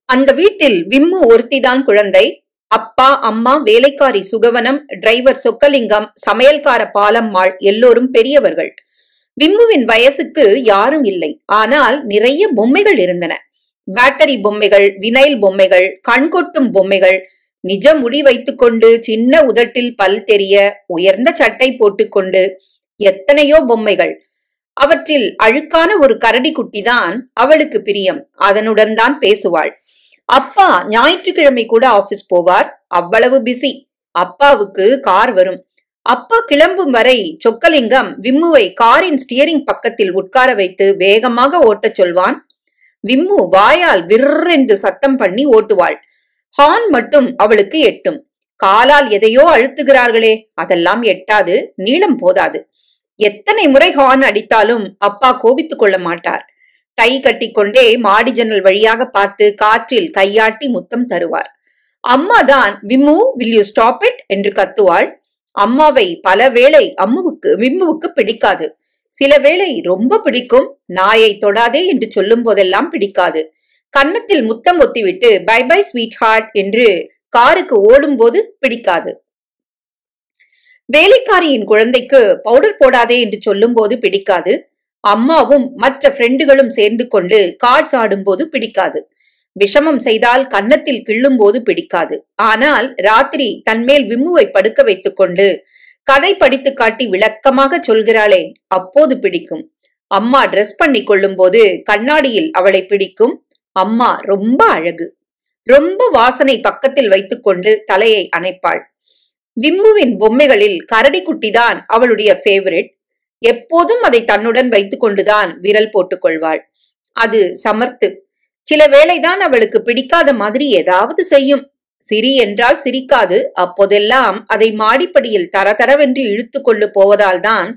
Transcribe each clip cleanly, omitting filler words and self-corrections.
அந்த வீட்டில் விம்மு ஒருத்திதான் குழந்தை. அப்பா, அம்மா, வேலைக்காரி சுகவனம், டிரைவர் சொக்கலிங்கம், சமையல்கார பாலம்மாள் எல்லோரும் பெரியவர்கள். விம்முவின் வயசுக்கு யாரும் இல்லை. ஆனால் நிறைய பொம்மைகள் இருந்தன. பேட்டரி பொம்மைகள், வினைல் பொம்மைகள், கண்கொட்டும் பொம்மைகள், நிஜ முடி வைத்துக்கொண்டு, சின்ன உதட்டில் பல் தெரிய, உயர்ந்த சட்டை போட்டுக்கொண்டு, எத்தனையோ பொம்மைகள். அவற்றில் அழுக்கான ஒரு கரடி குட்டிதான் அவளுக்கு பிரியம். அதனுடன் தான் பேசுவாள். அப்பா ஞாயிற்றுக்கிழமை கூட ஆபீஸ் போவார். அவ்வளவு பிஸி. அப்பாவுக்கு கார் வரும். அப்பா கிளம்பும் வரை சொக்கலிங்கம் விம்முவை காரின் ஸ்டியரிங் பக்கத்தில் உட்கார வைத்து வேகமாக ஓட்டச் சொல்வான். விம்மு வாயால் விர்ரென்று சத்தம் பண்ணி ஓட்டுவாள். ஹார்ன் மட்டும் அவளுக்கு எட்டும். காலால் எதையோ அழுத்துகிறார்களே, அதெல்லாம் எட்டாது, நீளம் போதாது. எத்தனை முறை ஹார்ன் அடித்தாலும் அப்பா கோபித்துக் கொள்ள மாட்டார். டை கட்டிக்கொண்டே மாடி ஜன்னல் வழியாக பார்த்து காற்றில் கையாட்டி முத்தம் தருவார். அம்மா தான் Vim will you stop it என்று கத்துவாள். அம்மாவை பல வேளை விம்முவுக்கு பிடிக்காது. சில வேளை ரொம்ப பிடிக்கும். நாயை தொடாதே என்று சொல்லும் போதெல்லாம் பிடிக்காது. கன்னத்தில் முத்தம் ஒத்திவிட்டு பை பை ஸ்வீட் ஹார்ட் என்று காருக்கு ஓடும் போது பிடிக்காது. வேலைக்காரியின் குழந்தைக்கு பவுடர் போடாதே என்று சொல்லும் போது பிடிக்காது. அம்மாவும் மற்ற ஃப்ரெண்டுகளும் சேர்ந்து கொண்டு கார்ட்ஸ் ஆடும் போது பிடிக்காது. விஷமம் செய்தால் கன்னத்தில் கிள்ளும் போது பிடிக்காது. ஆனால் ராத்திரி தன்மேல் விம்முவை படுக்க வைத்துக் கொண்டு கதை படித்து காட்டி விளக்கமாக சொல்கிறாளே, அப்போது பிடிக்கும். அம்மா டிரெஸ் பண்ணி கொள்ளும் போது கண்ணாடியில் அவளை பிடிக்கும். அம்மா ரொம்ப அழகு. ரொம்ப வாசனை பக்கத்தில் வைத்துக்கொண்டு தலையை அணைப்பாள். விம்முவின் பொம்மைகளில் கரடி குட்டிதான் அவளுடைய ஃபேவரிட். எப்போதும் அதை தன்னுடன் வைத்துக் கொண்டுதான் விரல் போட்டுக் கொள்வாள். அது சமர்த்து. சில வேளைதான் அவளுக்கு பிடிக்காத மாதிரி ஏதாவது செய்யும். சிரி என்றால் சிரிக்காது. அப்போதெல்லாம் அதை மாடிப்படியில் தரதரவென்று இழுத்து கொண்டு போவதால் தான்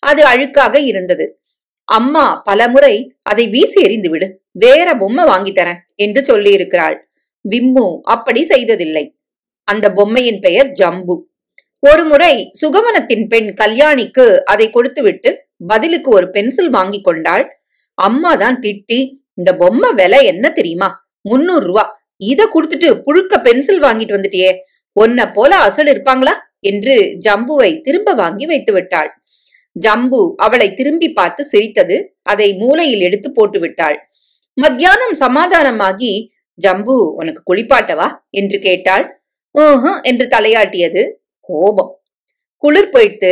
அது அழுக்காக இருந்தது. அம்மா பலமுறை அதை வீசி எறிந்து விடு, வேற பொம்மை வாங்கித்தரேன் என்று சொல்லி இருக்கிறாள். விம்மு அப்படி செய்ததில்லை. அந்த பொம்மையின் பெயர் ஜம்பு. ஒரு முறை சுகவனத்தின் பெண் கல்யாணிக்கு அதை கொடுத்துவிட்டு பதிலுக்கு ஒரு பென்சில் வாங்கி கொண்டாள். அம்மா தான் திட்டி, இந்த பொம்மை விலை என்ன தெரியுமா, 300 ரூபா. இத குடுத்துட்டு புழுக்க பென்சில் வாங்கிட்டு வந்துட்டியே, ஒன்ன போல அசல் இருப்பாங்களா என்று ஜம்புவை திரும்ப வாங்கி வைத்து விட்டாள். ஜம்பு அவளை திரும்பி பார்த்து சிரித்தது. அதை மூலையில் எடுத்து போட்டு விட்டாள். மத்தியானம் சமாதானமாகி, ஜம்பு உனக்கு குளிப்பாட்டவா என்று கேட்டாள். என்று தலையாட்டியது. கோபம். குளிர் போயிட்டு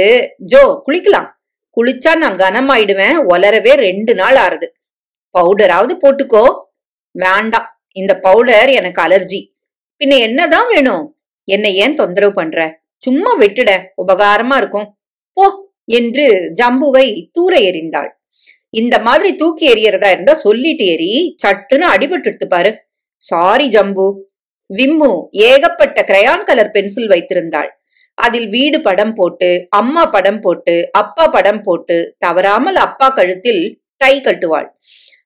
ஜோ குளிக்கலாம். குளிச்சா நான் கனமாயிடுவேன். ஒலரவே 2 நாள் ஆறுது. பவுடராவது போட்டுக்கோ. வேண்டாம், இந்த பவுடர் எனக்கு அலர்ஜி. பின்ன என்னதான் வேணும்? என்னை ஏன் தொந்தரவு பண்ற? சும்மா விட்டுட, உபகாரமா இருக்கும். போ என்று ஜம்புவை தூர எறிந்தாள். இந்த மாதிரி தூக்கி எறியறதா இருந்தா சொல்லிட்டு எறி, சட்டுன்னு அடிபட்டு பாரு. சாரி ஜம்பு. விம்மு ஏகப்பட்ட கிரையான் கலர் பென்சில் வைத்திருந்தாள். அதில் வீடு படம் போட்டு, அம்மா படம் போட்டு, அப்பா படம் போட்டு, தவறாமல் அப்பா கழுத்தில் டை கட்டுவாள்.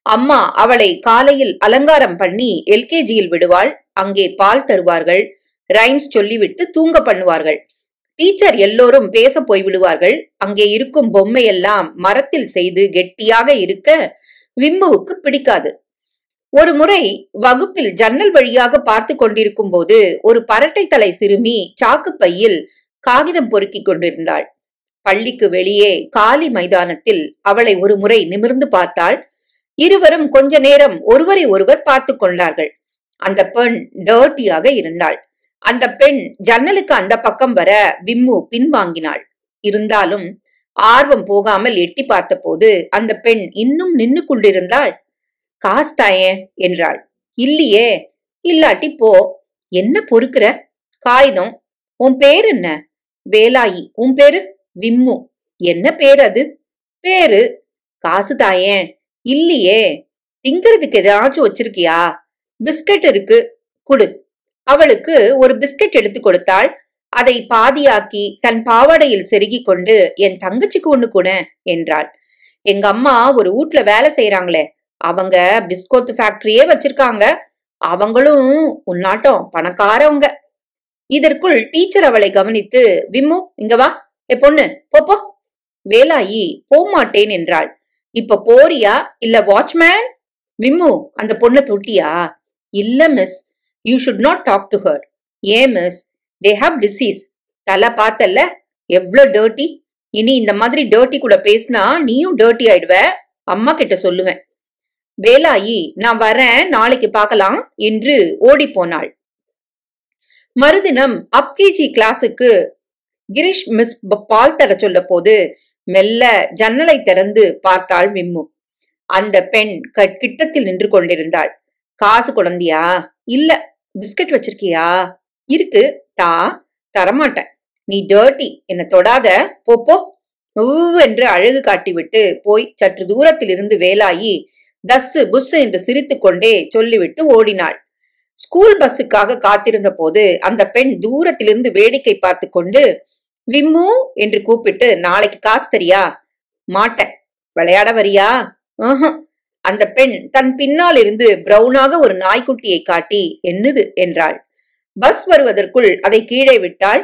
அம்மா அவளை காலையில் அலங்காரம் பண்ணி எல்கேஜியில் விடுவாள். அங்கே பால் தருவார்கள். ரைம்ஸ் சொல்லிவிட்டு தூங்க பண்ணுவார்கள். டீச்சர் எல்லோரும் பேச போய்விடுவார்கள். அங்கே இருக்கும் பொம்மையெல்லாம் மரத்தில் செய்து கெட்டியாக இருக்க விம்முவுக்கு பிடிக்காது. ஒரு முறை வகுப்பில் ஜன்னல் வழியாக பார்த்து கொண்டிருக்கும் போது ஒரு பரட்டை தலை சிறுமி சாக்கு பையில் காகிதம் பொறுக்கிக் கொண்டிருந்தாள். பள்ளிக்கு வெளியே காலி மைதானத்தில் அவளை ஒரு முறை நிமிர்ந்து பார்த்தாள். இருவரும் கொஞ்ச நேரம் ஒருவரை ஒருவர் பார்த்து கொண்டார்கள். அந்த பெண் டர்ட்டியாக இருந்தாள். அந்த பெண் ஜன்னலுக்கு அந்த பக்கம் வர விம்மு பின்வாங்கினாள். இருந்தாலும் ஆர்வம் போகாமல் எட்டி பார்த்த போது அந்த பெண் இன்னும் நின்னு கொண்டிருந்தாள். காஸ்தாயே என்றாள். இல்லையே. இல்லாட்டி போ. என்ன பொறுக்கிற? காகிதம். உன் பேரு என்ன? வேலாயி. உன் பேரு? விம்மு. என்ன பேரு அது? பேரு. காசு தாயேன். இல்லையே. திங்கிறதுக்கு ஏதாச்சும் வச்சிருக்கியா? பிஸ்கட் இருக்கு, குடு. அவளுக்கு ஒரு பிஸ்கட் எடுத்து கொடுத்தாள். அதை பாதியாக்கி தன் பாவாடையில் செருகி கொண்டு, என் தங்கச்சிக்கு ஒண்ணு கூட என்றாள். எங்க அம்மா ஒரு வீட்ல வேலை செய்யறாங்களே, அவங்க பிஸ்கோத்து ஃபேக்டரியே வச்சிருக்காங்க. அவங்களும் உன்னாட்டம் பணக்காரவங்க. இதற்குள் டீச்சர் அவளை கவனித்து, விம்மு இங்க வா, ஏ பொண்ணு போ. வேலாயி போமாட்டேன் என்றாள். இப்ப போறியா இல்ல வாட்ச்மேன்? விம்மு அந்த பொண்ணை தொட்டியா? இல்ல miss, you should not talk to her. ஏன் மிஸ்? They have disease. தலை பார்த்தல்ல எவ்வளோ டர்ட்டி. இனி இந்த மாதிரி டர்ட்டி கூட பேசினா நீயும் டர்ட்டி ஆயிடுவ. அம்மா கிட்ட சொல்லுவேன். வேலாயி, நான் வரேன், நாளைக்கு பார்க்கலாம் என்று ஓடி போனாள். மறுதினம் அப்கேஜி கிளாஸுக்கு கிரீஷ் மிஸ் பால் தர சொல்ல போது மெல்ல ஜன்னலை திறந்து பார்த்தாள் விம்மு. அந்த பெண் கிட்டத்தில் நின்று கொண்டிருந்தாள். காசு குழந்தையா? இல்ல. பிஸ்கட் வச்சிருக்கியா? இருக்கு. தரமாட்டேன். நீ டர்ட்டி, என்ன தொடாத, போ என்று அழகு காட்டிவிட்டு போய் சற்று தூரத்தில் இருந்து வேலாயி தஸ்ஸு புஸ்ஸு என்று சிரித்து கொண்டே சொல்லிவிட்டு ஓடினாள். ஸ்கூல் பஸ்ஸுக்காக காத்திருந்த போது அந்த பெண் தூரத்திலிருந்து வேடிக்கை பார்த்து கொண்டு விம்மு என்று கூப்பிட்டு, நாளைக்கு காசு தரியா? மாட்டேன். விளையாட வரியா? அந்த பெண் தன் பின்னால் இருந்து பிரவுனாக ஒரு நாய்க்குட்டியை காட்டி என்னது என்றாள். பஸ் வருவதற்குள் அதை கீழே விட்டாள்.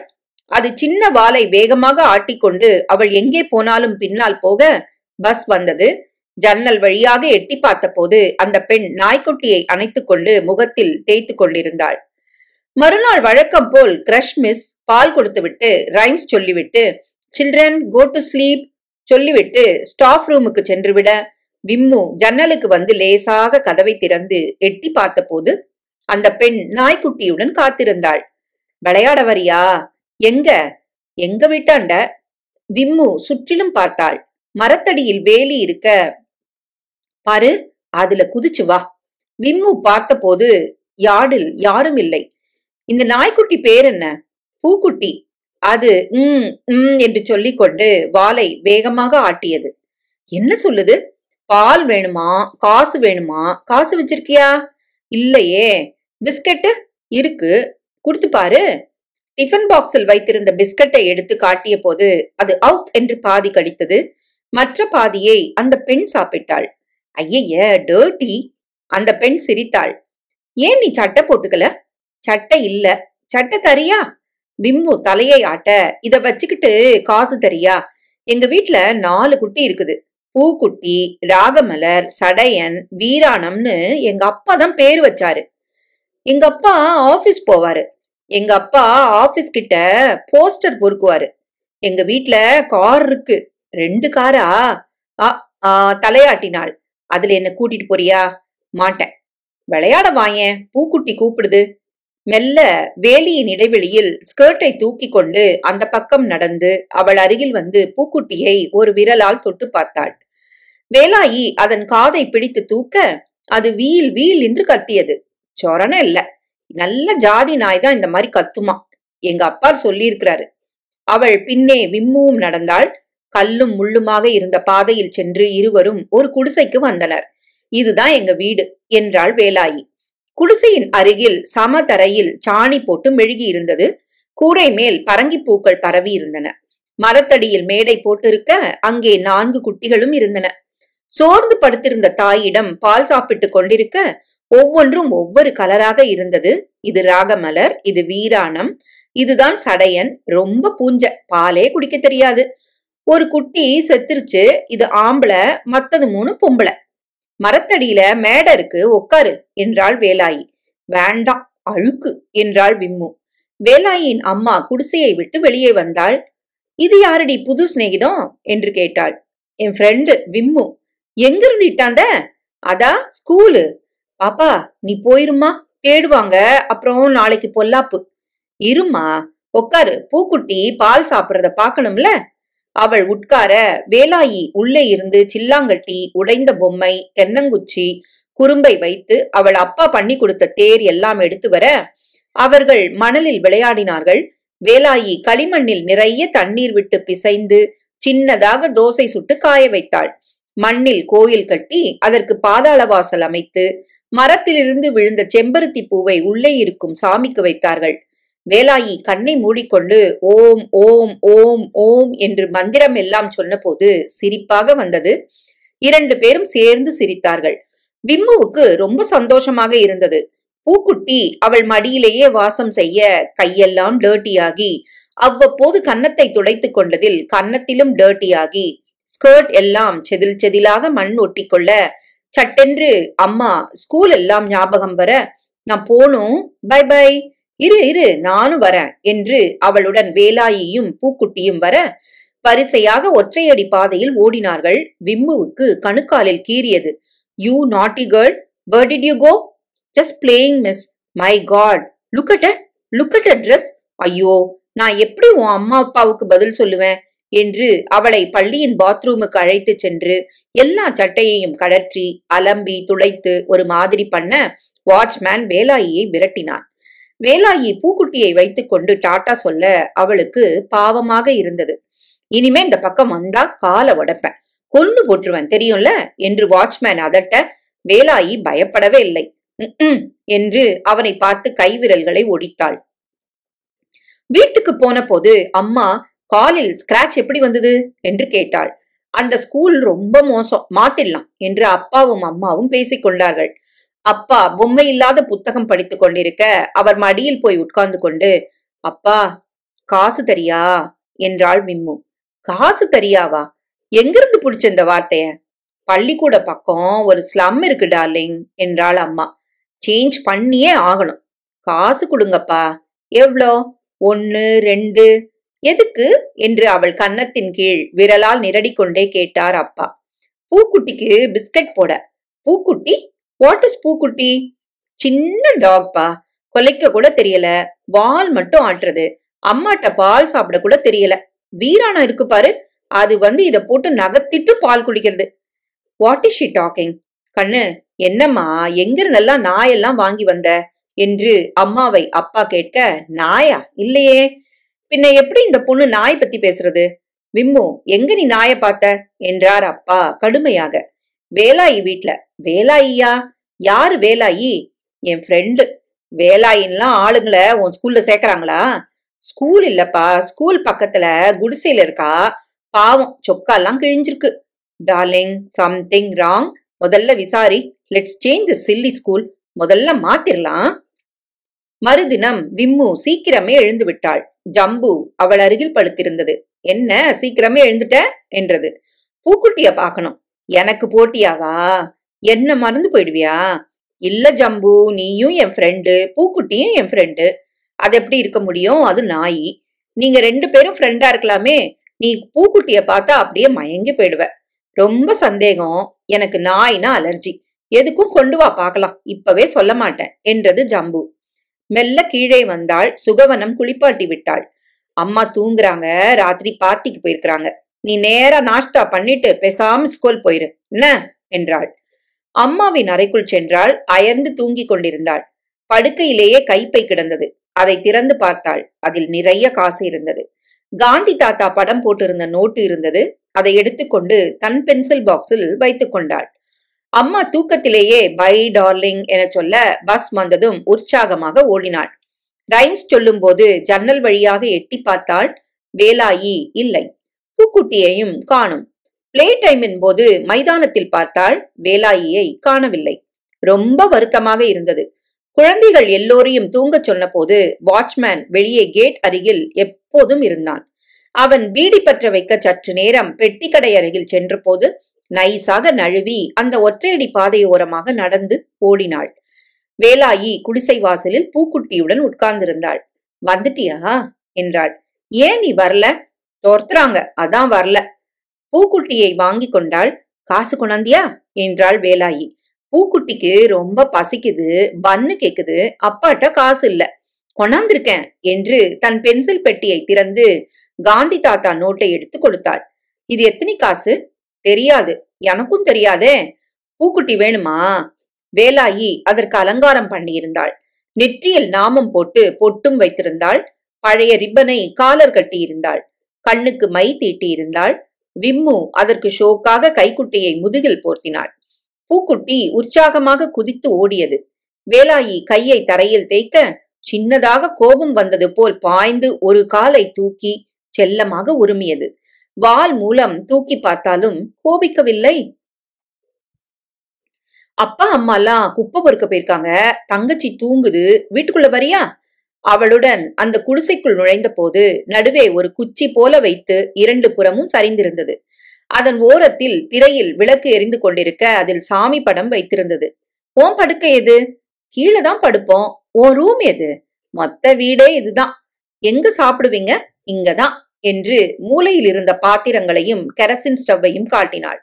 அது சின்ன வாலை வேகமாக ஆட்டிக்கொண்டு அவள் எங்கே போனாலும் பின்னால் போக பஸ் வந்தது. ஜன்னல் வழியாக எட்டி பார்த்த போது அந்த பெண் நாய்க்குட்டியை அணைத்துக் கொண்டு முகத்தில் தேய்த்து கொண்டிருந்தாள். மறுநாள் வழக்கம் போல் கிரஷ் மிஸ் பால் கொடுத்துவிட்டு ரைம்ஸ் சொல்லிவிட்டு சில்ட்ரன் கோ டு ஸ்லீப் சொல்லிவிட்டு ஸ்டாஃப் ரூமுக்கு சென்றுவிட விம்மு ஜன்னலுக்கு வந்து லேசாக கதவை திறந்து எட்டி பார்த்த போது அந்த பெண் நாய்க்குட்டியுடன் காத்திருந்தாள். விளையாட வரியா? எங்க வீட்டாண்ட. விம்மு சுற்றிலும் பார்த்தாள். மரத்தடியில் வேலி இருக்க பாரு, அதுல குதிச்சு வா. விம்மு பார்த்த போது யார்டில் யாரும் இல்லை. இந்த நாய்க்குட்டி பேர் என்ன? பூக்குட்டி. அது என்று சொல்லிக்கொண்டு வாலை வேகமாக ஆட்டியது. என்ன சொல்லுது? பால் வேணுமா? காசு வேணுமா? காசு வச்சிருக்கியா? இல்லையே. பிஸ்கட்டு இருக்கு, கொடுத்து பாரு. டிஃபன் பாக்ஸில் வைத்திருந்த பிஸ்கட்டை எடுத்து காட்டிய போது அது அவுட் என்று பாதி கடித்தது. மற்ற பாதியை அந்த பெண் சாப்பிட்டாள். ஐய, டர்ட்டி. அந்த பெண் சிரித்தாள். ஏன் நீ சட்டை போட்டுக்கல? சட்டை இல்ல. சட்டை தரியா? விம்மு தலையை ஆட்ட, இத வச்சுக்கிட்டு காசு தரியா? எங்க வீட்டுல 4 குட்டி இருக்குது. பூக்குட்டி, ராகமலர், சடையன், வீராணம்னு எங்க அப்பா தான் பேரு வச்சாரு. எங்க அப்பா ஆபீஸ் போவாரு. எங்க அப்பா ஆபீஸ் கிட்ட போஸ்டர் பொறுக்குவாரு. எங்க வீட்டுல கார் இருக்கு. 2 காரா? தலையாட்டினாள். அதுல என்ன கூட்டிட்டு போறியா? மாட்டேன். விளையாட வாயேன், பூக்குட்டி கூப்பிடுது. மெல்ல வேலியின் இடைவெளியில் ஸ்கர்ட்டை தூக்கி கொண்டு அந்த பக்கம் நடந்து அவள் அருகில் வந்து பூக்குட்டியை ஒரு விரலால் தொட்டு பார்த்தாள். வேலாயி அதன் காதை பிடித்து தூக்க அது வீல் வீல் என்று கத்தியது. சொரண இல்ல, நல்ல ஜாதி நாய் தான் இந்த மாதிரி கத்துமா. எங்க அப்பா சொல்லியிருக்கிறாரு. அவள் பின்னே விம்முவும் நடந்தாள். கல்லும் முள்ளுமாக இருந்த பாதையில் சென்று இருவரும் ஒரு குடிசைக்கு வந்தனர். இதுதான் எங்க வீடு என்றாள் வேலாயி. குடிசையின் அருகில் சமதரையில் சாணி போட்டு மெழுகி இருந்தது. கூரை மேல் பரங்கி பூக்கள் பரவி இருந்தன. மரத்தடியில் மேடை போட்டிருக்க அங்கே 4 குட்டிகளும் இருந்தன. சோர்ந்து படுத்திருந்த தாயிடம் பால் சாப்பிட்டு கொண்டிருக்க ஒவ்வொன்றும் ஒவ்வொரு கலராக இருந்தது. இது ராகமலர், இது வீராணம், இதுதான் சடையன். ரொம்ப பூஞ்ச, பாலே குடிக்க தெரியாது. ஒரு குட்டி செத்துருச்சு. இது ஆம்பளை, மத்தது 3 பொம்பளை. மரத்தடியில மேடை இருக்கு, உட்காரு என்றாள் வேலாயி. வேண்டாம், அழுக்கு என்றாள் விம்மு. வேலாயின் அம்மா குடிசையை விட்டு வெளியே வந்தாள். இது யாரடி புது சிநேகிதம் என்று கேட்டாள். என் ஃப்ரெண்டு விம்மு. எங்கிருந்து இட்டாந்த? அதா ஸ்கூலு. பாப்பா நீ போயிருமா, தேடுவாங்க, அப்புறம் நாளைக்கு பொல்லாப்பு. இருமா, உட்காரு, பூக்குட்டி பால் சாப்பிடுறத பாக்கணும்ல. அவள் உட்கார வேலாயி உள்ளே இருந்து சில்லாங்கட்டி, உடைந்த பொம்மை, தென்னங்குச்சி, குறும்பை வைத்து அவள் அப்பா பண்ணி கொடுத்த தேர் எல்லாம் எடுத்து வர அவர்கள் மணலில் விளையாடினார்கள். வேலாயி களிமண்ணில் நிறைய தண்ணீர் விட்டு பிசைந்து சின்னதாக தோசை சுட்டு காய வைத்தாள். மண்ணில் கோயில் கட்டி அதற்கு பாதாள வாசல் அமைத்து மரத்திலிருந்து விழுந்த செம்பருத்தி பூவை உள்ளே இருக்கும் சாமிக்கு வைத்தார்கள். வேலாயி கண்ணை மூடிக்கொண்டு ஓம் ஓம் ஓம் ஓம் என்று மந்திரம் எல்லாம் சொன்ன போது சிரிப்பாக வந்தது. 2 பேரும் சேர்ந்து சிரித்தார்கள். விம்முவுக்கு ரொம்ப சந்தோஷமாக இருந்தது. பூக்குட்டி அவள் மடியிலேயே வாசம் செய்ய கையெல்லாம் டர்ட்டியாகி அவ்வப்போது கன்னத்தை துடைத்து கொண்டதில் கன்னத்திலும் டர்ட்டியாகி ஸ்கர்ட் எல்லாம் செதில் செதிலாக மண் ஒட்டி கொள்ள சட்டென்று அம்மா ஸ்கூல் எல்லாம் ஞாபகம் வர நான் போனும். Bye bye. இரு இரு, நானும் வரேன் என்று அவளுடன் வேலாயியும் பூக்குட்டியும் வர வரிசையாக ஒற்றையடி பாதையில் ஓடினார்கள். விம்முவுக்கு கணுக்காலில் கீறியது. யூ நாட்டி girl, where did you go? Just playing, miss. My God, look at her, look at her dress. ஐயோ, நான் எப்படி உன் அம்மா அப்பாவுக்கு பதில் சொல்லுவேன் என்று அவளை பள்ளியின் பாத்ரூமுக்கு அழைத்து சென்று எல்லா சட்டையையும் கழற்றி அலம்பி துளைத்து ஒரு மாதிரி பண்ண வாட்ச்மேன் வேலாயியை விரட்டினான். வேலாயி பூக்குட்டியை வைத்துக் கொண்டு டாட்டா சொல்ல அவளுக்கு பாவமாக இருந்தது. இனிமே இந்த பக்கம் வந்தா காலை உடைப்பேன், கொன்னு போட்டுருவேன் தெரியும்ல என்று வாட்ச்மேன் அதட்ட வேலாயி பயப்படவே இல்லை. என்று அவனை பார்த்து கைவிரல்களை ஒடித்தாள். வீட்டுக்கு போன போது அம்மா காலில் ஸ்கிராட்ச் எப்படி வந்தது என்று கேட்டாள். அந்த ஸ்கூல் ரொம்ப மோசம், மாத்திடலாம் என்று அப்பாவும் அம்மாவும் பேசிக் கொண்டார்கள். அப்பா பொம்மை இல்லாத புத்தகம் படித்துக் கொண்டிருக்க அவர் மடியில் போய் உட்கார்ந்து கொண்டு, அப்பா காசு தரியா என்றாள் விம்மு. காசு தரியாவா? எங்கிருந்து புடிச்ச இந்த வார்த்தைய? பள்ளிக்கூட பக்கம் ஒரு ஸ்லம் இருக்கு டார்லிங் என்றாள் அம்மா. சேஞ்ச் பண்ணியே ஆகணும். காசு கொடுங்கப்பா. எவ்வளோ? 1 2. எதுக்கு என்று அவள் கன்னத்தின் கீழ் விரலால் நிரடிக்கொண்டே கேட்டார் அப்பா. பூக்குட்டிக்கு பிஸ்கட் போட. பூக்குட்டி? What is Pookutty? சின்ன டாக்பா, கொலைக்க கூட தெரியல, வால் மட்டும் ஆட்டுறது, அம்மாட்ட பால் சாப்பிட கூட தெரியல. வீரானா இருக்கு பாரு, அது இத போட்டு நகத்திட்டு பால் குடிக்கிறது. What is she talking? கண்ணு, என்னம்மா எங்கிருந்தெல்லாம் நாயெல்லாம் வாங்கி வந்த என்று அம்மாவை அப்பா கேட்க, நாயா? இல்லையே. பின்ன எப்படி இந்த பொண்ணு நாய் பத்தி பேசுறது? விம்மு, எங்க நீ நாய பார்த்த என்றார் அப்பா கடுமையாக. வேலாயி வீட்ல. வேலாயியா? யாரு வேலாயி? என் ஃப்ரெண்டு. வேலாயின்லாம் ஆளுங்களை உன் ஸ்கூல்ல சேர்க்கறாங்களா? ஸ்கூல் இல்லப்பா, ஸ்கூல் பக்கத்துல குடிசையில இருக்கா. பாவம், சொக்காலாம் கிழிஞ்சிருக்கு. Darling, something wrong. முதல்ல விசாரி. Let's change the silly school. முதல்ல மாத்திரலாம். மறுதினம் விம்மு சீக்கிரமே எழுந்து விட்டாள். ஜம்பு அவள் அருகில் படுத்திருந்தது. என்ன சீக்கிரமே எழுந்துட்ட என்றது. பூக்குட்டிய பாக்கணும். எனக்கு போட்டியாவா? என்ன மறந்து போயிடுவியா? இல்ல ஜம்பு, நீயும் என் ஃப்ரெண்டு, பூக்குட்டியும் என் ஃப்ரெண்டு. அது எப்படி இருக்க முடியும்? அது நாய். நீங்க 2 பேரும் ஃப்ரெண்டா இருக்கலாமே. நீ பூக்குட்டிய பார்த்தா அப்படியே மயங்கி போயிடுவ. ரொம்ப சந்தேகம். எனக்கு நாய்னா அலர்ஜி. எதுக்கும் கொண்டு வா பாக்கலாம், இப்பவே சொல்ல மாட்டேன் என்றது ஜம்பு. மெல்ல கீழே வந்தாள். சுகவனம் குளிப்பாட்டி விட்டாள். அம்மா தூங்குறாங்க, ராத்திரி பார்ட்டிக்கு போயிருக்கிறாங்க. நீ நேரா நாஷ்டா பண்ணிட்டு பேசாம ஸ்கூல் போயிரு என்ன என்றாள். அம்மாவின் அறைக்குள் சென்றாள். அயர்ந்து தூங்கி கொண்டிருந்தாள். படுக்கையிலேயே கைப்பை கிடந்தது. அதை திறந்து பார்த்தாள். அதில் நிறைய காசு இருந்தது. காந்தி தாத்தா படம் போட்டிருந்த நோட்டு இருந்தது. அதை எடுத்துக்கொண்டு தன் பென்சில் பாக்ஸில் வைத்துக் கொண்டாள். அம்மா தூக்கத்திலேயே பை டார்லிங் என சொல்ல பஸ் வந்ததும் உற்சாகமாக ஓடினாள். ரைம்ஸ் சொல்லும் போது ஜன்னல் வழியாக எட்டி பார்த்தாள். வேலாயி இல்லை. பூக்குட்டியையும் காணும். பிளே டைமின் போது மைதானத்தில் பார்த்தாள். வேலாயியை காணவில்லை. ரொம்ப வருத்தமாக இருந்தது. குழந்தைகள் எல்லோரையும் தூங்கச் சொன்ன போது வாட்ச்மேன் வெளியே கேட் அருகில் எப்போதும் இருந்தான். அவன் பீடி பற்ற வைக்க சற்று நேரம் பெட்டிக்கடை அருகில் சென்ற போது நைசாக நழுவி அந்த ஒற்றையடி பாதையோரமாக நடந்து ஓடினாள். வேலாயி குடிசை வாசலில் பூக்குட்டியுடன் உட்கார்ந்திருந்தாள். வந்துட்டியா என்றாள். ஏன் நீ வரல? தோர்த்துறாங்க, அதான் வரல. பூக்குட்டியை வாங்கி கொண்டாள். காசு கொண்டாந்தியா என்றாள் வேலாயி. பூக்குட்டிக்கு ரொம்ப பசிக்குது, பன்னு கேக்குது, அப்பாட்ட காசு இல்ல. கொண்டாந்திருக்கேன் என்று தன் பென்சில் பெட்டியை திறந்து காந்தி தாத்தா நோட்டை எடுத்து கொடுத்தாள். இது எத்தனை காசு? தெரியாது. எனக்கும் தெரியாதே. பூக்குட்டி வேணுமா? வேலாயி அதற்கு அலங்காரம் பண்ணியிருந்தாள். நெற்றியில் நாமம் போட்டு பொட்டும் வைத்திருந்தாள். பழைய ரிப்பனை காலர் கட்டியிருந்தாள். கண்ணுக்கு மை தீட்டியிருந்தாள். விம்மு அதற்கு ஷோக்காக கைக்குட்டையை முதுகில் போர்த்தினாள். பூக்குட்டி உற்சாகமாக குதித்து ஓடியது. வேலாயி கையை தரையில் தேய்க்க சின்னதாக கோபம் வந்தது போல் பாய்ந்து ஒரு காலை தூக்கி செல்லமாக உருமியது. வால் மூலம் தூக்கி பார்த்தாலும் கோபிக்கவில்லை. அப்பா அம்மாலாம் குப்பை பொறுக்க போயிருக்காங்க, தங்கச்சி தூங்குது, வீட்டுக்குள்ள வரியா? அவளுடன் அந்த குடிசைக்குள் நுழைந்த போது நடுவே ஒரு குச்சி போல வைத்து 2 புறமும் சரிந்திருந்தது. அதன் ஓரத்தில் திரையில் விளக்கு எரிந்து கொண்டிருக்க அதில் சாமி படம் வைத்திருந்தது. ஓம் படுக்கை எது? கீழே தான் படுப்போம். ஓ ரூம் எது? மொத்த வீடே இதுதான். எங்க சாப்பிடுவீங்க? இங்கதான் என்று மூலையில் இருந்த பாத்திரங்களையும் கெரசின் ஸ்டவ்வையும் காட்டினாள்.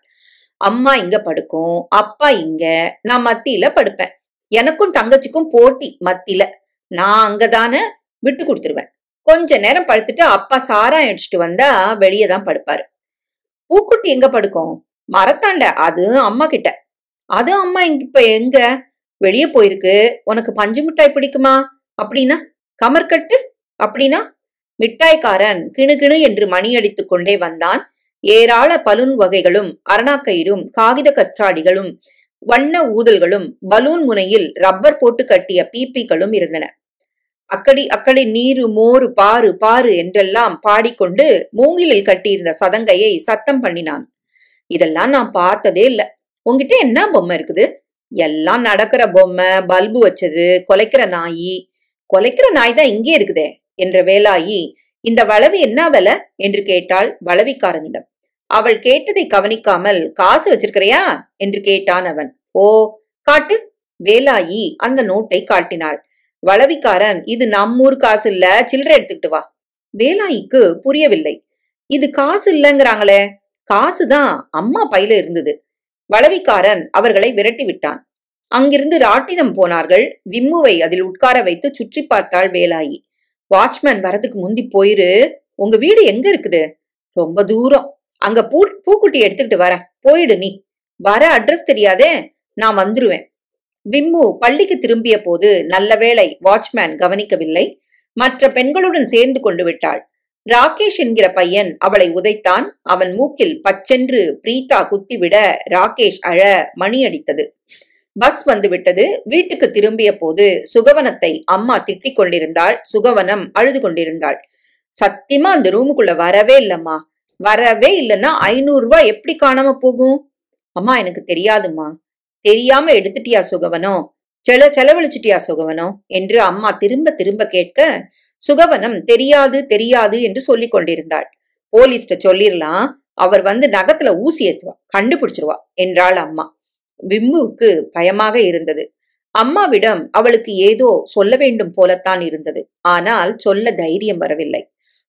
அம்மா இங்க படுக்கும், அப்பா இங்க, நான் மத்தியில படுப்பேன். எனக்கும் தங்கச்சிக்கும் போட்டி மத்தியில. நான் அங்கதானே, விட்டு கொடுத்துருவேன். கொஞ்ச நேரம் படுத்துட்டு அப்பா சாராயம் அடிச்சுட்டு வந்தா வெளியே தான் படுப்பாரு. பூக்குட்டி எங்க படுக்கும்? மரத்தாண்ட, அது அம்மா கிட்ட. அது அம்மா இப்ப எங்க? வெளியே போயிருக்கு. உனக்கு பஞ்சு மிட்டாய் பிடிக்குமா? அப்படின்னா கமர்கட்டு அப்படின்னா? மிட்டாய்க்காரன் கிணுகிணு என்று மணி அடித்துக் கொண்டே வந்தான். ஏராள பலூன் வகைகளும் அரணாக்கயிறும் காகித கற்றாடிகளும் வண்ண ஊதல்களும் பலூன் முனையில் ரப்பர் போட்டு கட்டிய பீப்பிகளும் இருந்தன. அக்கடி அக்கடி நீரு மோரு பாரு பாரு என்றெல்லாம் பாடிக்கொண்டு மூங்கிலில் கட்டியிருந்த சதங்கையை சத்தம் பண்ணினான். இதெல்லாம் நான் பார்த்ததே இல்ல. உங்ககிட்ட என்ன பொம்மை இருக்குது? எல்லாம் நடக்கிற பொம்மை, பல்பு வச்சது, கொலைக்கிற நாயி. கொலைக்கிற நாய் தான் இங்கே இருக்குதே என்ற வேலாயி, இந்த வளவி என்ன விலை என்று கேட்டாள் வளவிக்காரனிடம். அவள் கேட்டதை கவனிக்காமல், காசு வச்சிருக்கிறையா என்று கேட்டான் அவன். ஓ, காட்டு. வேலாயி அந்த நோட்டை காட்டினாள். வளவிக்காரன், இது நம்மூர் காசு இல்ல, சில்லறை எடுத்துக்கிட்டு வா. வேலாயிக்கு புரியவில்லை. இது காசு இல்லங்கிறாங்களே. காசுதான் அம்மா பையில இருந்தது. வளவிக்காரன் அவர்களை விரட்டி விட்டான். அங்கிருந்து ராட்டினம் போனார்கள். விம்முவை அதில் உட்கார வைத்து சுற்றி பார்த்தாள் வேலாயி. வாட்ச்மேன் வரதுக்கு முந்தி போயிரு. உங்க வீடு எங்க இருக்குது? ரொம்ப தூரம். அங்க பூக்குட்டி எடுத்துக்கிட்டு வர, போயிடு நீ. வர அட்ரஸ் தெரியாதே, நான் வந்துருவேன். விம்மு பள்ளிக்கு திரும்பிய போது நல்ல வேளை வாட்ச்மேன் கவனிக்கவில்லை. மற்ற பெண்களுடன் சேர்ந்து கொண்டு விட்டாள். ராகேஷ் என்கிற பையன் அவளை உதைத்தான். அவன் மூக்கில் பச்சென்று பிரீதா குத்திவிட ராகேஷ் அழ மணி அடித்தது. பஸ் வந்து விட்டது. வீட்டுக்கு திரும்பிய போது சுகவனத்தை அம்மா திட்டிக் கொண்டிருந்தாள். சுகவனம் அழுது கொண்டிருந்தாள். சத்தியமா அந்த ரூமுக்குள்ள வரவே இல்லம்மா, வரவே இல்லைன்னா 500 ரூபாய் எப்படி காணாம போகும்? அம்மா எனக்கு தெரியாதுமா. தெரியாம எடுத்துட்டியா சுகவனம்? செலவழிச்சிட்டியா சுகவனம் என்று அம்மா திரும்ப திரும்ப கேட்க சுகவனம் தெரியாது தெரியாது என்று சொல்லிக் கொண்டிருந்தாள். போலீஸ்ட சொல்லிரலாம், அவர் வந்து நகத்துல ஊசி ஏத்துவா, கண்டுபிடிச்சிருவா என்றாள் அம்மா. விம்முவுக்கு பயமாக இருந்தது. அம்மாவிடம் அவளுக்கு ஏதோ சொல்ல வேண்டும் போலத்தான் இருந்தது. ஆனால் சொல்ல தைரியம் வரவில்லை.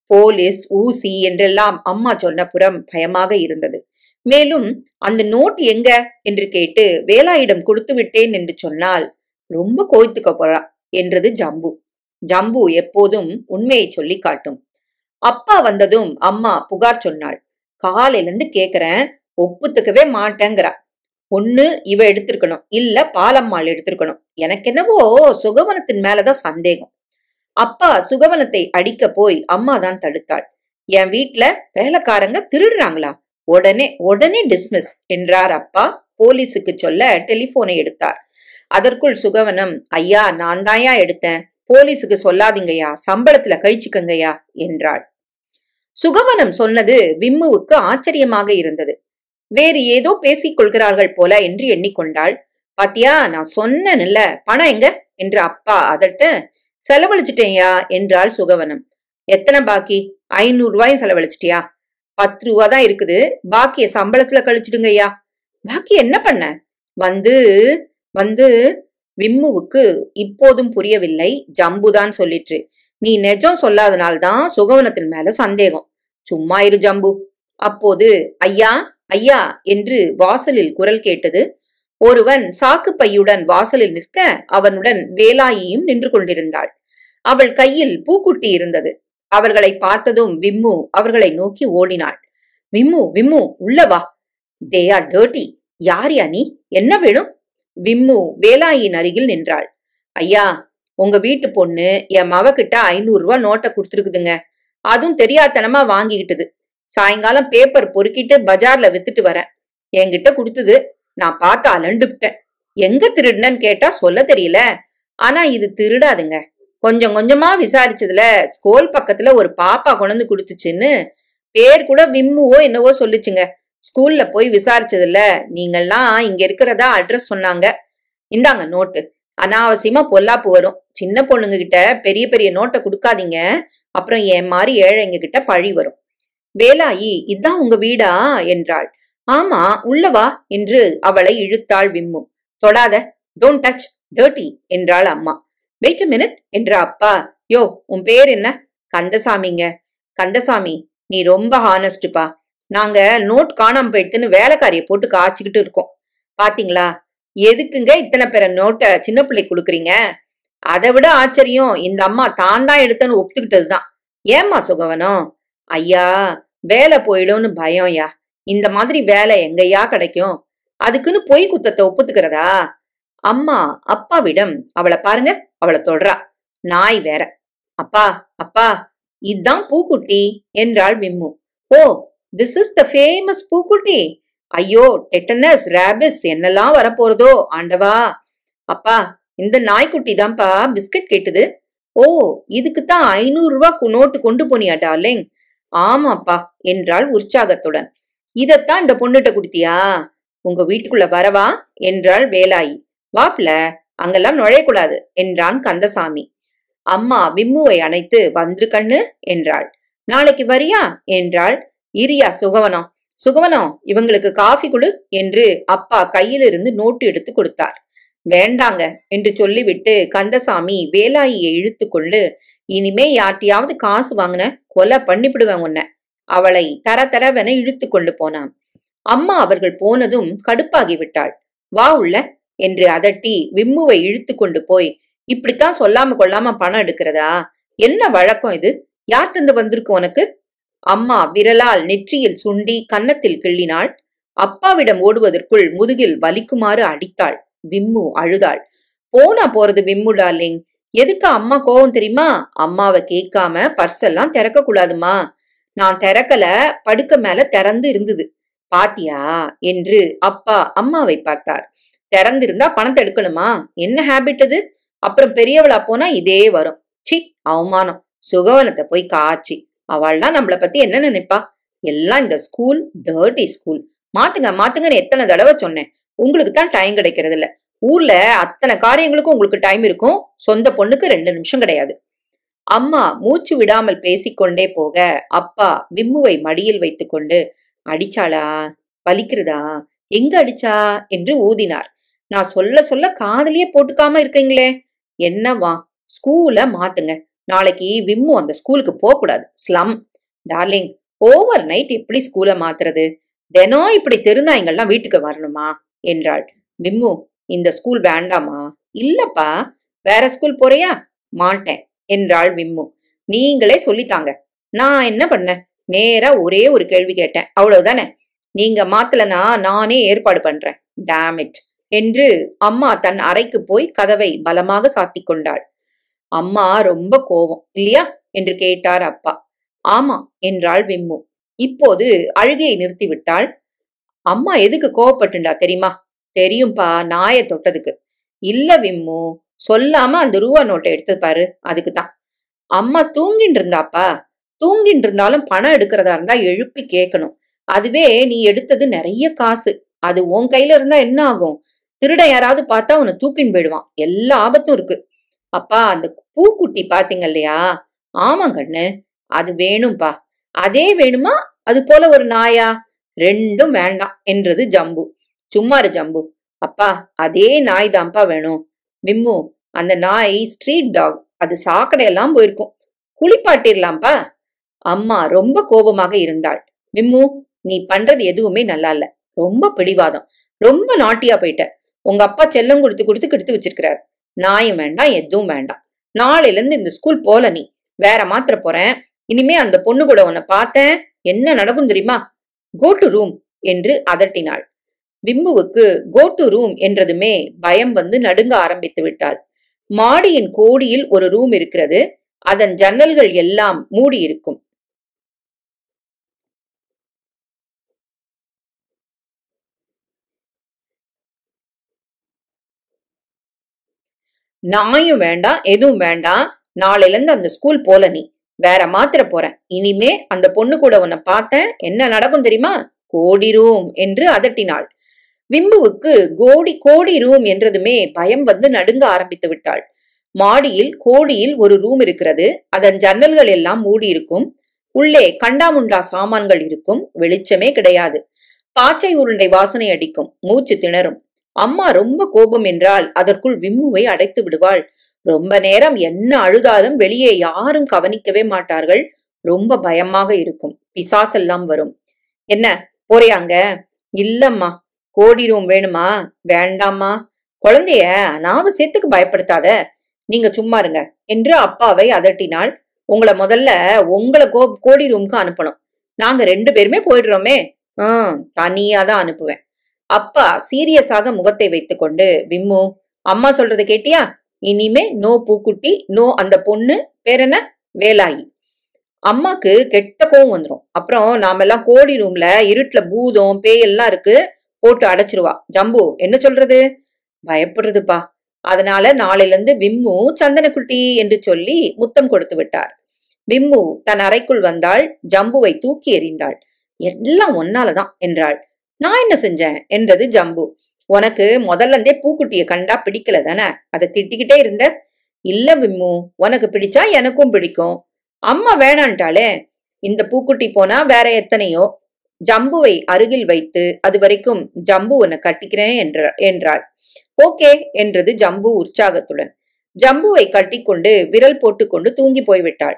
போலீஸ் ஊசி என்றெல்லாம் அம்மா சொன்னப்புறம் பயமாக இருந்தது. மேலும் அந்த நோட் எங்க என்று கேட்டு வேலாயிடம் கொடுத்து விட்டேன் என்று சொன்னால் ரொம்ப கோய்த்துக்க போறா என்றது ஜம்பு. ஜம்பு எப்போதும் உண்மையை சொல்லி காட்டும். அப்பா வந்ததும் அம்மா புகார் சொன்னாள். காலையில இருந்து கேக்குறேன், ஒப்புத்துக்கவே மாட்டேங்கிறா. ஒண்ணு இவ எடுத்திருக்கணும், இல்ல பாலம்மாள் எடுத்திருக்கணும். எனக்கு என்னவோ சுகவனத்தின் மேலதான் சந்தேகம். அப்பா சுகவனத்தை அடிக்க போய் அம்மா தான் தடுத்தாள். என் வீட்டுல வேலைக்காரங்க திருடுறாங்களா? உடனே டிஸ்மிஸ் என்றார் அப்பா. போலீஸுக்கு சொல்ல டெலிபோனை எடுத்தார். அதற்குள் சுகவனம், ஐயா நான் தாயா எடுத்தேன், போலீஸுக்கு சொல்லாதீங்கய்யா, சம்பளத்துல கழிச்சுக்கங்கய்யா என்றாள். சுகவனம் சொன்னது விம்முவுக்கு ஆச்சரியமாக இருந்தது. வேறு ஏதோ பேசிக் கொள்கிறார்கள் போல என்று எண்ணிக்கொண்டாள். பாத்தியா, நான் சொன்னேன்ல, பணம் எங்க என்று அப்பா அதட்ட. செலவழிச்சிட்டேயா என்றாள் சுகவனம். எத்தனை பாக்கி? 500 ரூபாயும் செலவழிச்சிட்டியா? 10 ரூபா தான் இருக்குது, பாக்கிய சம்பளத்துல கழிச்சிடுங்கய்யா. பாக்கி என்ன பண்ண? வந்து வந்து விம்முவுக்கு இப்போதும் புரியவில்லை. ஜம்புதான் சொல்லிற்று. நீ நெஜம் சொல்லாதனால்தான் சுகவனத்தின் மேல சந்தேகம். சும்மா இரு ஜம்பு. அப்போது ஐயா ஐயா என்று வாசலில் குரல் கேட்டது. ஒருவன் சாக்கு பையுடன் வாசலில் நிற்க அவனுடன் வேலாயியும் நின்று கொண்டிருந்தாள். அவள் கையில் பூக்குட்டி இருந்தது. அவர்களை பார்த்ததும் விம்மு அவர்களை நோக்கி ஓடினாள். விம்மு விம்மு உள்ள வா. They are dirty. யார் யா நீ? என்ன வேணும்? விம்மு வேலாயின் அருகில் நின்றாள். ஐயா, உங்க வீட்டு பொண்ணு என் மவகிட்ட 500 ரூபாய் நோட்டை கொடுத்துருக்குதுங்க. அதுவும் தெரியாதனமா வாங்கிக்கிட்டது. சாயங்காலம் பேப்பர் பொறுக்கிட்டு பஜார்ல வித்துட்டு வரேன். என்கிட்ட கொடுத்தது. நான் பார்த்து அலண்டுவிட்டேன். எங்க திருடுனன்னு கேட்டா சொல்ல தெரியல. ஆனா இது திருடாதுங்க. கொஞ்சம் கொஞ்சமா விசாரிச்சதுல ஸ்கூல் பக்கத்துல ஒரு பாப்பா கொண்டு கொடுத்துச்சுன்னு பேர் கூட விம்முவோ என்னவோ சொல்லுச்சுங்க. ஸ்கூல்ல போய் விசாரிச்சதுல நீங்கள்லாம் இங்க இருக்கிறதா அட்ரஸ் சொன்னாங்க. இந்தாங்க நோட்டு. அனாவசியமா பொல்லாப்பு வரும். சின்ன பொண்ணுங்க கிட்ட பெரிய பெரிய நோட்டை கொடுக்காதீங்க, அப்புறம் என் மாதிரி ஏழைங்க கிட்ட பழி வரும். வேலாயி, இதான் உங்க வீடா என்றாள். ஆமா, உள்ளவா என்று அவளை இழுத்தாள் விம்மு. தொடாத, டோன்ட் டச் டர்ட்டி என்றாள் அம்மா. வெயிட் a minute என்ற அப்பா. யோ, உன் பேர் என்ன? கந்தசாமிங்க. கந்தசாமி, நீ ரொம்ப ஹானஸ்டுப்பா. நாங்க நோட் காணாம போயிடுத்துன்னு வேலைக்காரிய போட்டு காய்ச்சிக்கிட்டு இருக்கோம். பாத்தீங்களா? எதுக்குங்க இத்தனை பேர நோட்டை சின்ன பிள்ளை கொடுக்குறீங்க? அதை விட ஆச்சரியம், இந்த அம்மா தான் தான் எடுத்தன்னு ஒப்புக்கிட்டதுதான். ஏம்மா சுகவனம்? ஐயா, வேலை போயிடும்னு பயம்யா. இந்த மாதிரி வேலை எங்கய்யா கிடைக்கும்? அதுக்குன்னு பொய் குத்தத்தை ஒப்புத்துக்கிறதா? அம்மா அப்பாவிடம், அவளை பாருங்க, அவளை தொடரா, நாய் வேற. அப்பா, அப்பா, இதுதான் பூக்குட்டி என்றாள் Vimmu. Oh, this is the famous பூக்குட்டி. ஐயோ, டெட்டனஸ், ரேபிஸ் என்னெல்லாம் வரப்போறதோ ஆண்டவா. அப்பா, இந்த நாய்க்குட்டி தான்ப்பா பிஸ்கட் கேட்டுது. ஓ, இதுக்குத்தான் 500 ரூபாய் நோட்டு கொண்டு போனியா டார்லிங்? ஆமாப்பா என்றாள் உற்சாகத்துடன். இதத்தான் இந்த பொண்ணுகிட்ட குடுத்தியா? உங்க வீட்டுக்குள்ள வரவா என்றாள் வேலாயி. வாப்ல, அங்கெல்லாம் நுழையக்கூடாது என்றான் கந்தசாமி. அம்மா விம்முவை அணைத்து வந்துரு கண்ணு என்றாள். நாளைக்கு வரியா என்றாள். இரியா சுகவனம். சுகவனம், இவங்களுக்கு காஃபி கொடு என்று அப்பா கையிலிருந்து நோட்டு எடுத்து கொடுத்தார். வேண்டாங்க என்று சொல்லிவிட்டு கந்தசாமி வேலாயியை இழுத்து கொண்டு, இனிமே யார்ட்டையாவது காசு வாங்கின கொலை பண்ணிவிடுவேன் உன்ன, அவளை தர தரவென இழுத்து கொண்டு போனான். அம்மா அவர்கள் போனதும் கடுப்பாகி விட்டாள். வா உள்ள என்று அதட்டி விம்முவை இழுத்து கொண்டு போய், இப்படித்தான் சொல்லாம கொள்ளாம பணம் எடுக்கிறதா? என்ன வழக்கம் இது? யார்கிட்ட வந்திருக்கு உனக்கு? அம்மா விரலால் நெற்றியில் சுண்டி கன்னத்தில் கிள்ளினாள். அப்பாவிடம் ஓடுவதற்குள் முதுகில் வலிக்குமாறு அடித்தாள். விம்மு அழுதாள். போனா போறது விம்மு டார்லிங். எதுக்கு அம்மா கோவம் தெரியுமா? அம்மாவை கேட்காம பர்ஸ் எல்லாம் திறக்க கூடாதுமா. நான் திறக்கல, படுக்க மேல திறந்து இருந்தது. பாத்தியா என்று அப்பா அம்மாவை பார்த்தார். திறந்திருந்தா பணத்தை எடுக்கணுமா? என்ன ஹேபிட் இது? அப்புறம் பெரியவளா போனா இதே வரும். சி, அவமானம். சுகவனத்தை போய் காய்ச்சி. அவள்லாம் நம்மளை பத்தி என்ன நினைப்பா? எல்லாம் இந்த ஸ்கூல், டர்ட்டி ஸ்கூல். மாத்துங்க மாத்துங்கன்னு எத்தனை தடவை சொன்னேன். உங்களுக்கு தான் டைம் கிடைக்கிறது இல்ல. ஊர்ல அத்தனை காரியங்களுக்கும் உங்களுக்கு டைம் இருக்கும். சொந்த பொண்ணுக்கு 2 நிமிஷம் கிடையாது. அம்மா மூச்சு விடாமல் பேசிக்கொண்டே போக அப்பா விம்முவை மடியில் வைத்துக்கொண்டு, அடிச்சாளா? வலிக்கிறதா? எங்க அடிச்சா என்று ஊதினார். நான் சொல்ல சொல்ல காதலியே போட்டுக்காம இருக்கீங்களே. என்னவா? ஸ்கூல மாத்துங்க. நாளைக்கு விம்மு அந்த ஸ்கூலுக்கு போக கூடாது. ஸ்லம். டார்லிங், ஓவர் நைட் எப்படி ஸ்கூல மாத்துறது? தினம் இப்படி தெருநாய்கள்லாம் வீட்டுக்கு வரணுமா என்றாள். விம்மு, இந்த ஸ்கூல் வேண்டாமா? இல்லப்பா, வேற ஸ்கூல் போறியா? மாட்டேன் என்றாள் விம்மு. நீங்களே சொல்லித்தாங்க. நான் என்ன பண்ணேன்? நேரா ஒரே ஒரு கேள்வி கேட்டேன், அவ்வளவுதானே. நீங்க மாத்தலனா நானே ஏற்பாடு பண்றேன். டேமிட் என்று அம்மா தன் அறைக்கு போய் கதவை பலமாக சாத்தி கொண்டாள். அம்மா ரொம்ப கோவம் இல்லையா என்று கேட்டார் அப்பா. ஆமா என்றாள் விம்மு. இப்போது அழுகையை நிறுத்திவிட்டாள். அம்மா எதுக்கு கோவப்பட்டுண்டா தெரியுமா? தெரியும்பா, நாயை தொட்டதுக்கு. இல்ல விம்மு, சொல்லாம அந்த ரூபா நோட்டை எடுத்து பாரு, அதுக்குதான். அம்மா தூங்கிட்டு இருந்தாப்பா. தூங்கிட்டு இருந்தாலும் பணம் எடுக்கிறதா இருந்தா எழுப்பி கேட்கணும். அதுவே நீ எடுத்தது நிறைய காசு. அது உன் கையில இருந்தா என்ன ஆகும்? திருட யாராவது பார்த்தா உன்னை தூக்கின்னு போயிடுவான். எல்லா ஆபத்தும் இருக்கு. அப்பா, அந்த பூக்குட்டி பாத்தீங்க இல்லையா? ஆமாங்கண்ணு, அது வேணும்பா. அதே வேணுமா? அது போல ஒரு நாயா? 2ம் வேண்டாம் என்றது ஜம்பு. சும்மாரு ஜம்பு. அப்பா, அதே நாய் தான்ப்பா வேணும். விம்மு, அந்த நாய் ஸ்ட்ரீட் டாக். அது சாக்கடையெல்லாம் போயிருக்கும். குளிப்பாட்டிடலாம்ப்பா. அம்மா ரொம்ப கோபமாக இருந்தாள். விம்மு, நீ பண்றது எதுவுமே நல்லா இல்ல. ரொம்ப பிடிவாதம். ரொம்ப நாட்டியா போயிட்ட. உங்க அப்பா செல்லம் கொடுத்து கொடுத்து கெடுத்து வச்சிருக்கிறார். நாயும் வேண்டாம், எதுவும் வேண்டாம். நாளையில இருந்து இந்த ஸ்கூல் போல. நீ வேற மாத்திர போறேன். இனிமே அந்த பொண்ணு கூட உன்னை பார்த்தேன், என்ன நடக்கும் தெரியுமா? கோ டு ரூம் என்று அதட்டினாள். விம்முவுக்கு கோ டு ரூம் என்றதுமே பயம் வந்து நடுங்க ஆரம்பித்து விட்டாள். மாடியின் கோடியில் ஒரு ரூம் இருக்கிறது. அதன் ஜன்னல்கள் எல்லாம் மூடி இருக்கும். நாயும் வேண்டாம், எதுவும் வேண்டாம். நாளையில இருந்து அந்த ஸ்கூல் போல. நீ வேற மாத்திர போறேன். இனிமே அந்த பொண்ணு கூட உன்னை பார்த்தேன், என்ன நடக்கும் தெரியுமா? கோடி ரூம் என்று அதட்டினாள். விம்புவுக்கு கோடி ரூம் என்றதுமே பயம் வந்து நடுங்க ஆரம்பித்து விட்டாள். மாடியில் கோடியில் ஒரு ரூம் இருக்கிறது. அதன் ஜன்னல்கள் எல்லாம் மூடி இருக்கும். உள்ளே கண்டாமுண்டா சாமான்கள் இருக்கும். வெளிச்சமே கிடையாது. பாச்சை உருண்டை வாசனை அடிக்கும். மூச்சு திணறும். அம்மா ரொம்ப கோபம் என்றால் அதற்குள் விம்முவை அடைத்து விடுவாள். ரொம்ப நேரம் என்ன அழுதாலும் வெளியே யாரும் கவனிக்கவே மாட்டார்கள். ரொம்ப பயமாக இருக்கும். பிசாசெல்லாம் வரும். என்ன போறியாங்க? இல்லம்மா. கோடி ரூம் வேணுமா? வேண்டாமா. குழந்தைய அனாவசியத்துக்கு பயப்படுத்தாத. நீங்க சும்மா இருங்க என்று அப்பாவை அதட்டினாள். உங்களை கோடி ரூமுக்கு அனுப்பணும். நாங்க 2 பேருமே போயிடுறோமே. தனியா தான் அனுப்புவேன். அப்பா சீரியஸாக முகத்தை வைத்துக்கொண்டு, விம்மு, அம்மா சொல்றத கேட்டியா? இனிமே நோ பூக்குட்டி, நோ அந்த பொண்ணு, பேர் என்ன, வேலாயி. அம்மாக்கு கெட்ட கோவம் வந்துடும். அப்புறம் நாமெல்லாம் கோடி ரூம்ல இருட்டுல பூதம் பேய் எல்லாம் இருக்கு, போட்டு அடைச்சிருவா. ஜம்பு என்ன சொல்றது? பயப்படுறதுப்பா. அதனால நாளையில இருந்து விம்மு சந்தனக்குட்டி என்று சொல்லி முத்தம் கொடுத்து விட்டார். விம்மு தன் அறைக்குள் வந்தாள். ஜம்புவை தூக்கி எறிந்தாள். எல்லாம் ஒன்னாலதான் என்றாள். நான் என்ன செஞ்சேன் என்றது ஜம்பு. உனக்கு முதல்ல இருந்தே பூக்குட்டிய கண்டா பிடிக்கல தானே? அதை திட்டிக்கிட்டே இருந்த. இல்ல விம்மு, உனக்கு பிடிச்சா எனக்கும் பிடிக்கும். அம்மா வேணான்ட்டாளே. இந்த பூக்குட்டி போனா வேற எத்தனையோ. ஜம்புவை அருகில் வைத்து அது வரைக்கும் ஜம்பு உன்னை கட்டிக்கிறேன் என்றாள். ஓகே என்றது ஜம்பு உற்சாகத்துடன். ஜம்புவை கட்டிக்கொண்டு விரல் போட்டுக்கொண்டு தூங்கி போய்விட்டாள்.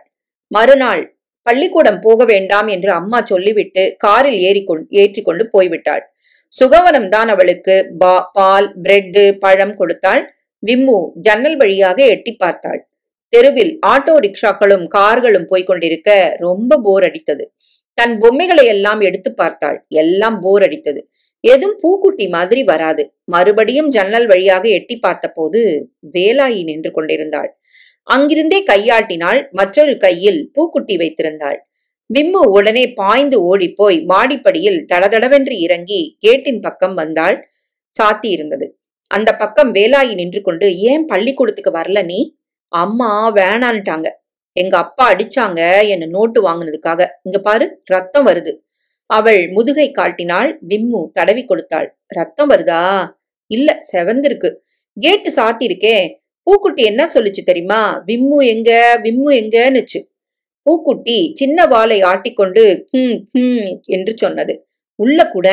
மறுநாள் பள்ளிக்கூடம் போக வேண்டாம் என்று அம்மா சொல்லிவிட்டு காரில் ஏற்றிக்கொண்டு போய்விட்டாள். சுகவனம் தான் அவளுக்கு பால், பிரெட்டு, பழம் கொடுத்தாள். விம்மு ஜன்னல் வழியாக எட்டி பார்த்தாள். தெருவில் ஆட்டோ ரிக்ஷாக்களும் கார்களும் போய்கொண்டிருக்க ரொம்ப போர் அடித்தது. தன் பொம்மைகளை எல்லாம் எடுத்து பார்த்தாள். எல்லாம் போர் அடித்தது. எதுவும் பூக்குட்டி மாதிரி வராது. மறுபடியும் ஜன்னல் வழியாக எட்டி பார்த்த போது வேலாயி நின்று கொண்டிருந்தாள். அங்கிருந்தே கையாட்டினாள். மற்றொரு கையில் பூக்குட்டி வைத்திருந்தாள். விம்மு உடனே பாய்ந்து ஓடிப்போய் மாடிப்படியில் தடதடவென்று இறங்கி கேட்டின் பக்கம் வந்தாள். சாத்தி இருந்தது. அந்த பக்கம் வேலாயி நின்று கொண்டு, ஏன் பள்ளிக்கூடத்துக்கு வரல நீ? அம்மா வேணான்ட்டாங்க. எங்க அப்பா அடிச்சாங்க என்ன நோட்டு வாங்கினதுக்காக. இங்க பாரு, ரத்தம் வருது. அவள் முதுகை காட்டினாள். விம்மு தடவி கொடுத்தாள். ரத்தம் வருதா? இல்ல, செவந்திருக்கு. கேட்டு சாத்தி இருக்கே. பூக்குட்டி என்ன சொல்லுச்சு தெரியுமா? விம்மு எங்க, விம்மு எங்கன்னுச்சு. பூக்குட்டி சின்ன வாளை ஆட்டிக்கொண்டு என்று சொன்னது. உள்ள கூட,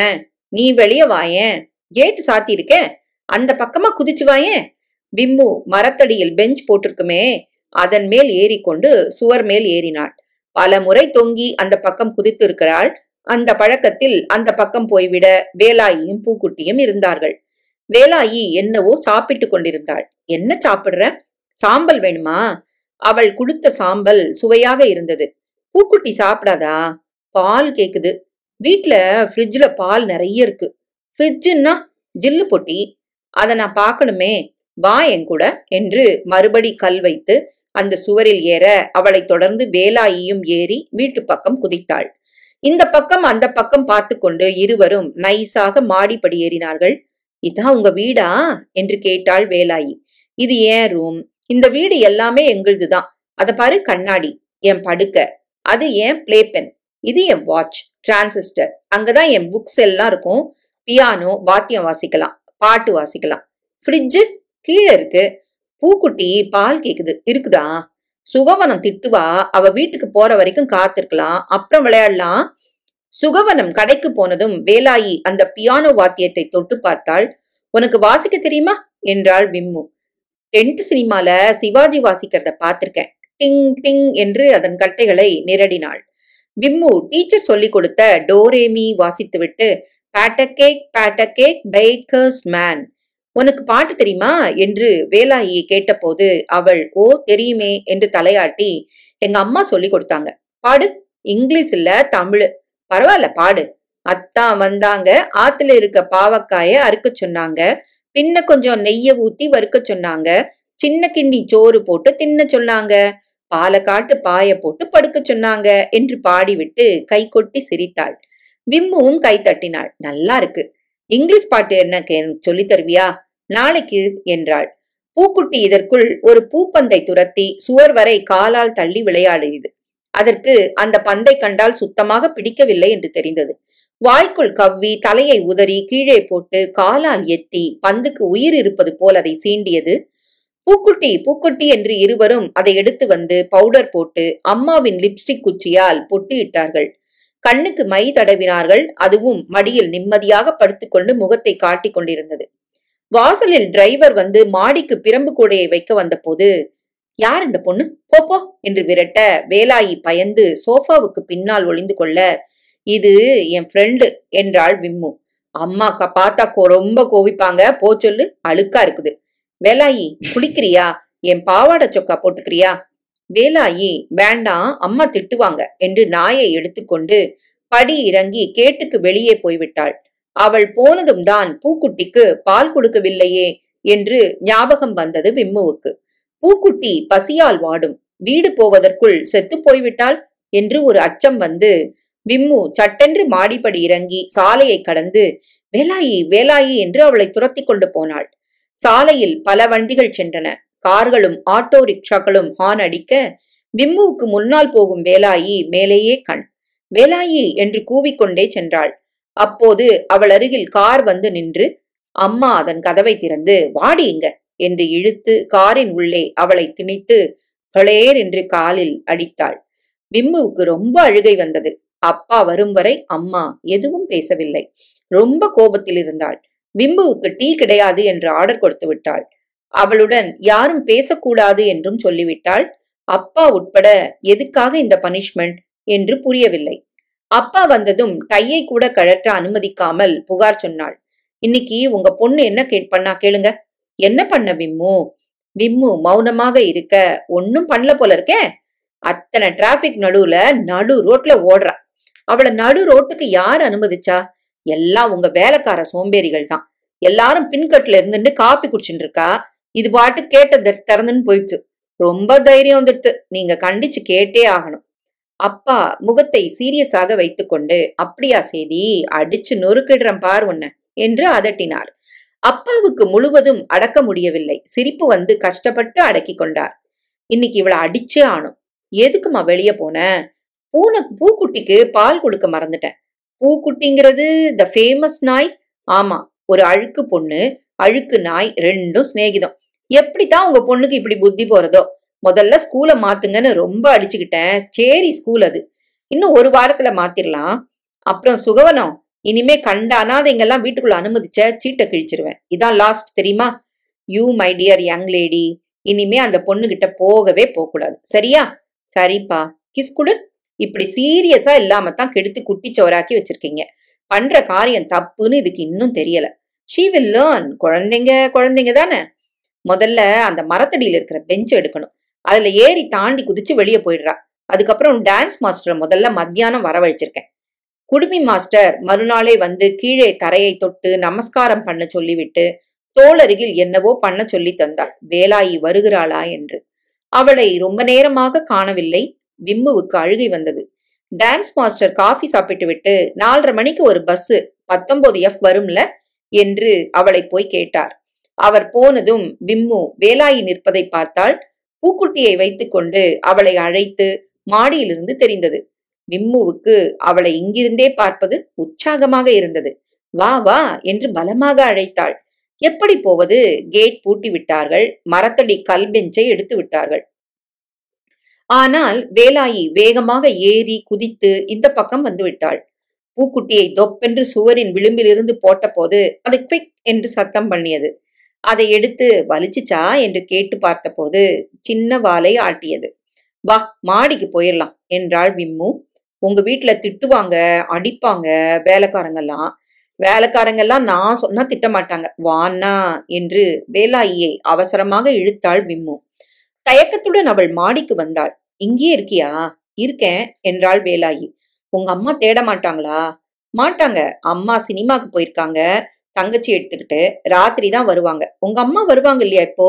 நீ வெளிய வாயேன். கேட்டு சாத்தி இருக்கே, அந்த பக்கமா குதிச்சு வாயேன். விம்மு மரத்தடியில் பெஞ்ச் போட்டிருக்குமே, அதன் மேல் ஏறிக்கொண்டு சுவர் மேல் ஏறினாள். பல முறை தொங்கி அந்த பக்கம் குதித்து இருக்கிறாள். அந்த பழக்கத்தில் அந்த பக்கம் போய்விட வேலாயியும் பூக்குட்டியும் இருந்தார்கள். வேலாயி என்னவோ சாப்பிட்டு கொண்டிருந்தாள். என்ன சாப்பிடுற? சாம்பல் வேணுமா? அவள் கொடுத்த சாம்பல் சுவையாக இருந்தது. பூக்குட்டி சாப்பிடாதா? பால் கேக்குது. வீட்டுல ஃப்ரிட்ஜ்ல பால் நிறைய இருக்கு. ஃப்ரிட்ஜுன்னா ஜில்லு பொட்டி. அத நான் பார்க்கணுமே. வா என் கூட என்று மறுபடி கல் வைத்து அந்த சுவரில் ஏற அவளை தொடர்ந்து வேலாயியும் ஏறி வீட்டு பக்கம் குதித்தாள். இந்த பக்கம் அந்த பக்கம் பார்த்து கொண்டு இருவரும் நைஸாக மாடிப்படி ஏறினார்கள். இதான் உங்க வீடா என்று கேட்டாள் வேலாயி. இது ஏன் ரூம். இந்த வீடு எல்லாமே எங்களுதுதான். அத பாரு, கண்ணாடி, என் படுக்க, அது என் பிளே பென், இது என் வாட்ச், டிரான்சிஸ்டர், அங்கதான் என் புக்ஸ் எல்லாம் இருக்கும். பியானோ, வாத்தியம் வாசிக்கலாம், பாட்டு வாசிக்கலாம். ஃப்ரிட்ஜு கீழே இருக்கு. பூக்குட்டி பால் கேக்குது, இருக்குதா? சுகவனம் திட்டுவா. அவ வீட்டுக்கு போற வரைக்கும் காத்திருக்கலாம், அப்புறம் விளையாடலாம். சுகவனம் கடைக்கு போனதும் வேலாயி அந்த பியானோ வாத்தியத்தை தொட்டு பார்த்தாள். உனக்கு வாசிக்க தெரியுமா என்றாள் விம்மு. டென்ட் சினிமால சிவாஜி வாசிக்கிறத பார்த்திருக்கேன். டிங் டிங் என்று அதன் கட்டைகளை நிரடினாள். விம்மு டீச்சர் சொல்லி கொடுத்த டோரேமி வாசித்துவிட்டு பேட்டகேக் பேக்கர்ஸ் மேன், உனக்கு பாட்டு தெரியுமா என்று வேலாயியை கேட்டபோது அவள் ஓ தெரியுமே என்று தலையாட்டி, எங்க அம்மா சொல்லி கொடுத்தாங்க, பாடு. இங்கிலீஷ் இல்ல, தமிழ். பரவாயில்ல, பாடு. அத்தான் வந்தாங்க, ஆத்துல இருக்க பாவக்காய அறுக்க சொன்னாங்க, பின்ன கொஞ்சம் நெய்ய ஊத்தி வறுக்க சொன்னாங்க, சின்ன கிண்ணி சோறு போட்டு தின்ன சொன்னாங்க, பாலக்காட்டு பாய போட்டு படுக்க சொன்னாங்க என்று பாடிவிட்டு கை கொட்டி சிரித்தாள். விம்முவும் கை தட்டினாள். நல்லா இருக்கு. இங்கிலீஷ் பாட்டு என்ன சொல்லி தருவியா? நாளைக்கு என்றாள். பூக்குட்டி இதற்குள் ஒரு பூப்பந்தை துரத்தி சுவர் வரை காலால் தள்ளி விளையாடியது. அதற்கு அந்த பந்தை கண்டால் சுத்தமாக பிடிக்கவில்லை என்று தெரிந்தது. வாய்க்குள் கவ்வி தலையை உதறி கீழே போட்டு காலால் எத்தி பந்துக்கு உயிர் இருப்பது போல் அதை சீண்டியது. பூக்குட்டி பூக்குட்டி என்று இருவரும் அதை எடுத்து வந்து பவுடர் போட்டு அம்மாவின் லிப்ஸ்டிக் குச்சியால் பொட்டு இட்டார்கள். கண்ணுக்கு மை தடவினார்கள். அதுவும் மடியில் நிம்மதியாக படுத்துக்கொண்டு முகத்தை காட்டிக் கொண்டிருந்தது. வாசலில் டிரைவர் வந்து மாடிக்கு பிரம்பு கூடையை வைக்க வந்த போது, யார் இந்த பொண்ணு, போ என்று விரட்ட வேலாயி பயந்து சோஃபாவுக்கு பின்னால் ஒளிந்து கொள்ள, இது என் ஃப்ரெண்டு என்றாள் விம்மு. அம்மா பார்த்தா ரொம்ப கோவிப்பாங்க, போ சொல்லு, அழுக்கா இருக்குது. வேலாயி, குளிக்கிறியா? என் பாவாடை சொக்கா போட்டுக்கிறியா? வேலாயி, வேண்டாம், அம்மா திட்டுவாங்க என்று நாயை எடுத்துக்கொண்டு படி இறங்கி கேட்டுக்கு வெளியே போய்விட்டாள். அவள் போனதும் தான் பூக்குட்டிக்கு பால் கொடுக்கவில்லையே என்று ஞாபகம் வந்தது விம்முவுக்கு. பூக்குட்டி பசியால் வாடும், வீடு போவதற்குள் செத்து போய்விட்டாள் என்று ஒரு அச்சம் வந்து விம்மு சட்டென்று மாடிப்படி இறங்கி சாலையை கடந்து வேலாயி வேலாயி என்று அவளை துரத்தி கொண்டு போனாள். சாலையில் பல வண்டிகள் சென்றன. கார்களும் ஆட்டோ ரிக்ஷாக்களும் ஹார்ன் அடிக்க விம்முவுக்கு முன்னால் போகும் வேலாயி மேலேயே கண். வேலாயி என்று கூவிக்கொண்டே சென்றாள். அப்போது அவள் அருகில் கார் வந்து நின்று அம்மா அதன் கதவை திறந்து வாடி இங்க என்று இழுத்து காரின் உள்ளே அவளை திணித்து பளேர் என்று காலில் அடித்தாள். விம்முவுக்கு ரொம்ப அழுகை வந்தது. அப்பா வரும் வரை அம்மா எதுவும் பேசவில்லை. ரொம்ப கோபத்தில் இருந்தாள். விம்முவுக்கு டீ கிடையாது என்று ஆர்டர் கொடுத்து விட்டாள். அவளுடன் யாரும் பேசக்கூடாது என்றும் சொல்லிவிட்டாள். அப்பா உட்பட எதுக்காக இந்த பனிஷ்மெண்ட் என்று புரியவில்லை. அப்பா வந்ததும் டையை கூட கழற்ற அனுமதிக்காமல் புகார் சொன்னாள். இன்னைக்கு உங்க பொண்ணு என்ன பண்ணா கேளுங்க. என்ன பண்ண விம்மு? விம்மு மௌனமாக இருக்க, ஒன்னும் பண்ணல போல இருக்கே. அத்தனை டிராபிக் நடுவுல நடு ரோட்ல ஓடுறா. அவளை நடு ரோட்டுக்கு யார் அனுமதிச்சா? எல்லாம் உங்க வேலைக்கார சோம்பேறிகள் தான். எல்லாரும் பின்கட்டுல இருந்துட்டு காப்பி குடிச்சுட்டு இருக்கா. இது பாட்டு கேட்ட திறந்துன்னு போயிடுச்சு. ரொம்ப தைரியம் வந்துடுத்து. நீங்க கண்டிச்சு கேட்டே ஆகணும். அப்பா முகத்தை சீரியஸாக வைத்துக்கொண்டு, அப்படியா செய்தி, அடிச்சு நொறுக்கிடுறேன் பார் உன்ன என்று அதட்டினார். அப்பாவுக்கு முழுவதும் அடக்க முடியவில்லை. சிரிப்பு வந்து கஷ்டப்பட்டு அடக்கி கொண்டார். இன்னைக்கு இவளை அடிச்சே ஆனும். எதுக்குமா வெளியே போன? பூக்குட்டிக்கு பால் கொடுக்க மறந்துட்டேன். பூக்குட்டிங்கிறது த ஃபேமஸ் நாய். ஆமா, ஒரு அழுக்கு பொண்ணு, அழுக்கு நாய், ரெண்டும் சிநேகிதம். எப்படித்தான் உங்க பொண்ணுக்கு இப்படி புத்தி போறதோ. முதல்ல ஸ்கூலை மாத்துங்கன்னு ரொம்ப அடிச்சுக்கிட்டேன். சேரி ஸ்கூல் அது, இன்னும் ஒரு வாரத்துல மாத்திரலாம். அப்புறம் சுகவனம், இனிமே கண்ட அனாதைங்கெல்லாம் வீட்டுக்குள்ள அனுமதிச்ச சீட்டை கிழிச்சிருவேன். இதான் லாஸ்ட், தெரியுமா? You my dear young lady, இனிமே அந்த பொண்ணு கிட்ட போகவே போகக்கூடாது, சரியா? சரிப்பா, கிஸ் குடு. இப்படி சீரியஸா இல்லாமத்தான் கெடுத்து குட்டி சோறாக்கி வச்சிருக்கீங்க. பண்ற காரியம் தப்புன்னு இதுக்கு இன்னும் தெரியல. She will learn. குழந்தைங்க தானே. முதல்ல அந்த மரத்தடியில இருக்கிற பெஞ்ச் எடுக்கணும். அதுல ஏறி தாண்டி குதிச்சு வெளியே போயிடுறா. அதுக்கப்புறம் டான்ஸ் மாஸ்டரை முதல்ல மத்தியானம் வரவழைச்சிருக்கேன். குடுமி மாஸ்டர் மறுநாளே வந்து கீழே தரையை தொட்டு நமஸ்காரம் பண்ண சொல்லிவிட்டு தோளருகில் என்னவோ பண்ண சொல்லி தந்தாள். வேலாயி வருகிறாளா என்று. அவளை ரொம்ப நேரமாக காணவில்லை. விம்முவுக்கு அழுகை வந்தது. டான்ஸ் மாஸ்டர் காஃபி சாப்பிட்டு விட்டு 4:30 மணிக்கு ஒரு பஸ் 19F வரும்ல என்று அவளை போய் கேட்டார். அவர் போனதும் விம்மு வேலாயி நிற்பதை பார்த்தாள். பூக்குட்டியை வைத்துக்கொண்டு அவளை அழைத்து மாடியிலிருந்து தெரிந்தது. விம்முவுக்கு அவளை இங்கிருந்தே பார்ப்பது உற்சாகமாக இருந்தது. வா வா என்று பலமாக அழைத்தாள். எப்படி போவது? கேட் பூட்டி விட்டார்கள். மரத்தடி கல் பெஞ்சை எடுத்து விட்டார்கள். ஆனால் வேலாயி வேகமாக ஏறி குதித்து இந்த பக்கம் வந்து விட்டாள். பூக்குட்டியை தொப்பென்று சுவரின் விளிம்பிலிருந்து போட்ட போது அது பிக் என்று சத்தம் பண்ணியது. அதை எடுத்து வலிச்சுச்சா என்று கேட்டு பார்த்த போது சின்ன வாலை ஆட்டியது. வா, மாடிக்கு போயிடலாம் என்றாள் விம்மு. உங்க வீட்டுல திட்டுவாங்க, அடிப்பாங்க வேலைக்காரங்கெல்லாம் நான் சொன்னா திட்ட மாட்டாங்க, வான்னா என்று வேலாயியை அவசரமாக இழுத்தாள் விம்மு. தயக்கத்துடன் அவள் மாடிக்கு வந்தாள். இங்கே இருக்கியா? இருக்கேன் என்றாள் வேலாயி. உங்க அம்மா தேட மாட்டாங்களா? மாட்டாங்க, அம்மா சினிமாக்கு போயிருக்காங்க தங்கச்சி எடுத்துக்கிட்டு. ராத்திரி தான் வருவாங்க. உங்க அம்மா வருவாங்க இல்லையா இப்போ?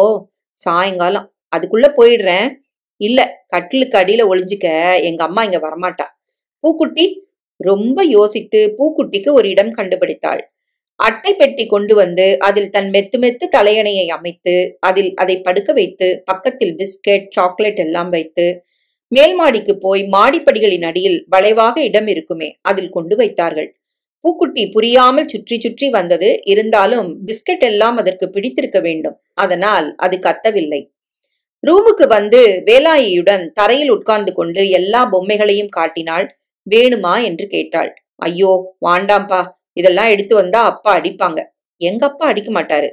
சாயங்காலம். அதுக்குள்ள போயிடுறேன். இல்ல, கட்டிலுக்கு அடியில ஒளிஞ்சுக்க, எங்க அம்மா இங்க வரமாட்டா. பூக்குட்டி? ரொம்ப யோசித்து பூக்குட்டிக்கு ஒரு இடம் கண்டுபிடித்தாள். அட்டை பெட்டி கொண்டு வந்து அதில் தன் மெத்து தலையணையை அமைத்து அதில் அதை படுக்க வைத்து பக்கத்தில் பிஸ்கெட் சாக்லேட் எல்லாம் வைத்து மேல் மாடிக்கு போய் மாடிப்படிகளின் அடியில் வளைவாக இடம் இருக்குமே அதில் கொண்டு வைத்தார்கள். பூக்குட்டி புரியாமல் சுற்றி சுற்றி வந்தது. இருந்தாலும் பிஸ்கெட் எல்லாம் அதற்கு பிடித்திருக்க வேண்டும். அதனால் அது கத்தவில்லை. ரூமுக்கு வந்து வேலாயியுடன் தரையில் உட்கார்ந்து கொண்டு எல்லா பொம்மைகளையும் காட்டினாள். வேணுமா என்று கேட்டாள். ஐயோ வாண்டாம்பா, இதெல்லாம் எடுத்து வந்தா அப்பா அடிப்பாங்க. எங்க அப்பா அடிக்க மாட்டாரு.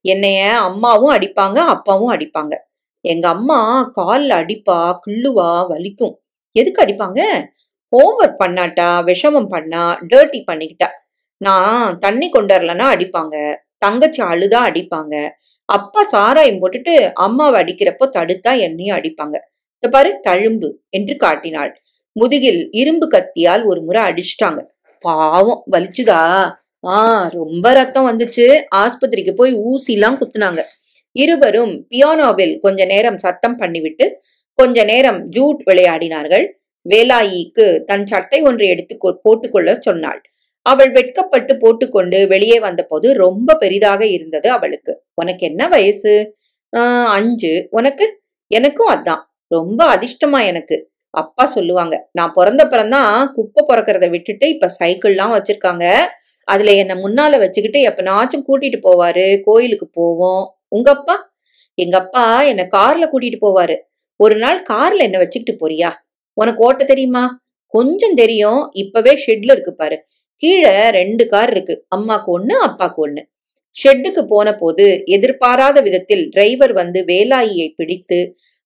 என்னைய அம்மாவும் அடிப்பாங்க, அப்பாவும் அடிப்பாங்க. எங்க அம்மா கால்ல அடிப்பா, கிள்ளுவா, வலிக்கும். எதுக்கு அடிப்பாங்க? ஹோம்ஒர்க் பண்ணாட்டா, விஷமம் பண்ணா, டர்ட்டி பண்ணிக்கிட்டா. நான் தண்ணி கொண்டு வரலன்னா அடிப்பாங்க. தங்கச்சி அழுதா அடிப்பாங்க. அப்பா சாராயம் போட்டுட்டு அம்மாவை அடிக்கிறப்போ தடுத்தா என்னையும் அடிப்பாங்க. இந்த பாரு தழும்பு என்று காட்டினாள். முதுகில் இரும்பு கத்தியால் ஒரு முறை அடிச்சிட்டாங்க. பாவம் வலிச்சுதா? ரொம்ப ரத்தம் வந்துச்சு. ஆஸ்பத்திரிக்கு போய் ஊசிலாம் குத்துனாங்க. இருவரும் பியானோவில் கொஞ்ச நேரம் சத்தம் பண்ணிவிட்டு கொஞ்ச நேரம் ஜூட் விளையாடினார்கள். வேலாயிக்கு தன் சட்டை ஒன்றை எடுத்து போட்டுக்கொள்ள சொன்னாள். அவள் வெட்கப்பட்டு போட்டுக்கொண்டு வெளியே வந்தபோது ரொம்ப பெரிதாக இருந்தது அவளுக்கு. உனக்கு என்ன வயசு? 5. உனக்கு? எனக்கும் அதான். ரொம்ப அதிர்ஷ்டமா எனக்கு. அப்பா சொல்லுவாங்க, நான் பிறந்தப்புறம்தான் குப்பை பிறக்கிறத விட்டுட்டு இப்ப சைக்கிள்லாம் வச்சிருக்காங்க. அதுல என்ன முன்னால வச்சுக்கிட்டு எப்பனாச்சும் கூட்டிட்டு போவாரு. கோயிலுக்கு போவோம். உங்க அப்பா? எங்க அப்பா என்ன கார்ல கூட்டிட்டு போவாரு. ஒரு நாள் கார்ல என்ன வச்சுக்கிட்டு போறியா? உனக்கு ஓட்ட தெரியுமா? கொஞ்சம் தெரியும். இப்பவே ஷெட்ல இருக்கு பாரு. கீழே 2 கார் இருக்கு. அம்மாக்கு 1, அப்பாக்கு 1. ஷெட்டுக்கு போன போது எதிர்பாராத விதத்தில் டிரைவர் வந்து வேலாயியை பிடித்து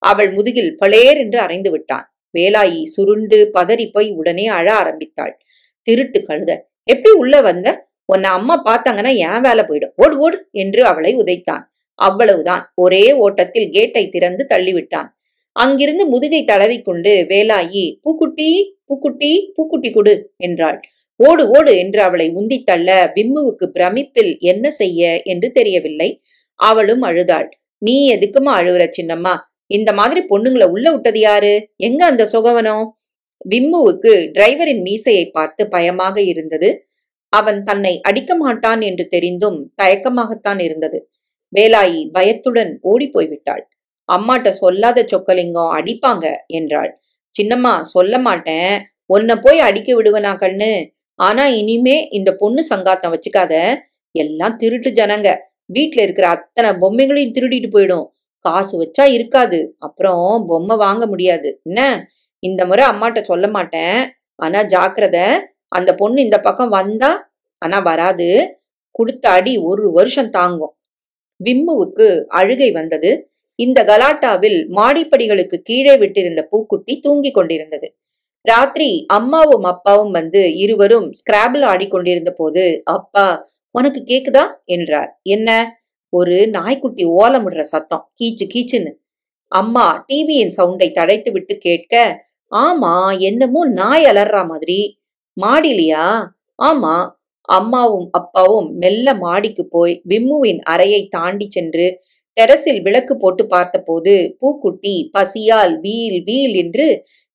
அவள் முதுகில் பளேர் என்று அறைந்து விட்டான். வேலாயி சுருண்டு பதறி போய் உடனே அழ ஆரம்பித்தாள். திருட்டு கழுத, எப்படி உள்ள வந்த? உன்னை அம்மா பார்த்தாங்கன்னா என் வேலை போயிடும். ஓடு ஓடு என்று அவளை உதைத்தான். அவ்வளவுதான். ஒரே ஓட்டத்தில் கேட்டை திறந்து தள்ளிவிட்டான். அங்கிருந்து முதுகை தடவிக்கொண்டு வேலாயி, பூக்குட்டி பூக்குட்டி பூக்குட்டி கொடு என்றாள். ஓடு ஓடு என்று அவளை உந்தித் தள்ள விம்முவுக்கு பிரமிப்பில் என்ன செய்ய என்று தெரியவில்லை. அவளும் அழுதாள். நீ எதுக்குமா அழுவுற சின்னம்மா? இந்த மாதிரி பொண்ணுங்களை உள்ள விட்டது யாரு? எங்க அந்த சுகவனம்? விம்முவுக்கு டிரைவரின் மீசையை பார்த்து பயமாக இருந்தது. அவன் தன்னை அடிக்க மாட்டான் என்று தெரிந்தும் தயக்கமாகத்தான் இருந்தது. வேலாயி பயத்துடன் ஓடி போய்விட்டாள். அம்மாட்ட சொல்லாத சொக்கலிங்கம், அடிப்பாங்க என்றாள். சின்னம்மா, சொல்ல மாட்டேன். உன்னை போய் அடிக்க விடுவனா கண்ணு? ஆனா இனிமே இந்த பொண்ணு சங்காத்தம் வச்சுக்காத. எல்லாம் திருட்டு ஜனங்க. வீட்டுல இருக்கிற அத்தனை பொம்மைகளையும் திருடிட்டு போயிடும். காசு வச்சா இருக்காது. அப்புறம் பொம்மை வாங்க முடியாது. என்ன? இந்த முறை அம்மாட்ட சொல்ல மாட்டேன். ஆனா ஜாக்கிரதை. அந்த பொண்ணு இந்த பக்கம் வந்தா, ஆனா வராது. கொடுத்த அடி 1 வருஷம் தாங்கும். விம்முவுக்கு அழுகை வந்தது. இந்த கலாட்டாவில் மாடிப்படிகளுக்கு கீழே விட்டிருந்த பூக்குட்டி தூங்கிக் கொண்டிருந்தது. ராத்திரி அம்மாவும் அப்பாவும் வந்து இருவரும் ஸ்கிராபிள் ஆடிக்கொண்டிருந்த போது, அப்பா, உனக்கு கேக்குதா என்றார். என்ன? ஒரு நாய்க்குட்டி ஓலமிடுற சத்தம், கீச்சு கீச்சுன்னு. அம்மா டிவியின் சவுண்டை தடைத்து விட்டு கேட்க, ஆமா, என்னமோ நாய் அலறா மாதிரி. மாடிலியா? ஆமா. அம்மாவும் அப்பாவும் மெல்ல மாடிக்கு போய் விம்முவின் அறையை தாண்டி சென்று டெரஸில் விளக்கு போட்டு பார்த்தபோது பூக்குட்டி பசியால் வீல் வீல் என்று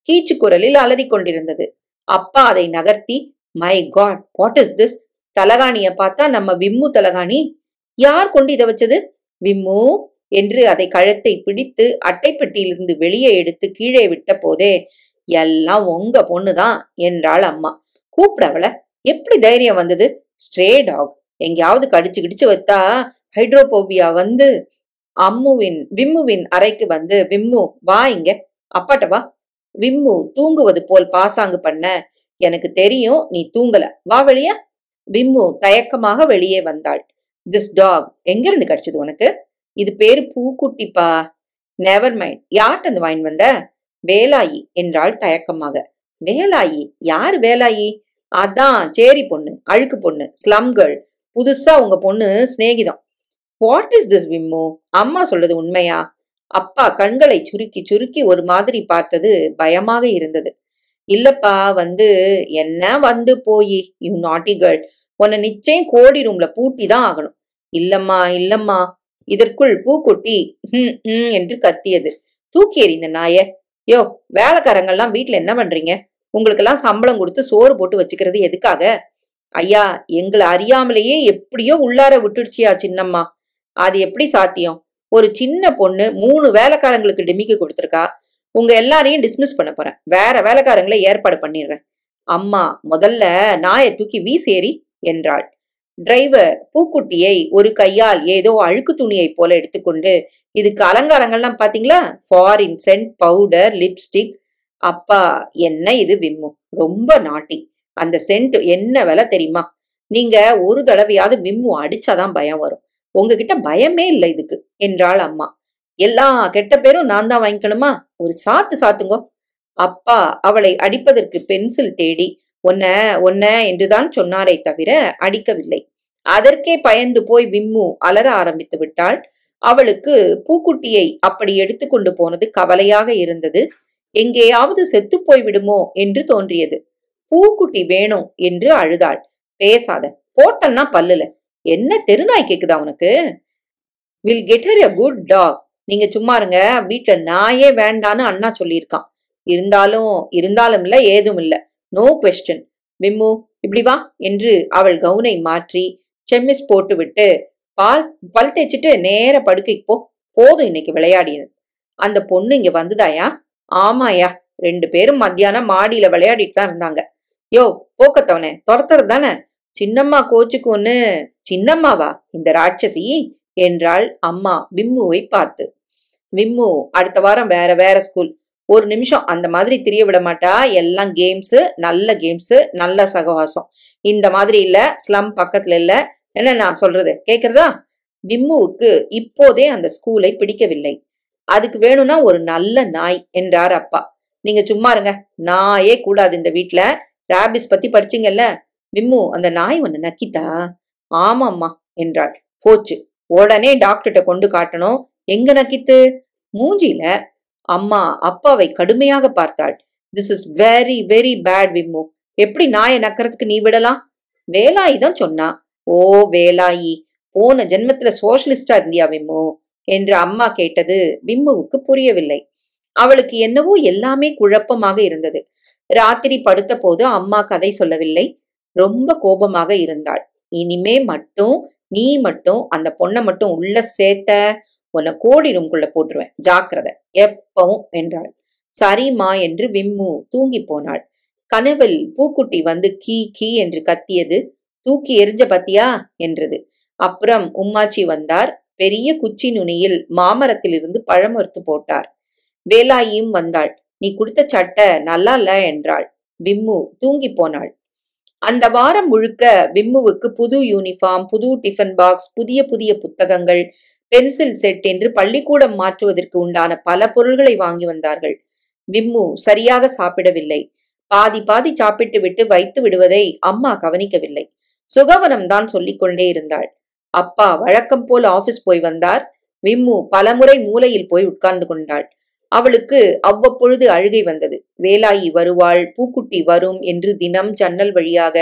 கீச்சு குரலில் அலறிக்கொண்டிருந்தது. அப்பா அதை நகர்த்தி, my God, what is this? தலகாணிய பார்த்தா நம்ம விம்மு தலகாணி. யார் கொண்டு இதை வச்சது? விம்மு என்று அதை கழுத்தை பிடித்து அட்டைப்பட்டியிலிருந்து வெளியே எடுத்து கீழே விட்ட போதே, எல்லாம் உங்க பொண்ணுதான் என்றாள் அம்மா. கூப்பிடவள, எப்படி தைரியம் வந்தது? Stray dog. எங்கேயாவது கடிச்சு கிடிச்சு வைத்தா ஹைட்ரோபோபியா வந்து. விம்முவின் அறைக்கு வந்து, விம்மு வா இங்க, அப்பாட்ட வா. விம்மு தூங்குவது போல் பாசாங்கு பண்ண, எனக்கு தெரியும் நீ தூங்கல, வா வெளியே. விம்மு தயக்கமாக வெளியே வந்தாள். திஸ் டாக் எங்கிருந்து கிடைச்சது உனக்கு? இது பேரு பூக்குட்டிப்பா. Never mind. யார்கிட்ட வாங்கி வந்த? வேலாயி என்றாள் தயக்கமாக. வேலாயி? யாரு வேலாயி? அதான் சேரி பொண்ணு, அழுக்கு பொண்ணு, ஸ்லம் கேர்ள். புதுசா உங்க பொண்ணு சிநேகிதம். What is this Vimmu? அம்மா சொல்றது உண்மையா? அப்பா கண்களை சுருக்கி சுருக்கி ஒரு மாதிரி பார்த்தது பயமாக இருந்தது. இல்லப்பா, வந்து என்ன வந்து போயி, யூ நாட்டி கேர்ள். உன்னை நிச்சயம் கோடி ரூம்ல பூட்டி தான் ஆகணும். இல்லம்மா இல்லம்மா. இதற்குள் பூக்குட்டி என்று கத்தியது. தூக்கி எறிந்த நாய. யோ, வேலைக்காரங்கள்லாம் வீட்டுல என்ன பண்றீங்க? உங்களுக்கெல்லாம் சம்பளம் கொடுத்து சோறு போட்டு வச்சுக்கிறது எதுக்காக? ஐயா, எங்களை அறியாமலேயே எப்படியோ உள்ளார விட்டுடுச்சியா சின்னம்மா. அது எப்படி சாத்தியம்? ஒரு சின்ன பொண்ணு 3 வேலைக்காரங்களுக்கு டிமிக்கி கொடுத்துருக்கா. உங்க எல்லாரையும் டிஸ்மிஸ் பண்ண போறேன். வேற வேலைக்காரங்களை ஏற்பாடு பண்ணிடுறேன். அம்மா, முதல்ல நாயை தூக்கி வீசேரி என்றாள். டிரைவர் பூக்குட்டியை ஒரு கையால் ஏதோ அழுக்கு துணியை போல எடுத்துக்கொண்டு, இதுக்கு அலங்காரங்கள்லாம் பாத்தீங்களா? Foreign scent, powder, lipstick. அப்பா, என்ன இது விம்மு, ரொம்ப நாட்டி. அந்த சென்ட் என்ன விலை தெரியுமா? நீங்க ஒரு தடவையாவது விம்மு அடிச்சாதான் பயம் வரும். உங்ககிட்ட பயமே இல்லை இதுக்கு என்றாள் அம்மா. எல்லா கெட்ட பேரும் நான் தான் வாங்கிக்கணுமா? ஒரு சாத்து சாத்துங்கோ. அப்பா அவளை அடிப்பதற்கு பென்சில் தேடி ஒன்ன ஒன்ன என்றுதான் சொன்னாரே தவிர அடிக்கவில்லை. அதற்கே பயந்து போய் விம்மு அலற ஆரம்பித்து விட்டாள். அவளுக்கு பூக்குட்டியை அப்படி எடுத்துக்கொண்டு போனது கவலையாக இருந்தது. எங்கேயாவது செத்து போய் விடுமோ என்று தோன்றியது. பூக்குட்டி வேணும் என்று அழுதாள். பேசாத, போட்டன்னா பல்லுல. என்ன தெருநாய் கேக்குதா உனக்கு? Will get her a good dog. நீங்க சும்மா இருங்க, வீட்டுல நாயே வேண்டான்னு அண்ணா சொல்லியிருக்கான். இருந்தாலும் இல்ல, ஏதும் இல்ல. No question. விம்மு இப்படி வா என்று அவள் கவுனை மாற்றி செம்மிஸ் போட்டு விட்டு பல் தேய்ச்சிட்டு நேர படுக்கைக்கு போ. போதும் இன்னைக்கு விளையாடினது. அந்த பொண்ணு இங்க வந்துதாயா? ஆமாயா, 2 பேரும் மத்தியானம் மாடியில விளையாடிட்டு தான் இருந்தாங்க. யோ போக்கத்தவனே, துரத்துறது தானே. சின்னம்மா கோச்சுக்குன்னு. சின்னம்மாவா இந்த ராட்சசி என்றாள் அம்மா விம்முவை பார்த்து. விம்மு அடுத்த வாரம் வேற வேற ஸ்கூல். ஒரு நிமிஷம் அந்த மாதிரி திரிய விட மாட்டா. எல்லாம் கேம்ஸ், நல்ல சகவாசம். இந்த மாதிரி இல்ல, ஸ்லம் பக்கத்துல இல்ல. என்ன நான் சொல்றது கேக்குறதா? விம்முவுக்கு இப்போதே அந்த ஸ்கூலை பிடிக்கவில்லை. அதுக்கு வேணும்னா ஒரு நல்ல நாய் என்றார் அப்பா. நீங்க சும்மா இருங்க, நாயே கூடாது இந்த வீட்டுல. ராபிஸ் பத்தி படிச்சீங்கல்ல? விம்மு, அந்த நாய் ஒன்னு நக்கித்தா? ஆமாம்மா என்றாள். போச்சு, உடனே டாக்டர்கிட்ட கொண்டு காட்டணும். எங்க நக்கித்து? மூஞ்சில. அம்மா அப்பாவை கடுமையாக பார்த்தாள். This is very very bad Vimmu. எப்படி நாயை நக்கறதுக்கு நீ விடலாம்? வேலாயி தான் சொன்னா. ஓ வேலாயி, போன ஜென்மத்துல சோஷலிஸ்டா இருந்தியா விம்மு என்று அம்மா கேட்டது விம்முவுக்கு புரியவில்லை. அவளுக்கு என்னவோ எல்லாமே குழப்பமாக இருந்தது. ராத்திரி படுத்த போது அம்மா கதை சொல்லவில்லை. ரொம்ப கோபமாக இருந்தாள். இனிமே மட்டும் நீ மட்டும் அந்த பொண்ணை மட்டும் உள்ள சேர்த்த உன்னை கோடி ரூம்குள்ள போட்டுருவேன், ஜாக்கிரதை எப்பவும் என்றாள். சரிம்மா என்று விம்மு தூங்கி போனாள். கனவில் பூக்குட்டி வந்து கீ கீ என்று கத்தியது. தூக்கி எரிஞ்ச பத்தியா என்றது. அப்புறம் உம்மாச்சி வந்தார். பெரிய குச்சி நுனியில் மாமரத்திலிருந்து பழம் அறுத்து போட்டார். வேலாயும் வந்தாள். நீ கொடுத்த சட்டை நல்லா இல்ல என்றாள். விம்மு தூங்கி போனாள். அந்த வாரம் முழுக்க விம்முவுக்கு புது யூனிஃபார்ம், புது டிஃபன் பாக்ஸ், புதிய புதிய புத்தகங்கள், பென்சில் செட் என்று பள்ளிக்கூடம் மாற்றுவதற்கு உண்டான பல பொருள்களை வாங்கி வந்தார்கள். விம்மு சரியாக சாப்பிடவில்லை. பாதி பாதி சாப்பிட்டு விட்டு வைத்து விடுவதை அம்மா கவனிக்கவில்லை. சுகவனம் தான் சொல்லிக் கொண்டே இருந்தாள். அப்பா வழக்கம் போல் ஆபீஸ் போய் வந்தார். விம்மு பலமுறை மூலையில் போய் உட்கார்ந்து கொண்டாள். அவளுக்கு அவ்வப்பொழுது அழுகை வந்தது. வேலாயி வருவாள், பூக்குட்டி வரும் என்று தினம் ஜன்னல் வழியாக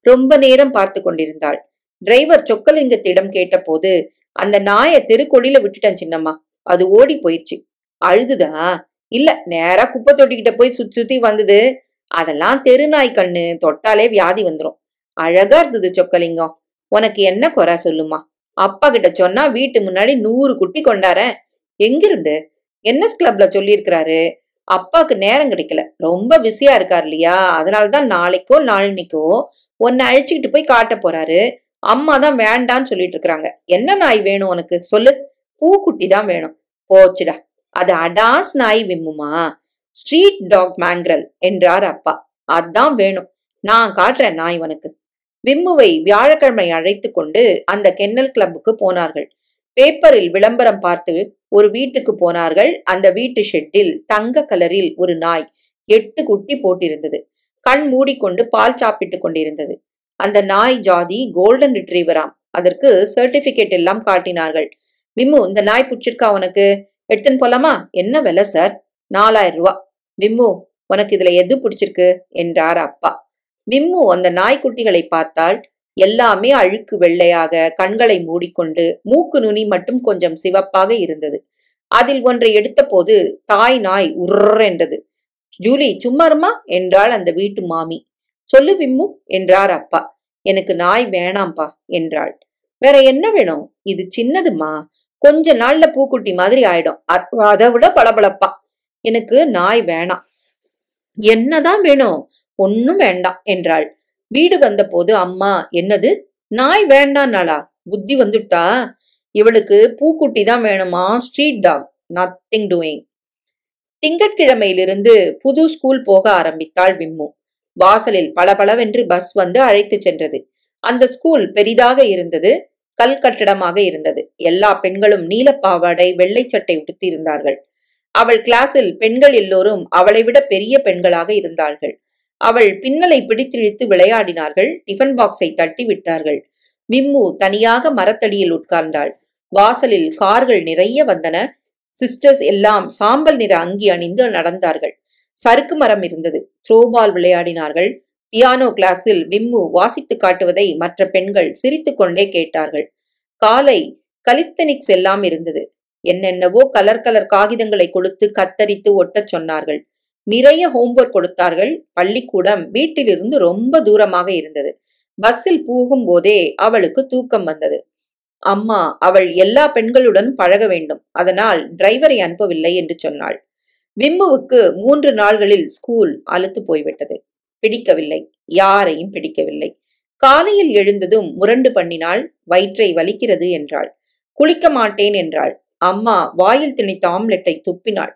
ரொம்ப நேரம் பார்த்து கொண்டிருந்தாள். டிரைவர் சொக்கலிங்கத்திடம் கேட்டபோது, அந்த நாயை தெருக்கொடியில விட்டுட்டேன் சின்னம்மா, அது ஓடி போயிடுச்சு. அழுதுதா? இல்ல, நேரா குப்பை தொட்டிக்கிட்ட போய் சுத்தி சுத்தி வந்தது. அதெல்லாம் தெருநாய் கண்ணு, தொட்டாலே வியாதி வந்துரும். அழகா இருந்தது சொக்கலிங்கம். உனக்கு என்ன குறை சொல்லுமா? அப்பா கிட்ட சொன்னா வீட்டு முன்னாடி 100 குட்டி கொண்டாரேன். எங்கிருந்து? என்எஸ் கிளப்ல சொல்லியிருக்கிறாரு. அப்பாக்கு நேரம் கிடைக்கல, ரொம்ப பிஸியா இருக்காரு இல்லையா? அதனாலதான் நாளைக்கோ நாளன்னைக்கோ உன்னை அழிச்சுக்கிட்டு போய் காட்ட போறாரு. அம்மா தான் வேண்டான்னு சொல்லிட்டு இருக்காங்க. என்ன நாய் வேணும் உனக்கு சொல்லு? பூக்குட்டி தான் வேணும். போச்சுடா, அது அடாஸ் நாய் விம்முமா, ஸ்ட்ரீட் டாக் மேங்கிரல் என்றார் அப்பா. அதான் வேணும், நான் காட்டுறேன் நாய் உனக்கு. விம்முவை வியாழக்கிழமை அழைத்து கொண்டு அந்த கென்னல் கிளப்புக்கு போனார்கள். பேப்பரில் விளம்பரம் பார்த்து ஒரு வீட்டுக்கு போனார்கள். அந்த வீட்டு ஷெட்டில் தங்க கலரில் ஒரு நாய் 8 குட்டி போட்டிருந்தது. கண் மூடிக்கொண்டு பால் சாப்பிட்டுக் கொண்டிருந்தது. அந்த நாய் ஜாதி கோல்டன் ரிட்ரீவராம். அதற்கு சர்டிபிகேட் எல்லாம் காட்டினார்கள். விம்மு, இந்த நாய் பிடிச்சிருக்கா உனக்கு? எடுத்துன்னு போலாமா? என்ன விலை சார்? 4000 ரூபா. விம்மு, உனக்கு இதுல எது பிடிச்சிருக்கு என்றார் அப்பா. விம்மு அந்த நாய்க்குட்டிகளை பார்த்தால் எல்லாமே அழுக்கு வெள்ளையாக, கண்களை மூடிக்கொண்டு, மூக்கு நுனி மட்டும் கொஞ்சம் சிவப்பாக இருந்தது. அதில் ஒன்றை எடுத்த போது தாய் நாய் உர்ர் என்றது. ஜூலி சும்மாருமா என்றாள் அந்த வீட்டு மாமி. சொல்லு விம்மு என்றார் அப்பா. எனக்கு நாய் வேணாம்பா என்றாள். வேற என்ன வேணும்? இது சின்னதுமா, கொஞ்ச நாள்ல பூக்குட்டி மாதிரி ஆயிடும். அதை விட பளபளப்பா. எனக்கு நாய் வேணாம். என்னதான் வேணும்? ஒன்னும் வேண்டாம் என்றாள். வீடு வந்த போது அம்மா, என்னது நாய் வேண்டான்னாளா? புத்தி வந்துட்டா? இவளுக்கு பூக்குட்டி தான் வேணுமா, ஸ்ட்ரீட் டாக், நத்திங் டூயிங். திங்கட்கிழமையிலிருந்து புது ஸ்கூல் போக ஆரம்பித்தாள் விம்மு. வாசலில் பளபளவென்று பஸ் வந்து அழைத்து சென்றது. அந்த ஸ்கூல் பெரிதாக இருந்தது. கல் கட்டடமாக இருந்தது. எல்லா பெண்களும் நீலப்பாவாடை வெள்ளை சட்டை உடுத்தி இருந்தார்கள். அவள் கிளாஸில் பெண்கள் எல்லோரும் அவளை விட பெரிய பெண்களாக இருந்தார்கள். அவள் பின்னலை பிடித்திழுத்து விளையாடினார்கள். டிஃபன் பாக்ஸை தட்டி விட்டார்கள். விம்மு தனியாக மரத்தடியில் உட்கார்ந்தாள். வாசலில் கார்கள் நிறைய வந்தன. சிஸ்டர்ஸ் எல்லாம் சாம்பல் நிற அங்கி அணிந்து நடந்தார்கள். சறுக்கு மரம் இருந்தது. த்ரோபால் விளையாடினார்கள். பியானோ கிளாஸில் விம்மு வாசித்து காட்டுவதை மற்ற பெண்கள் சிரித்துக் கொண்டே கேட்டார்கள். காலை கலிஸ்தெனிக்ஸ் எல்லாம் இருந்தது. என்னென்னவோ கலர் கலர் காகிதங்களை கொடுத்து கத்தரித்து ஒட்டச் சொன்னார்கள். நிறைய ஹோம்வொர்க் கொடுத்தார்கள். பள்ளிக்கூடம் வீட்டிலிருந்து ரொம்ப தூரமாக இருந்தது. பஸ்ஸில் போகும் போதே அவளுக்கு தூக்கம் வந்தது. அம்மா அவள் எல்லா பெண்களுடன் பழக வேண்டும், அதனால் டிரைவரை அனுப்பவில்லை என்று சொன்னாள். விம்முவுக்கு 3 நாள்களில் ஸ்கூல் அலுத்து போய்விட்டது. பிடிக்கவில்லை, யாரையும் பிடிக்கவில்லை. காலையில் எழுந்ததும் முரண்டு பண்ணினாள். வயிற்றை வலிக்கிறது என்றாள். குளிக்க மாட்டேன் என்றாள். அம்மா வாயில் திணித்த ஆம்லெட்டை துப்பினாள்.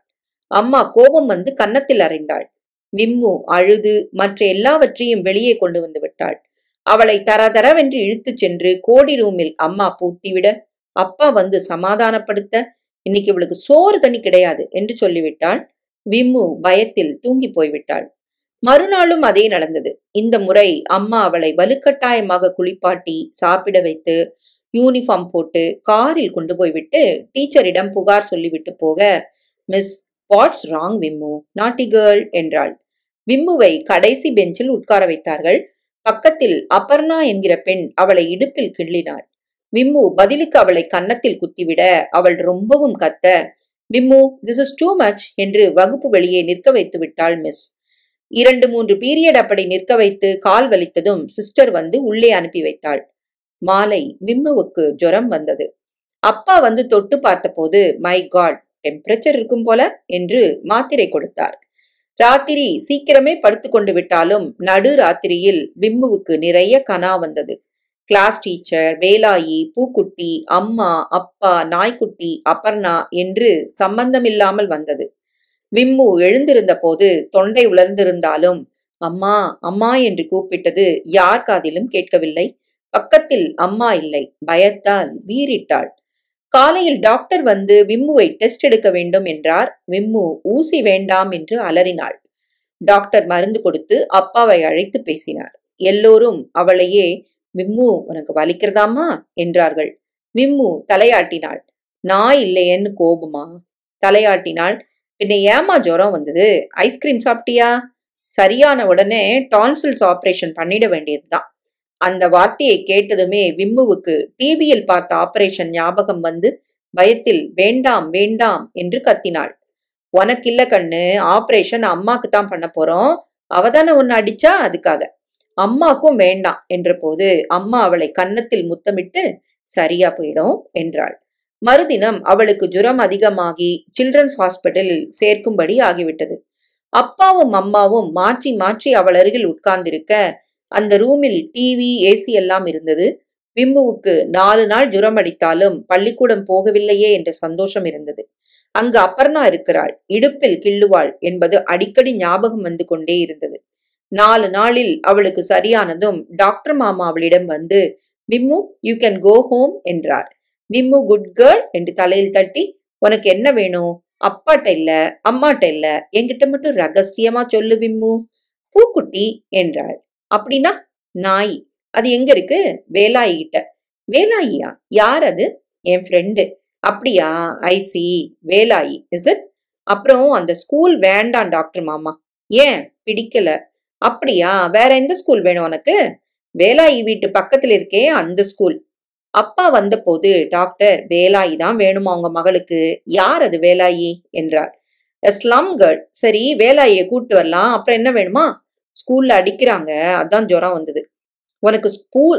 அம்மா கோபம் வந்து கன்னத்தில் அறைந்தாள். விம்மு அழுது மற்ற எல்லாவற்றையும் வெளியே கொண்டு வந்து விட்டாள். அவளை தரதரவென்று இழுத்துச் சென்று கோடி ரூமில் அம்மா பூட்டிவிட, அப்பா வந்து சமாதானப்படுத்த, இன்னைக்கு இவளுக்கு சோறு தண்ணி கிடையாது என்று சொல்லிவிட்டாள். விம்மு பயத்தில் தூங்கி போய்விட்டாள். மறுநாளும் அதே நடந்தது. இந்த முறை அம்மா அவளை வலுக்கட்டாயமாக குளிப்பாட்டி சாப்பிட வைத்து யூனிஃபார்ம் போட்டு காரில் கொண்டு போய்விட்டு டீச்சரிடம் புகார் சொல்லிவிட்டு போக, மிஸ், வாட்ஸ் ராங் விம்மு, நாட்டி கேர்ள் என்றாள். விம்முவை கடைசி பெஞ்சில் உட்கார வைத்தார்கள். பக்கத்தில் அபர்ணா என்கிற பெண் அவளை இடுப்பில் கிள்ளினாள். விம்மு பதிலுக்கு அவளை கன்னத்தில் குத்திவிட அவள் ரொம்பவும் கத்த, Vim, this is too much என்று வகுப்பு வெளியே நிற்க வைத்து விட்டாள் மிஸ். 2-3 பீரியட் அப்படி நிற்க வைத்து கால் வலித்ததும் சிஸ்டர் வந்து உள்ளே அனுப்பி வைத்தாள். மாலை விம்முவுக்கு ஜுரம் வந்தது. அப்பா வந்து தொட்டு பார்த்தபோது, மை காட், டெம்பரேச்சர் இருக்கும் போல என்று மாத்திரை கொடுத்தார். ராத்திரி சீக்கிரமே படுத்து கொண்டு விட்டாலும் நடு ராத்திரியில் விம்முவுக்கு நிறைய கனா வந்தது. கிளாஸ் டீச்சர், வேலாயி, பூக்குட்டி, அம்மா, அப்பா, நாய்க்குட்டி, அபர்ணா என்று சம்பந்தமில்லாமல் வந்தது. விம்மு எழுந்திருந்த போது தொண்டை உலர்ந்திருந்தாலும் அம்மா அம்மா என்று கூப்பிட்டது யார் காதிலும் கேட்கவில்லை. பக்கத்தில் அம்மா இல்லை. பயத்தால் வீறிட்டாள். காலையில் டாக்டர் வந்து விம்முவை டெஸ்ட் எடுக்க வேண்டும் என்றார். விம்மு ஊசி வேண்டாம் என்று அலறினாள். டாக்டர் மருந்து கொடுத்து அப்பாவை அழைத்து பேசினார். எல்லோரும் அவளையே, விம்மு உனக்கு வலிக்கிறதாமா என்றார்கள். விம்மு தலையாட்டினாள். நான் இல்லையேன்னு கோபமா? தலையாட்டினாள். பின்ன ஏமா ஜுரம் வந்தது? ஐஸ்கிரீம் சாப்பிட்டியா? சரியான உடனே டான்சில்ஸ் ஆபரேஷன் பண்ணிட வேண்டியதுதான். அந்த வார்த்தையை கேட்டதுமே விம்முவுக்கு டிவியில் பார்த்த ஆபரேஷன் ஞாபகம் வந்து பயத்தில் வேண்டாம் வேண்டாம் என்று கத்தினாள். உனக்கில்ல கண்ணு, ஆபரேஷன் அம்மாக்கு தான் பண்ண போறோம், அவதானே உன்னை அடிச்சா, அதுக்காக. அம்மாக்கும் வேண்டாம் என்ற போது அம்மா அவளை கன்னத்தில் முத்தமிட்டு சரியா போயிடும் என்றாள். மறுதினம் அவளுக்கு ஜுரம் அதிகமாகி சில்ட்ரன்ஸ் ஹாஸ்பிட்டலில் சேர்க்கும்படி ஆகிவிட்டது. அப்பாவும் அம்மாவும் மாற்றி மாற்றி அவள் அருகில் உட்கார்ந்திருக்க அந்த ரூமில் டிவி, ஏசி எல்லாம் இருந்தது. விம்முவுக்கு 4 நாள் ஜுரம் அடித்தாலும் பள்ளிக்கூடம் போகவில்லையே என்ற சந்தோஷம் இருந்தது. அங்கு அபர்ணா இருக்கிறாள், இடுப்பில் கிள்ளுவாள் என்பது அடிக்கடி ஞாபகம் வந்து கொண்டே இருந்தது. 4 நாளில் அவளுக்கு சரியானதும் டாக்டர் மாமா அவளிடம் வந்து, Vimmu, you can go home என்றார். விம்மு குட் கேர்ள் என்று தலையில் தட்டி, உனக்கு என்ன வேணும்? அப்பாட்ட இல்ல, அம்மாட்ட இல்ல, என்கிட்ட மட்டும் ரகசியமா சொல்லு விம்மு. பூக்குட்டி என்றாள். அப்படின்னா? நாய். அது எங்க இருக்கு? வேலாயி கிட்ட. வேலாயியா? யார் அது? என் ஃப்ரெண்டு. அப்படியா? I see, Velayi is it? அப்புறம் அந்த ஸ்கூல் வேண்டாம் டாக்டர் மாமா. ஏன்? பிடிக்கல. அப்படியா? வேற எந்த ஸ்கூல் வேணும் உனக்கு? வேலாயி வீட்டு பக்கத்துல இருக்கே அந்த ஸ்கூல். அப்பா வந்த போது டாக்டர், வேலாயி தான் வேணுமா உங்க மகளுக்கு? யார் அது வேலாயி என்றார். Slum girl. சரி, வேலாயியை கூட்டு வரலாம். அப்புறம் என்ன வேணுமா? ஸ்கூல்ல அடிக்கிறாங்க, அதான் ஜுரம் வந்தது. உனக்கு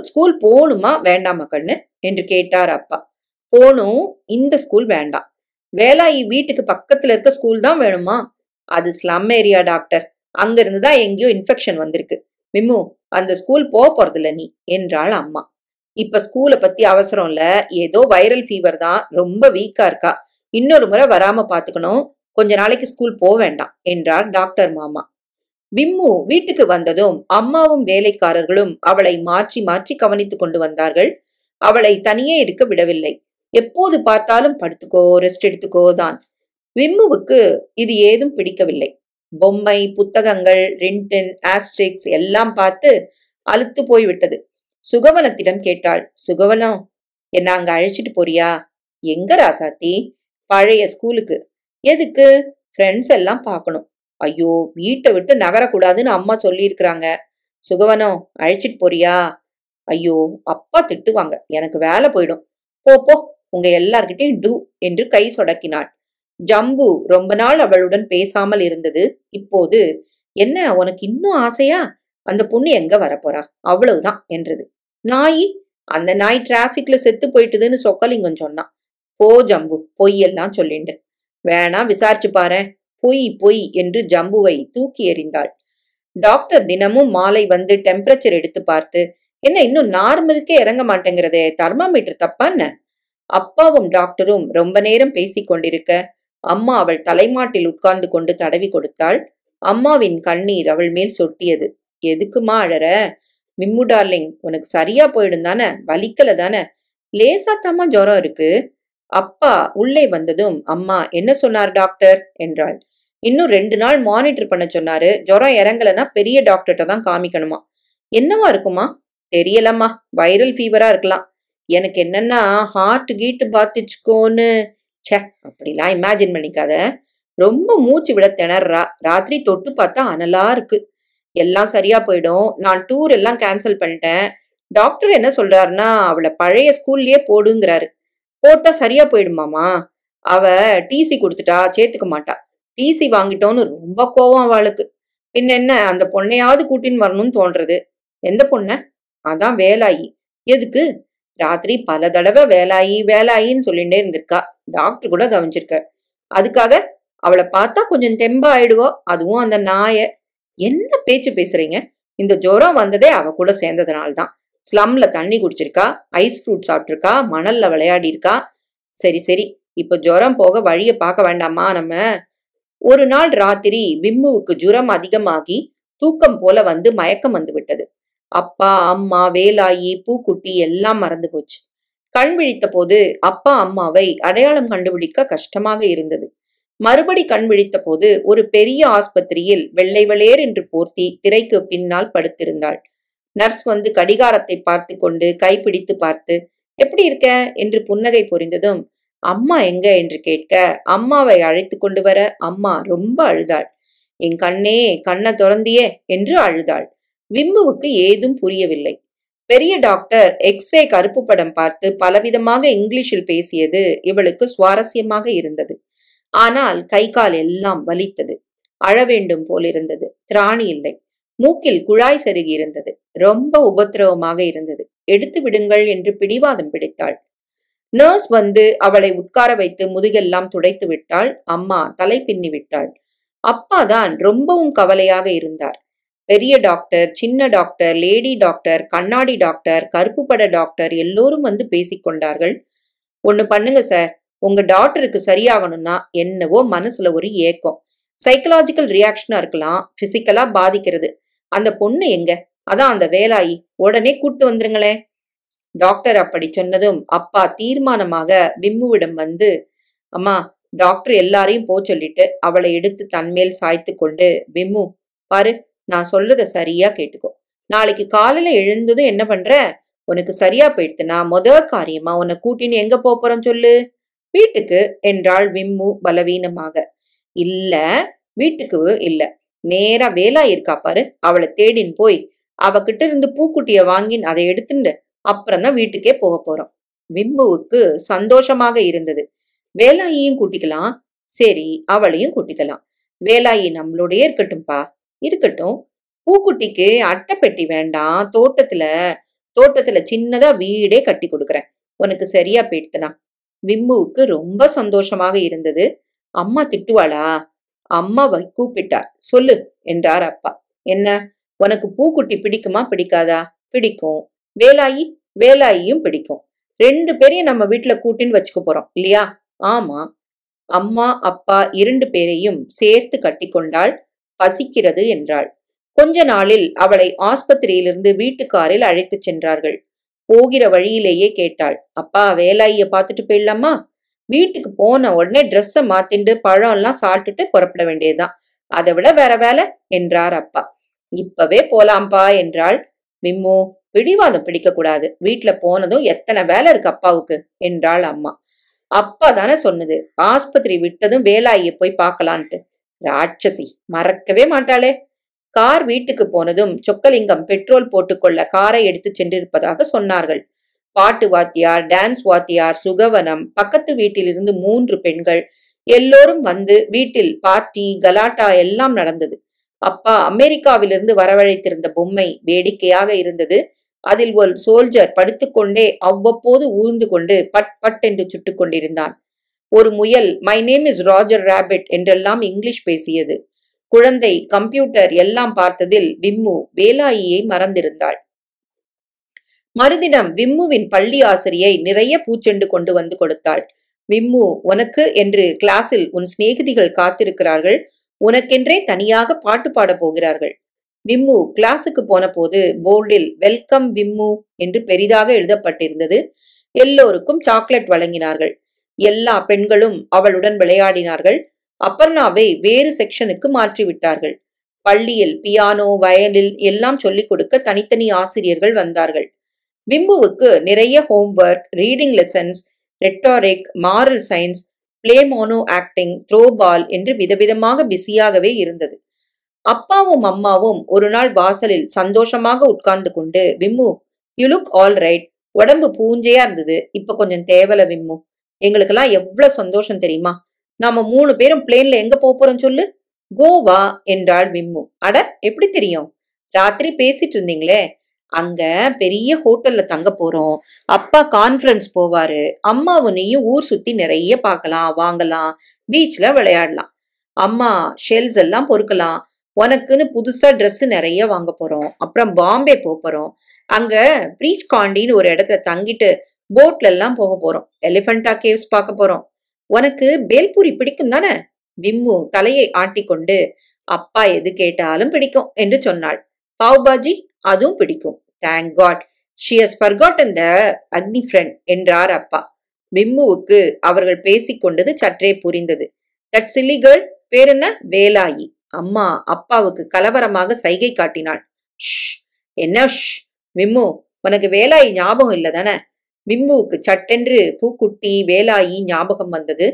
ஸ்கூல் போகணுமா வேண்டாமா கண்ணு என்று கேட்டார் அப்பா. போனும், இந்த ஸ்கூல் வேண்டாம். வேலாயி வீட்டுக்கு பக்கத்துல இருக்க ஸ்கூல் தான் வேணுமா? அது ஸ்லம் ஏரியா டாக்டர், அங்க இருந்துதான் எங்கேயோ இன்ஃபெக்ஷன் வந்திருக்கு. விம்மு, அந்த ஸ்கூல் போறதில்ல நீ என்றாள் அம்மா. இப்ப ஸ்கூலை பத்தி அவசரம் இல்ல, ஏதோ வைரல் ஃபீவர் தான், ரொம்ப வீக்கா இருக்கா, இன்னொரு முறை வராம பாத்துக்கணும், கொஞ்ச நாளைக்கு ஸ்கூல் போக வேண்டாம் என்றார் டாக்டர் மாமா. விம்மு வீட்டுக்கு வந்ததும் அம்மாவும் வேலைக்காரர்களும் அவளை மாற்றி மாற்றி கவனித்துக் கொண்டு வந்தார்கள். அவளை தனியே இருக்க விடவில்லை. எப்போது பார்த்தாலும் படுத்துக்கோ, ரெஸ்ட் எடுத்துக்கோ தான். விம்முவுக்கு இது ஏதும் பிடிக்கவில்லை. பொம்மை, புத்தகங்கள், ரிண்டன், ஆஸ்ட்ரிக்ஸ் எல்லாம் பார்த்து அலுத்து போய்விட்டது. சுகவனத்திடம் கேட்டாள். சுகவனம், என்ன அங்க அழைச்சிட்டு போறியா? எங்க ராசாத்தி? பழைய ஸ்கூலுக்கு. எதுக்கு? ஃப்ரெண்ட்ஸ் எல்லாம் பார்க்கணும். ஐயோ, வீட்டை விட்டு நகரக்கூடாதுன்னு அம்மா சொல்லியிருக்கிறாங்க. சுகவனம், அழைச்சிட்டு போறியா? ஐயோ, அப்பா திட்டுவாங்க, எனக்கு வேலை போயிடும். போ போ, உங்க எல்லார்கிட்டையும் டூ என்று கை சொடக்கினாள். ஜம்பு ரொம்ப நாள் அவளுடன் பேசாமல் இருந்தது. இப்போது, என்ன உனக்கு இன்னும் ஆசையா? அந்த பொண்ணு எங்க வரப்போறா, அவ்வளவுதான் என்றது. நாய், அந்த நாய் டிராபிக்ல செத்து போயிட்டுதுன்னு சொக்கலிங்கம் சொன்னான். போ ஜம்பு, பொய்யெல்லாம் சொல்லிண்டு. வேணா விசாரிச்சு பாரு. பொய் பொய் என்று ஜம்புவை தூக்கி எறிந்தாள். டாக்டர் தினமும் மாலை வந்து டெம்பரேச்சர் எடுத்து பார்த்து, என்ன இன்னும் நார்மலுக்கே இறங்க மாட்டேங்கிறதே, தெர்மாமீட்டர் தப்பான்னு? அப்பாவும் டாக்டரும் ரொம்ப நேரம் பேசிக் கொண்டிருக்க அம்மா அவள் தலைமாட்டில் உட்கார்ந்து கொண்டு தடவி கொடுத்தாள். அம்மாவின் கண்ணீர் அவள் மேல் சொட்டியது. எதுக்குமா அழற? மிம்மு டார்லிங், உனக்கு சரியா போயிடும் தானே, வலிக்கல தானே? லேசாத்தாமா ஜுரம் இருக்கு. அப்பா உள்ளே வந்ததும், அம்மா என்ன சொன்னார் டாக்டர் என்றாள். இன்னும் 2 நாள் மானிட்டர் பண்ண சொன்னாரு. ஜுரம் இறங்கலன்னா பெரிய டாக்டர்கிட்ட தான் காமிக்கணுமா. என்னவா இருக்குமா? தெரியலம்மா, வைரல் ஃபீவரா இருக்கலாம். எனக்கு என்னன்னா ஹார்ட் கீட்டு பாத்துச்சுக்கோன்னு. சே, அப்படிலாம் இமேஜின் பண்ணிக்காத. ரொம்ப மூச்சு விட திணறா. ராத்திரி தொட்டு பார்த்தா அனலா இருக்கு. எல்லாம் சரியா போயிடும். நான் டூர் எல்லாம் கேன்சல் பண்ணிட்டேன். டாக்டர் என்ன சொல்றாருன்னா, அவளை பழைய ஸ்கூல்லயே போடுங்கிறாரு. போட்டா சரியா போயிடுமாமா? அவ டிசி கொடுத்துட்டா, சேர்த்துக்க மாட்டா. டிசி வாங்கிட்டோன்னு ரொம்ப கோவம் அவளுக்கு. பின்ன என்ன, அந்த பொண்ணையாவது கூட்டின்னு வரணும்னு தோன்றது. எந்த பொண்ண? அதான் வேலாயி. எதுக்கு? ராத்திரி பல தடவை வேலாயி வேலாயின்னு சொல்லிட்டே இருந்திருக்கா. டாக்டர் கூட கவனிச்சிருக்க. அதுக்காக அவளை பார்த்தா கொஞ்சம் தெம்பா ஆயிடுவா. அதுவும் அந்த நாய. என்ன பேச்சு பேசுறீங்க? இந்த ஜுரம் வந்ததே அவ கூட சேர்ந்ததுனால்தான். ஸ்லம்ல தண்ணி குடிச்சிருக்கா, ஐஸ் ஃப்ரூட் சாப்பிட்டிருக்கா, மணல்ல விளையாடி இருக்கா. சரி சரி, இப்ப ஜுரம் போக வழிய பார்க்க வேண்டாமா நம்ம? ஒரு நாள் ராத்திரி விம்முவுக்கு ஜுரம் அதிகமாகி தூக்கம் போல வந்து மயக்கம் வந்து விட்டது. அப்பா, அம்மா, வேலாயி, பூக்குட்டி எல்லாம் மறந்து போச்சு. கண் விழித்த போது அப்பா அம்மாவை அடையாளம் கண்டுபிடிக்க கஷ்டமாக இருந்தது. மறுபடி கண் விழித்த போது ஒரு பெரிய ஆஸ்பத்திரியில் வெள்ளை வெளேர் என்று போர்த்தி திரைக்கு பின்னால் படுத்திருந்தாள். நர்ஸ் வந்து கடிகாரத்தை பார்த்து கொண்டு கைப்பிடித்து பார்த்து, எப்படி இருக்க என்று புன்னகை புரிந்ததும், அம்மா எங்க என்று கேட்க அம்மாவை அழைத்து கொண்டு வர அம்மா ரொம்ப அழுதாள். என் கண்ணே, கண்ணை திறந்தியே என்று அழுதாள். விம்முவுக்கு ஏதும் புரியவில்லை. பெரிய டாக்டர் எக்ஸ்ரே கருப்பு படம் பார்த்து பலவிதமாக இங்கிலீஷில் பேசியது இவளுக்கு சுவாரஸ்யமாக இருந்தது. ஆனால் கை கால் எல்லாம் வலித்தது. அழ வேண்டும் போலிருந்தது. திராணி இல்லை. மூக்கில் குழாய் செருகி இருந்தது. ரொம்ப உபத்திரவமாக இருந்தது. எடுத்து விடுங்கள் என்று பிடிவாதம் பிடித்தாள். நர்ஸ் வந்து அவளை உட்கார வைத்து முதுகெல்லாம் துடைத்து விட்டாள். அம்மா தலை பின்னி விட்டாள். அப்பாதான் ரொம்பவும் கவலையாக இருந்தார். பெரிய டாக்டர், சின்ன டாக்டர், லேடி டாக்டர், கண்ணாடி டாக்டர், கருப்பு பட டாக்டர் எல்லோரும் வந்து பேசிக்கொண்டார்கள். ஒண்ணு பண்ணுங்க சார், உங்க டாக்டருக்கு சரியாகணும்னா என்னவோ மனசுல ஒரு ஏக்கம். சைக்கலாஜிக்கல் ரியாக்ஷனா இருக்கலாம், பிசிக்கலா பாதிக்கிறது. அந்த பொண்ணு எங்க? அதான் அந்த வேலாயி. உடனே கூட்டு வந்துருங்களே. டாக்டர் அப்படி சொன்னதும் அப்பா தீர்மானமாக விம்முவிடம் வந்து, அம்மா, டாக்டர் எல்லாரையும் போ சொல்லிட்டு அவளை எடுத்து தன்மேல் சாய்த்து கொண்டு, விம்மு பாரு, நான் சொல்றத சரியா கேட்டுக்கோ. நாளைக்கு காலையில எழுந்ததும் என்ன பண்ற? உனக்கு சரியா போயிடுத்துனா காரியமா உன்னை கூட்டின்னு எங்க போறோம் சொல்லு? வீட்டுக்கு என்றாள் விம்மு பலவீனமாக. இல்ல, வீட்டுக்கு இல்ல, நேரா வேலாயி இருக்கா பாரு, அவளை தேடின்னு போய் அவகிட்ட இருந்து பூக்குட்டிய வாங்கி அதை எடுத்துட்டு அப்புறம்தான் வீட்டுக்கே போக போறோம். விம்முவுக்கு சந்தோஷமாக இருந்தது. வேலாயையும் கூட்டிக்கலாம். சரி, அவளையும் கூட்டிக்கலாம். வேலாயி நம்மளோடயே இருக்கட்டும்பா. இருக்கட்டும். பூக்குட்டிக்கு அட்டை பெட்டி வேண்டாம். தோட்டத்துல சின்னதா வீடே கட்டி கொடுக்கறேன். உனக்கு சரியா போயிடுத்துனா. விம்முவுக்கு ரொம்ப சந்தோஷமாக இருந்தது. அம்மா திட்டுவாளா? அம்மாவை கூப்பிட்டார். சொல்லு என்றார் அப்பா. என்ன, உனக்கு பூக்குட்டி பிடிக்குமா பிடிக்காதா? பிடிக்கும். வேலாயியும் பிடிக்கும். 2 பேரையும் நம்ம வீட்டுல கூட்டின்னு வச்சுக்க போறோம் இல்லையா? ஆமா. அம்மா அப்பா 2 பேரையும் சேர்த்து கட்டிக்கொண்டாள். பசிக்கிறது என்றாள். கொஞ்ச நாளில் அவளை ஆஸ்பத்திரியிலிருந்து வீட்டுக்காரில் அழைத்துச் சென்றார்கள். போகிற வழியிலேயே கேட்டாள், அப்பா வேலாயிய பாத்துட்டு போயிடலாமா? வீட்டுக்கு போன உடனே ட்ரெஸ்ஸ மாத்திண்டு பழம் எல்லாம் சாப்பிட்டுட்டு புறப்பட வேண்டியதுதான். அதை விட வேற வேலை என்றார் அப்பா. இப்பவே போலாம்பா என்றாள் விம்மு. பிடிவாதம் பிடிக்க கூடாது, வீட்டுல போனதும் எத்தனை வேலை இருக்கு அப்பாவுக்கு என்றாள் அம்மா. அப்பா தானே சொன்னது ஆஸ்பத்திரி விட்டதும் வேலாயிய போய் பார்க்கலான்ட்டு. ராட்சசி மறக்கவே மாட்டாளே. கார் வீட்டுக்கு போனதும் சொக்கலிங்கம் பெட்ரோல் போட்டுக்கொள்ள காரை எடுத்து சென்றிருப்பதாக சொன்னார்கள். பாட்டு வாத்தியார், டான்ஸ் வாத்தியார், சுகவனம், பக்கத்து வீட்டிலிருந்து 3 பெண்கள் எல்லோரும் வந்து வீட்டில் பார்ட்டி கலாட்டா எல்லாம் நடந்தது. அப்பா அமெரிக்காவிலிருந்து வரவழைத்திருந்த பொம்மை வேடிக்கையாக இருந்தது. அதில் ஒரு சோல்ஜர் படுத்துக்கொண்டே அவ்வப்போது ஊர்ந்து கொண்டு பட் பட் என்று சுட்டுக் கொண்டிருந்தான். ஒரு முயல் my name is Rajat rapid என்றெல்லாம் இங்கிலீஷ் பேசியது. குழந்தை கம்ப்யூட்டர் எல்லாம் பார்த்ததில் விம்மு வேலாயியை மறந்திருந்தாள். மறுதினம் விம்முவின் பள்ளி ஆசிரியை நிறைய பூச்செண்டு கொண்டு வந்து கொடுத்தாள். விம்மு, உனக்கு என்று கிளாஸில் உன் சிநேகிதிகள் காத்திருக்கிறார்கள், உனக்கென்றே தனியாக பாட்டு பாடப் போகிறார்கள். விம்மு கிளாஸுக்கு போன போது போர்டில் வெல்கம் விம்மு என்று பெரிதாக எழுதப்பட்டிருந்தது. எல்லோருக்கும் சாக்லேட் வழங்கினார்கள். எல்லா பெண்களும் அவளுடன் விளையாடினார்கள். அபர்ணாவை வேறு செக்ஷனுக்கு மாற்றிவிட்டார்கள். பள்ளியில் பியானோ, வயலில் எல்லாம் சொல்லிக் கொடுக்க தனித்தனி ஆசிரியர்கள் வந்தார்கள். விம்முவுக்கு நிறைய homework, reading lessons, rhetoric, moral science, play mono acting, throwball என்று விதவிதமாக பிஸியாகவே இருந்தது. அப்பாவும் அம்மாவும் ஒரு நாள் வாசலில் சந்தோஷமாக உட்கார்ந்து கொண்டு, Vim you look all right, உடம்பு பூஞ்சையா இருந்தது, இப்ப கொஞ்சம் தேவல விம்மு, எங்களுக்கெல்லாம் எவ்வளவு சந்தோஷம் தெரியுமா, நாம 3 பேரும் பிளேன்ல எங்க போறோம் சொல்லு? கோவா என்றாள் விம்மு. அட, எப்படி தெரியும்? ராத்திரி பேசிட்டு இருந்தீங்களே. அங்க பெரிய ஹோட்டல்ல தங்க போறோம், அப்பா கான்ஃபரன்ஸ் போவாரு, அம்மாவும் நீயும் ஊர் சுத்தி நிறைய பார்க்கலாம், வாங்கலாம், பீச்ல விளையாடலாம், அம்மா ஷெல்ஸ் எல்லாம் பொறுக்கலாம், உனக்குன்னு புதுசா ட்ரெஸ் நிறைய வாங்க போறோம், அப்புறம் பாம்பே போறோம், அங்க பிரீச் காண்டின்னு ஒரு இடத்துல தங்கிட்டு போட்ல எல்லாம் போக போறோம், எலிபென்டா கேவ்ஸ் பார்க்க போறோம். உனக்கு பேல்பூரி பிடிக்கும் தானே? விம்மு தலையை ஆட்டிக்கொண்டு, அப்பா எது கேட்டாலும் பிடிக்கும் என்று சொன்னாள். பாவ் பாஜி அதுவும் பிடிக்கும். Thank God she has forgotten the அக்னி ஃப்ரெண்ட் என்றார் அப்பா. விம்முவுக்கு அவர்கள் பேசிக்கொண்டது சற்றே புரிந்தது. தட் சில்லி கேர்ள் பேர் என்ன? வேலாயி. அம்மா அப்பாவுக்கு கலவரமாக சைகை காட்டினாள். ஷ், என்ன ஷ்? விம்மு, உனக்கு வேலாயி ஞாபகம் இல்ல தானே? விம்முவுக்கு சட்டென்று பூக்குட்டி வேலாயி ஞாபகம் வந்தது.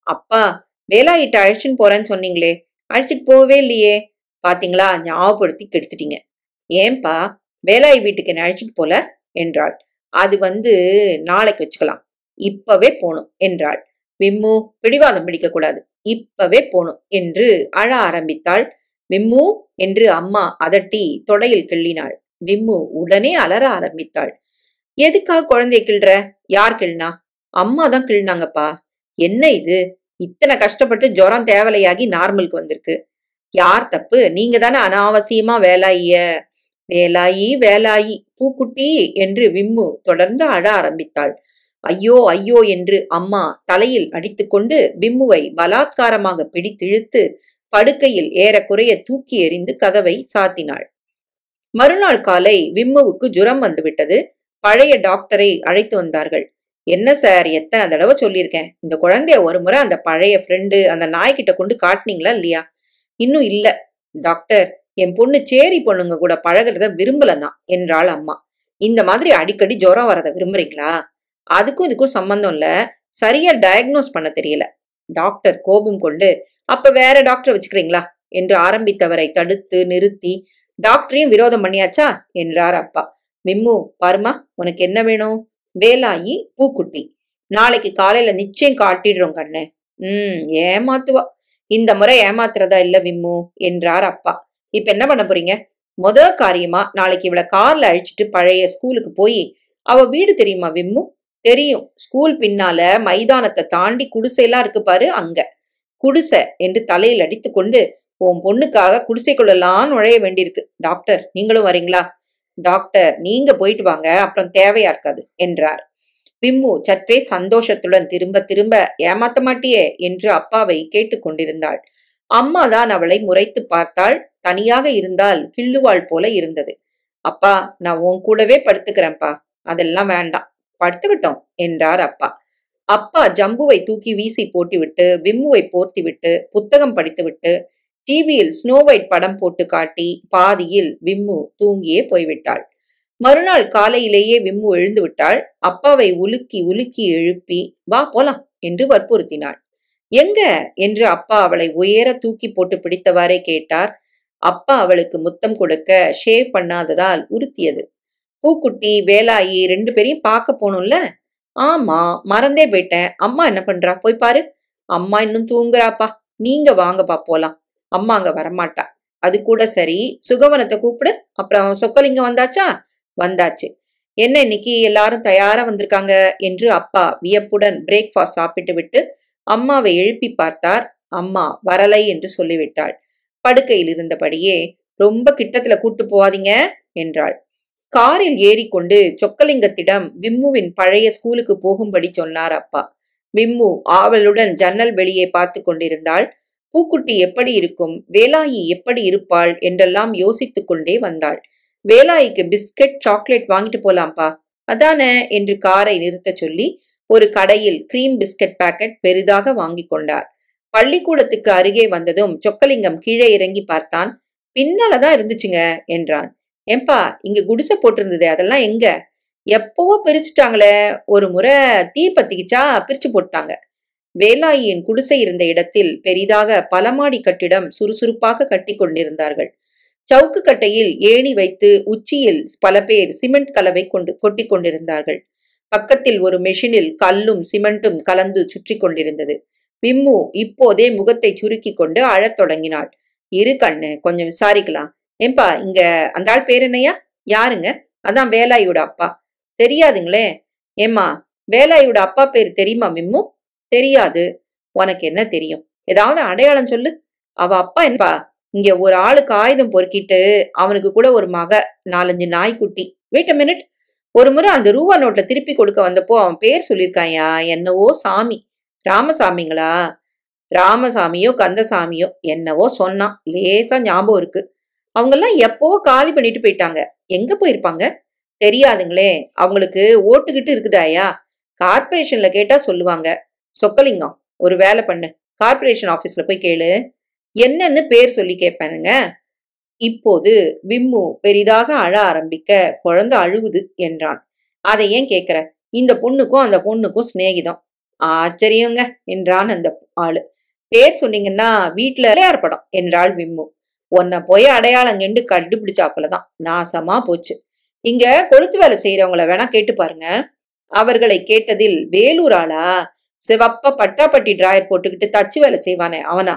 அப்பா வேலாயிட்ட அழைச்சின்னு போறேன்னு சொன்னீங்களே, அழைச்சிட்டு போகவே இல்லையே. பாத்தீங்களா, ஞாபகப்படுத்தி கெடுத்துட்டீங்க. ஏன்பா வேலாயி வீட்டுக்கு என்ன அழைச்சிட்டு போல என்றாள். அது நாளைக்கு வச்சுக்கலாம், இப்பவே போணும் என்றாள். விம்மு பிடிவாதம் பிடிக்க கூடாது, இப்பவே போணும் என்று அழ ஆரம்பித்தாள். விம்மு என்று அம்மா அதட்டி தொடையில் கிள்ளினாள். விம்மு உடனே அலற ஆரம்பித்தாள். எதுக்காக குழந்தைய கிள்ற? யார் கிள்னா? அம்மா தான் கிள்னாங்கப்பா. என்ன இது, இத்தனை கஷ்டப்பட்டு ஜுரம் தேவலையாகி நார்மலுக்கு வந்திருக்கு. யார் தப்பு? நீங்க தானே அனாவசியமா வேலாயிய வேலாயி வேலாயி பூக்குட்டி என்று விம்மு தொடர்ந்து அழ ஆரம்பித்தாள். ஐயோ ஐயோ என்று அம்மா தலையில் அடித்துக்கொண்டு விம்முவை பலாத்காரமாக பிடித்திழுத்து படுக்கையில் ஏறக்குறைய தூக்கி எறிந்து கதவை சாத்தினாள். மறுநாள் காலை விம்முவுக்கு ஜுரம் வந்துவிட்டது. பழைய டாக்டரை அழைத்து வந்தார்கள். என்ன சார், எத்தனை தடவை சொல்லியிருக்கேன், இந்த குழந்தைய ஒரு முறை அந்த பழைய ஃப்ரெண்டு அந்த நாய்கிட்ட கொண்டு காட்டினீங்களா இல்லையா? இன்னும் இல்ல டாக்டர், என் பொண்ணு சேரி பொண்ணுங்க கூட பழகிறத விரும்பலதான் என்றாள் அம்மா. இந்த மாதிரி அடிக்கடி ஜுரம் வரத விரும்புறீங்களா? அதுக்கும் இதுக்கும் சம்பந்தம் இல்ல, சரியா டயக்னோஸ் பண்ண தெரியல. டாக்டர் கோபம் கொண்டு, அப்ப வேற டாக்டர் வச்சுக்கிறீங்களா என்று ஆரம்பித்தவரை தடுத்து நிறுத்தி, டாக்டரையும் விரோதம் பண்ணியாச்சா என்றார் அப்பா. விம்மு பாருமா, உனக்கு என்ன வேணும்? வேலாயி பூக்குட்டி. நாளைக்கு காலையில நிச்சயம் காட்டிடுறோம் கண்ணு. ஏமாத்துவா. இந்த முறை ஏமாத்துறதா இல்ல விம்மு என்றார் அப்பா. இப்ப என்ன பண்ண போறீங்க? காரியமா நாளைக்கு இவளை கார்ல அழிச்சிட்டு பழைய ஸ்கூலுக்கு போய், அவ வீடு தெரியுமா விம்மு? தெரியும், ஸ்கூல் பின்னால மைதானத்தை தாண்டி குடிசையெல்லாம் இருக்கு பாரு, அங்க. குடிசை என்று தலையில் அடித்து கொண்டு, உன் பொண்ணுக்காக குடிசைக்குள்ளெல்லாம் நுழைய வேண்டியிருக்கு. டாக்டர் நீங்களும் வரீங்களா? டாக்டர் நீங்க போயிட்டு வாங்க, அப்புறம் தேவையா இருக்காது என்றார். விம்மு சற்றே சந்தோஷத்துடன் திரும்ப திரும்ப ஏமாத்த மாட்டியே என்று அப்பாவை கேட்டுக்கொண்டிருந்தாள். அம்மாதான் அவளை முறைத்து பார்த்தாள். தனியாக இருந்தால் கிள்ளுவாள் போல இருந்தது. அப்பா நான் உன் கூடவே படுத்துக்கிறேன்ப்பா அதெல்லாம் வேண்டாம், படுத்துக்கிட்டோம் என்றார் அப்பா. அப்பா ஜம்புவை தூக்கி வீசி போட்டுவிட்டு விம்முவை போர்த்திவிட்டு புத்தகம் படித்துவிட்டு டிவியில் ஸ்னோ ஒயிட் படம் போட்டு காட்டி பாதியில் விம்மு தூங்கியே போய்விட்டாள். மறுநாள் காலையிலேயே விம்மு எழுந்து விட்டாள். அப்பாவை உலுக்கி உலுக்கி எழுப்பி வா போலாம் என்று வற்புறுத்தினாள். எங்க என்று அப்பா அவளை உயர தூக்கி போட்டு பிடித்தவாறே கேட்டார். அப்பா அவளுக்கு முத்தம் கொடுக்க ஷேவ் பண்ணாததால் உறுத்தியது. பூக்குட்டி வேலாயி 2 பேரையும் பார்க்க போகணும்ல. ஆமா, மறந்தே போயிட்டேன். அம்மா என்ன பண்றா போய் பாரு. அம்மா இன்னும் தூங்குறாப்பா. நீங்க வாங்கப்பா போலாம். அம்மா அங்க வரமாட்டா. அது கூட சரி, சுகவனத்தை கூப்பிடு. அப்புறம் சொக்கலிங்கம் வந்தாச்சா? வந்தாச்சு. என்ன இன்னைக்கு எல்லாரும் தயாரா வந்திருக்காங்க என்று அப்பா வியப்புடன் பிரேக்ஃபாஸ்ட் சாப்பிட்டு விட்டு அம்மாவை எழுப்பி பார்த்தார். அம்மா வரலை என்று சொல்லிவிட்டாள். படுக்கையில் இருந்தபடியே ரொம்ப கிட்டத்துல கூட்டு போவாதீங்க என்றாள். காரில் ஏறிக்கொண்டு சொக்கலிங்கத்திடம் விம்முவின் பழைய ஸ்கூலுக்கு போகும்படி சொன்னார் அப்பா. விம்மு ஆவலுடன் ஜன்னல் வெளியே பார்த்து கொண்டிருந்தாள். பூக்குட்டி எப்படி இருக்கும், வேலாயி எப்படி இருப்பாள் என்றெல்லாம் யோசித்துக் கொண்டே வந்தாள். வேலாயிக்கு பிஸ்கட் சாக்லேட் வாங்கிட்டு போலாம்பா. அதானே என்று காரை நிறுத்த சொல்லி ஒரு கடையில் கிரீம் பிஸ்கட் பாக்கெட் பெரிதாக வாங்கி கொண்டார். பள்ளிக்கூடத்துக்கு அருகே வந்ததும் சொக்கலிங்கம் கீழே இறங்கி பார்த்தான். பின்னாலதான் இருந்துச்சுங்க என்றான். ஏம்பா, இங்க குடிசை போட்டிருந்தது, அதெல்லாம் எங்க? எப்பவோ பிரிச்சுட்டாங்களே, ஒரு முறை தீ பத்திக்கிச்சா பிரிச்சு போட்டாங்க. வேலாயின் குடிசை இருந்த இடத்தில் பெரிதாக பலமாடி கட்டிடம் சுறுசுறுப்பாக கட்டி கொண்டிருந்தார்கள். சவுக்கு கட்டையில் ஏணி வைத்து உச்சியில் பல பேர் சிமெண்ட் கலவை கொட்டி கொண்டிருந்தார்கள். பக்கத்தில் ஒரு மெஷினில் கல்லும் சிமெண்ட்டும் கலந்து சுற்றி கொண்டிருந்தது. விம்மு இப்போதே முகத்தை சுருக்கி கொண்டு அழத் தொடங்கினாள். இரு கண்ணு, கொஞ்சம் விசாரிக்கலாம். ஏம்பா, இங்க அந்த ஆள் பேர் என்னையா? யாருங்க? அதான் வேலாயோட அப்பா. தெரியாதுங்களே. ஏம்மா, வேலாயோட அப்பா பேர் தெரியுமா விம்மு? தெரியாது. உனக்கு என்ன தெரியும்? ஏதாவது அடையாளம் சொல்லு. அவ அப்பா என்னப்பா? இங்க ஒரு ஆளுக்கு ஆயுதம் பொறுக்கிட்டு அவனுக்கு கூட ஒரு மக, 4-5 நாய்க்குட்டி. Wait a minute. ஒரு முறை அந்த ரூபா நோட்டை திருப்பி கொடுக்க வந்தப்போ அவன் பேர் சொல்லியிருக்காயா, என்னவோ சாமி. ராமசாமிங்களா? ராமசாமியோ கந்தசாமியோ என்னவோ சொன்னான், லேசா ஞாபகம் இருக்கு. அவங்கெல்லாம் எப்பவோ காலி பண்ணிட்டு போயிட்டாங்க. எங்க போயிருப்பாங்க? தெரியாதுங்களே. அவங்களுக்கு ஓட்டுக்கிட்டு இருக்குதாயா? கார்பரேஷன்ல கேட்டா சொல்லுவாங்க. சொக்கலிங்கம், ஒரு வேலை பண்ணு, கார்பரேஷன் ஆபீஸ்ல போய் கேளு. என்னன்னு பேர் சொல்லி கேட்பானுங்க. இப்போது விம்மு பெரிதாக அழ ஆரம்பிக்க குழந்தை அழுவுது என்றான். அதை ஏன் கேக்குற? இந்த பொண்ணுக்கும் அந்த பொண்ணுக்கும் சிநேகிதம். ஆச்சரியங்க என்றான் அந்த ஆளு. பேர் சொன்னீங்கன்னா வீட்டுல விளையாட படம் என்றாள் விம்மு. உன்னை போய் அடையாளம் கண்டு கண்டுபிடிச்சாப்புலதான். நாசமா போச்சு. இங்க கொளுத்து வேலை செய்யறவங்கள வேணா கேட்டு பாருங்க. அவர்களை கேட்டதில் வேலூர் ஆளா? சிவப்ப பட்டாப்பட்டி டிராயர் போட்டுக்கிட்டு தச்சு வேலை செய்வானே அவனா?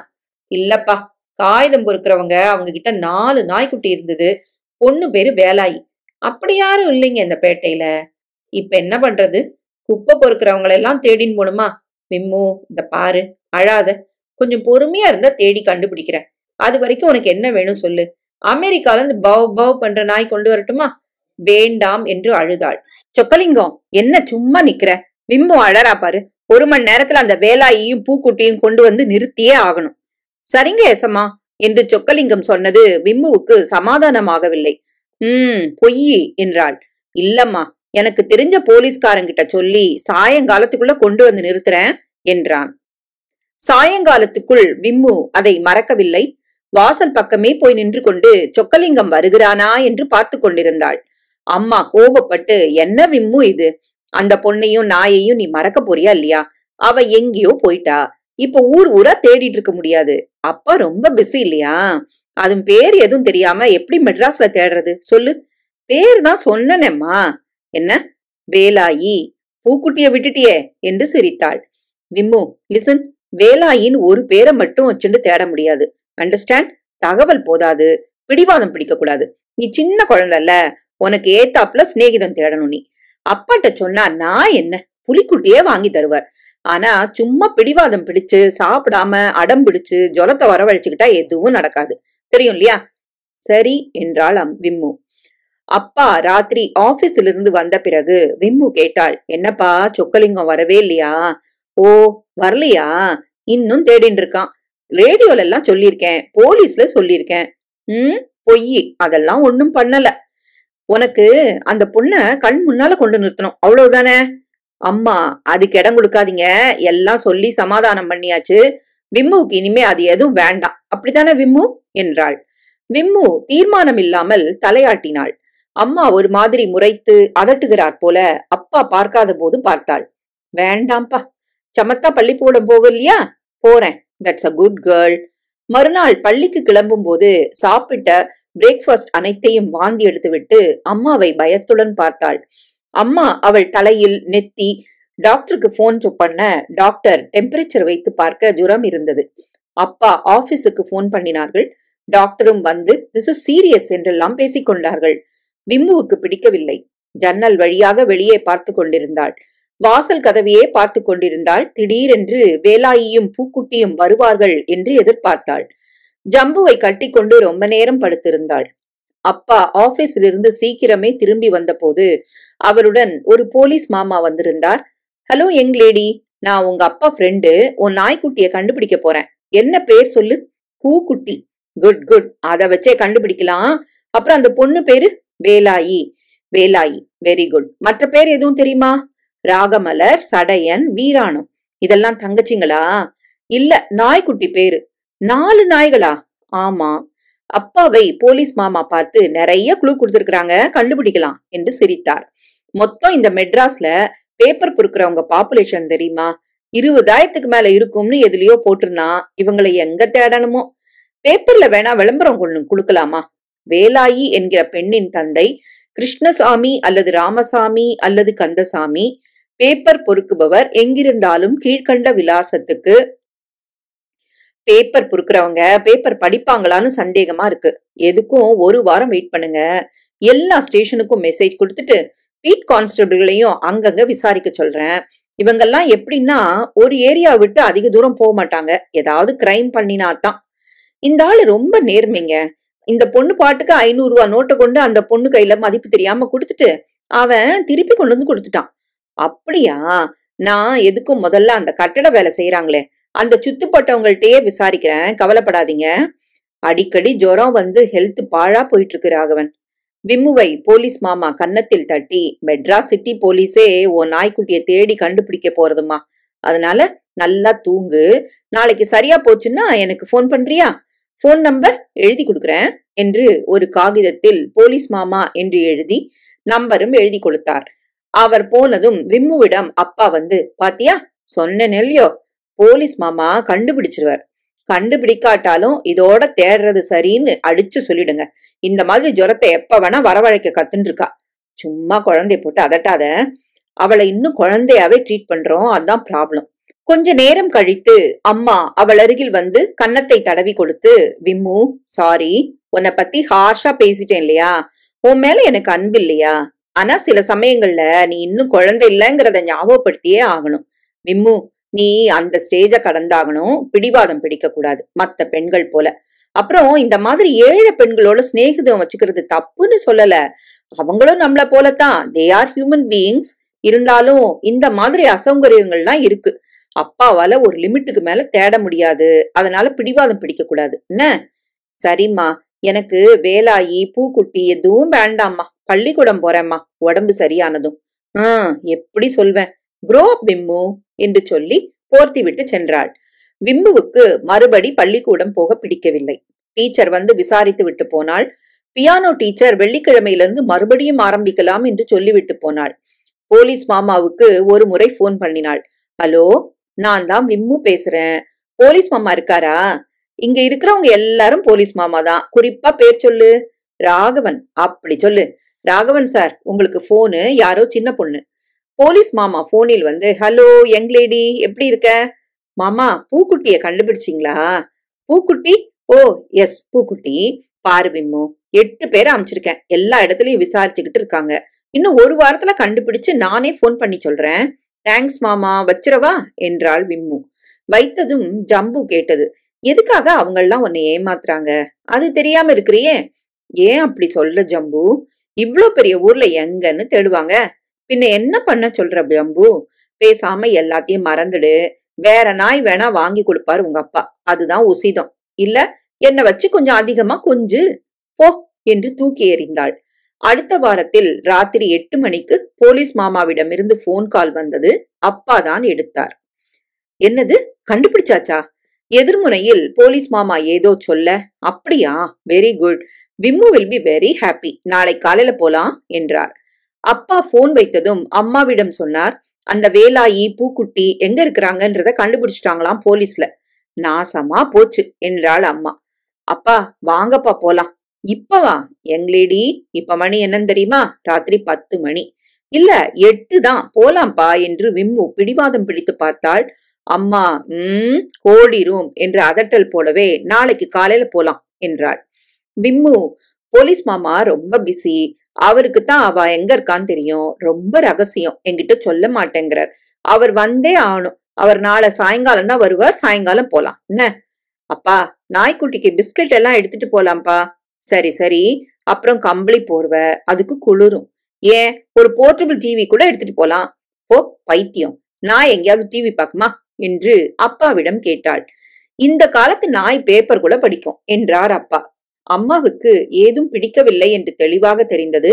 இல்லப்பா, காகிதம் பொறுக்கிறவங்க, அவங்க கிட்ட 4 நாய்க்குட்டி இருந்தது. பொண்ணு பேரு வேலாயி. அப்படி யாரும் இல்லைங்க இந்த பேட்டையில. இப்ப என்ன பண்றது? குப்பை பொறுக்கிறவங்களெல்லாம் தேடின்னு போணுமா? விம்மு, இந்த பாரு, அழாத. கொஞ்சம் பொறுமையா இருந்தா தேடி கண்டுபிடிக்கிறேன். அது வரைக்கும் உனக்கு என்ன வேணும் சொல்லு. அமெரிக்கால இருந்து பவ் பவ் பண்ற நாய் கொண்டு வரட்டுமா? வேண்டாம் என்று அழுதாள். சொக்கலிங்கம், என்ன சும்மா நிக்கிற? விம்மு அழறா பாரு. 1 மணி நேரத்துல அந்த வேலாயையும் பூக்குட்டியும் கொண்டு வந்து நிறுத்தியே ஆகணும். சரிங்க ஏசம்மா என்று சொக்கலிங்கம் சொன்னது விம்முவுக்கு சமாதானமாகவில்லை. பொய்யி என்றாள். இல்லம்மா, எனக்கு தெரிஞ்ச போலீஸ்காரங்கிட்ட சொல்லி சாயங்காலத்துக்குள்ள கொண்டு வந்து நிறுத்துறேன் என்றான். சாயங்காலத்துக்குள் விம்மு அதை மறக்கவில்லை. வாசல் பக்கமே போய் நின்று கொண்டு சொக்கலிங்கம் வருகிறானா என்று பார்த்து கொண்டிருந்தாள். அம்மா கோபப்பட்டு, என்ன விம்மு இது? அந்த பொண்ணையும் நாயையும் நீ மறக்க போறியா இல்லையா? அவ எங்கேயோ போயிட்டா. இப்ப ஊர் ஊரா தேடிட்டு இருக்க முடியாது. அப்பா ரொம்ப பிஸி இல்லையா? அதுவும் பேர் எதுவும் தெரியாம எப்படி மெட்ராஸ்ல தேடுறது சொல்லு. பேர் தான் சொன்னேம்மா. என்ன? வேலாயி. பூக்குட்டிய விட்டுட்டியே என்று சிரித்தாள். Vim, listen. வேலாயின் ஒரு பேரை மட்டும் வச்சுட்டு தேட முடியாது. அண்டர்ஸ்டாண்ட்? தகவல் போதாது, பிடிவாதம் பிடிக்க கூடாது. நீ சின்ன குழந்தைல, உனக்கு ஏத்தாப்புல சிநேகிதம் தேடணும். நீ அப்பாட்ட சொன்னா நான் என்ன, புலிக்குட்டியே வாங்கி தருவார். ஆனா சும்மா பிடிவாதம் பிடிச்சு சாப்பிடாம அடம் பிடிச்சு ஜொலத்தை வரவழைச்சுக்கிட்டா எதுவும் நடக்காது. தெரியும் இல்லையா? சரி என்றாள் விம்மு. அப்பா ராத்திரி ஆபீஸ்ல இருந்து வந்த பிறகு விம்மு கேட்டாள், என்னப்பா சொக்கலிங்கம் வரவே இல்லையா? ஓ, வரலையா? இன்னும் தேடின்னு இருக்கான். ரேடியோல எல்லாம் சொல்லியிருக்கேன், போலீஸ்ல சொல்லியிருக்கேன். பொய், அதெல்லாம் ஒண்ணும் பண்ணல. உனக்கு அந்த பொண்ண கண் முன்னால கொண்டு நிறுத்தணும், அவ்வளவுதானே. அம்மா, அதுக்கு இடம் கொடுக்காதீங்க, எல்லாம் சொல்லி சமாதானம் பண்ணியாச்சு. விம்முவுக்கு இனிமே அது எதுவும் வேண்டாம், அப்படித்தானே விம்மு என்றாள். விம்மு தீர்மானம் இல்லாமல் தலையாட்டினாள். அம்மா ஒரு மாதிரி முறைத்து அதட்டுகிறார் போல அப்பா பார்க்காத போது பார்த்தாள். வேண்டாம்பா, சமத்தா பள்ளிக்கூடம் போகலையா? போறேன். That's a good girl. மறுநாள் பள்ளிக்கு கிளம்பும் போது சாப்பிட்ட பிரேக்ஃபாஸ்ட் அனைத்தையும் வாந்தி எடுத்துவிட்டு அம்மாவை பயத்துடன் பார்த்தாள். அம்மா அவள் தலையில் நெத்தி. டாக்டருக்கு போன் பண்ண டாக்டர் டெம்பரேச்சர் வைத்து பார்க்க ஜுரம் இருந்தது. அப்பா ஆபீஸுக்கு போன் பண்ணினார்கள். டாக்டரும் வந்து திஸ் இஸ் சீரியஸ் என்றெல்லாம் பேசிக்கொண்டார்கள். விம்முவுக்கு பிடிக்கவில்லை. ஜன்னல் வழியாக வெளியே பார்த்து கொண்டிருந்தாள். வாசல் கதவையே பார்த்து கொண்டிருந்தாள். திடீரென்று வேலாயியும் பூக்குட்டியும் வருவார்கள் என்று எதிர்பார்த்தாள். ஜம்புவை கட்டிக்கொண்டு ரொம்ப நேரம் படுத்திருந்தாள். அப்பா ஆபீஸிலிருந்து சீக்கிரமே திரும்பி வந்த போது அவருடன் ஒரு போலீஸ் மாமா வந்திருந்தார். ஹலோ யங் லேடி, நான் உங்க அப்பா ஃப்ரெண்டு. உன் நாய்க்குட்டிய கண்டுபிடிக்க போறேன். என்ன பேர் சொல்லு? பூக்குட்டி. குட் குட், அத வச்சே கண்டுபிடிக்கலாம். அப்புறம் அந்த பொண்ணு பேரு? வேலாயி. Velayi, very good. மற்ற பேர் எதுவும் தெரியுமா? ராகமலர், சடையன், வீராணம். இதெல்லாம் தங்கச்சிங்களா? இல்ல, நாய்க்குட்டி பேரு. 4 நாய்களா? ஆமா. அப்பாவை போலீஸ் மாமா பார்த்து நிறைய குழு கொடுத்திருக்கிறாங்க, கண்டுபிடிக்கலாம் என்று சிரித்தார். மொத்தம் இந்த மெட்ராஸ்ல பேப்பர் பொறுக்கிறவங்க பாப்புலேஷன் தெரியுமா? 20,000க்கு மேல இருக்கும்னு எதுலயோ போட்டிருந்தான். இவங்களை எங்க தேடணுமோ. பேப்பர்ல வேணா விளம்பரம் கொண்டு கொடுக்கலாமா? வேலாயி என்கிற பெண்ணின் தந்தை கிருஷ்ணசாமி அல்லது ராமசாமி அல்லது கந்தசாமி. பேப்பர் பொறுக்குபவர் எங்கிருந்தாலும் கீழ்கண்ட விலாசத்துக்கு. பேப்பர் பொறுக்கிறவங்க பேப்பர் படிப்பாங்களான்னு சந்தேகமா இருக்கு. எதுக்கும் 1 வாரம் வெயிட் பண்ணுங்க. எல்லா ஸ்டேஷனுக்கும் மெசேஜ் கொடுத்துட்டு பீட் கான்ஸ்டபிள்களையும் அங்கங்க விசாரிக்க சொல்றேன். இவங்கெல்லாம் எப்படின்னா ஒரு ஏரியா விட்டு அதிக தூரம் போக மாட்டாங்க. ஏதாவது கிரைம் பண்ணினாதான். இந்த ஆளு ரொம்ப நேர்மைங்க. இந்த பொண்ணு பாட்டுக்கு 500 ரூபா நோட்டை கொண்டு அந்த பொண்ணு கையில மதிப்பு தெரியாம கொடுத்துட்டு அவன் திருப்பி கொண்டு வந்து கொடுத்துட்டான். அப்படியா? நான் எதுக்கும் முதல்ல அந்த கட்டட வேலை செய்யறாங்களே அந்த சுத்துப்பட்டவங்கள்ட்டயே விசாரிக்கிறேன், கவலைப்படாதீங்க. அடிக்கடி ஜுரம் வந்து ஹெல்த் பாழா போயிட்டு இருக்கு ராகவன். விம்முவை போலீஸ் மாமா கன்னத்தில் தட்டி, மெட்ராஸ் சிட்டி போலீஸே உன் நாய்க்குட்டிய தேடி கண்டுபிடிக்க போறதுமா, அதனால நல்லா தூங்கு. நாளைக்கு சரியா போச்சுன்னா எனக்கு போன் பண்றியா? போன் நம்பர் எழுதி கொடுக்குறேன் என்று ஒரு காகிதத்தில் போலீஸ் மாமா என்று எழுதி நம்பரும் எழுதி கொடுத்தார். அவர் போனதும் விம்முவிடம் அப்பா வந்து, பாத்தியா சொன்னேன் இல்லையோ, போலீஸ் மாமா கண்டுபிடிச்சிருவார். கண்டுபிடிக்காட்டாலும் இதோட தேடுறது சரின்னு அடிச்சு சொல்லிடுங்க. இந்த மாதிரி ஜுரத்தை எப்ப வேணா வரவழைக்க கத்துன்னு இருக்கா. சும்மா குழந்தைய போட்டு அதட்டாத. அவளை இன்னும் குழந்தையாவே ட்ரீட் பண்றோம், அதான் ப்ராப்ளம். கொஞ்ச நேரம் கழித்து அம்மா அவள் அருகில் வந்து கன்னத்தை தடவி கொடுத்து, விம்மு சாரி, உன்னை பத்தி ஹார்ஷா பேசிட்டேன் இல்லையா? உன் மேல எனக்கு அன்பு இல்லையா? ஆனா சில சமயங்கள்ல நீ இன்னும் குழந்தை இல்லைங்கிறத ஞாபகப்படுத்தியே ஆகணும். விம்மு, நீ அந்த ஸ்டேஜ கடந்தாகணும். பிடிவாதம் பிடிக்க கூடாது மத்த பெண்கள் போல. அப்புறம் இந்த மாதிரி ஏழை பெண்களோட சிநேகிதம் வச்சுக்கிறது தப்புன்னு சொல்லல. அவங்களும் நம்மள போலத்தான், தே ஆர் ஹியூமன் பீயிங்ஸ். இருந்தாலும் இந்த மாதிரி அசௌகரியங்கள்லாம் இருக்கு. அப்பாவால ஒரு லிமிட்டுக்கு மேல தேட முடியாது. அதனால பிடிவாதம் பிடிக்க கூடாது. என்ன? சரிம்மா, எனக்கு வேலாயி பூக்குட்டி எதுவும் வேண்டாம்மா. பள்ளிக்கூடம் போறேம்மா, உடம்பு சரியானதும். எப்படி சொல்வேன். grow up விம்மு என்று சொல்லி போர்த்தி விட்டு சென்றாள். விம்முவுக்கு மறுபடி பள்ளிக்கூடம் போக பிடிக்கவில்லை. டீச்சர் வந்து விசாரித்து விட்டு போனாள். பியானோ டீச்சர் வெள்ளிக்கிழமையிலிருந்து மறுபடியும் ஆரம்பிக்கலாம் என்று சொல்லிவிட்டு போனாள். போலீஸ் மாமாவுக்கு ஒரு முறை போன் பண்ணினாள். ஹலோ, நான் தான் விம்மு பேசுறேன். போலீஸ் மாமா இருக்காரா? இங்க இருக்கிறவங்க எல்லாரும் போலீஸ் மாமா தான். குறிப்பா பேர் சொல்லு. ராகவன். அப்படி சொல்லு. ராகவன் சார், உங்களுக்கு போனு, யாரோ சின்ன பொண்ணு. போலீஸ் மாமா போனில் வந்து, ஹலோ யங் லேடி, எப்படி இருக்க? மாமா, பூக்குட்டிய கண்டுபிடிச்சிங்களா? பூக்குட்டி? ஓ எஸ், பூக்குட்டி. பாரு விம்மு, 8 பேரை அனுப்பிச்சிருக்கேன். எல்லா இடத்துலயும் விசாரிச்சுக்கிட்டு இருக்காங்க. இன்னும் 1 வாரத்துல கண்டுபிடிச்சு நானே போன் பண்ணி சொல்றேன். தேங்க்ஸ் மாமா, வச்சிரவா என்றாள் விம்மு. வைத்ததும் ஜம்பு கேட்டது, எதுக்காக அவங்கெல்லாம் உன்னை ஏமாத்துறாங்க? அது தெரியாம இருக்கிறியே. ஏன் அப்படி சொல்ற ஜம்பு? இவ்ளோ பெரிய ஊர்ல எங்கன்னு தேடுவாங்க. பின்ன என்ன பண்ண சொல்ற ஜம்பு? பேசாம எல்லாத்தையும் மறந்துடு. வேற நாய் வேணா வாங்கி கொடுப்பாரு உங்க அப்பா, அதுதான் உசிதம். இல்ல என்ன வச்சு கொஞ்சம் அதிகமா கொஞ்சு போ என்று தூக்கி எறிந்தாள். அடுத்த வாரத்தில் ராத்திரி 8 மணிக்கு போலீஸ் மாமாவிடமிருந்து போன் கால் வந்தது. அப்பா தான் எடுத்தார். என்னது, கண்டுபிடிச்சாச்சா? எதிர்முனையில் போலீஸ் மாமா ஏதோ சொல்ல, அப்படியா, very good, Vim will be very happy, நாளை காலையில போலாம் என்றார். அப்பா போன் வைத்ததும் அம்மாவிடம் சொன்னார், அந்த வேலாயி பூக்குட்டி எங்க இருக்கிறாங்கன்றத கண்டுபிடிச்சிட்டாங்களாம் போலீஸ்ல. நாசமா போச்சு என்றாள் அம்மா. அப்பா வாங்கப்பா போலாம். இப்பவா யங்லேடி? இப்ப மணி என்னன்னு தெரியுமா? ராத்திரி 10 மணி. இல்ல 8 தான், போலாம்பா என்று விம்மு பிடிவாதம் பிடித்து பார்த்தாள். அம்மா கோடி ரூம் என்று அதட்டல் போலவே நாளைக்கு காலையில போலாம் என்றாள். விம்மு, போலீஸ் மாமா ரொம்ப பிஸி, அவருக்கு தான் அவ எங்க இருக்கான்னு தெரியும், ரொம்ப ரகசியம், என்கிட்ட சொல்ல மாட்டேங்கிறார். அவர் வந்தே ஆகணும். அவர் நாளை சாயங்காலம் தான் வருவார், சாயங்காலம் போலாம். என்ன அப்பா, நாய்க்குட்டிக்கு பிஸ்கட் எல்லாம் எடுத்துட்டு போலாம்ப்பா. சரி சரி, அப்புறம் கம்பளி போர்வை, அதுக்கு குளிரும். ஏன், ஒரு போர்ட்டபிள் டிவி கூட எடுத்துட்டு போலாம். போ பைத்தியம், நாய் எங்கேயாவது டிவி பாக்குமா என்று அப்பாவிடம் கேட்டாள். இந்த காலத்து நாய் பேப்பர் கூட படிக்கும் என்றார் அப்பா. அம்மாவுக்கு ஏதும் பிடிக்கவில்லை என்று தெளிவாக தெரிந்தது.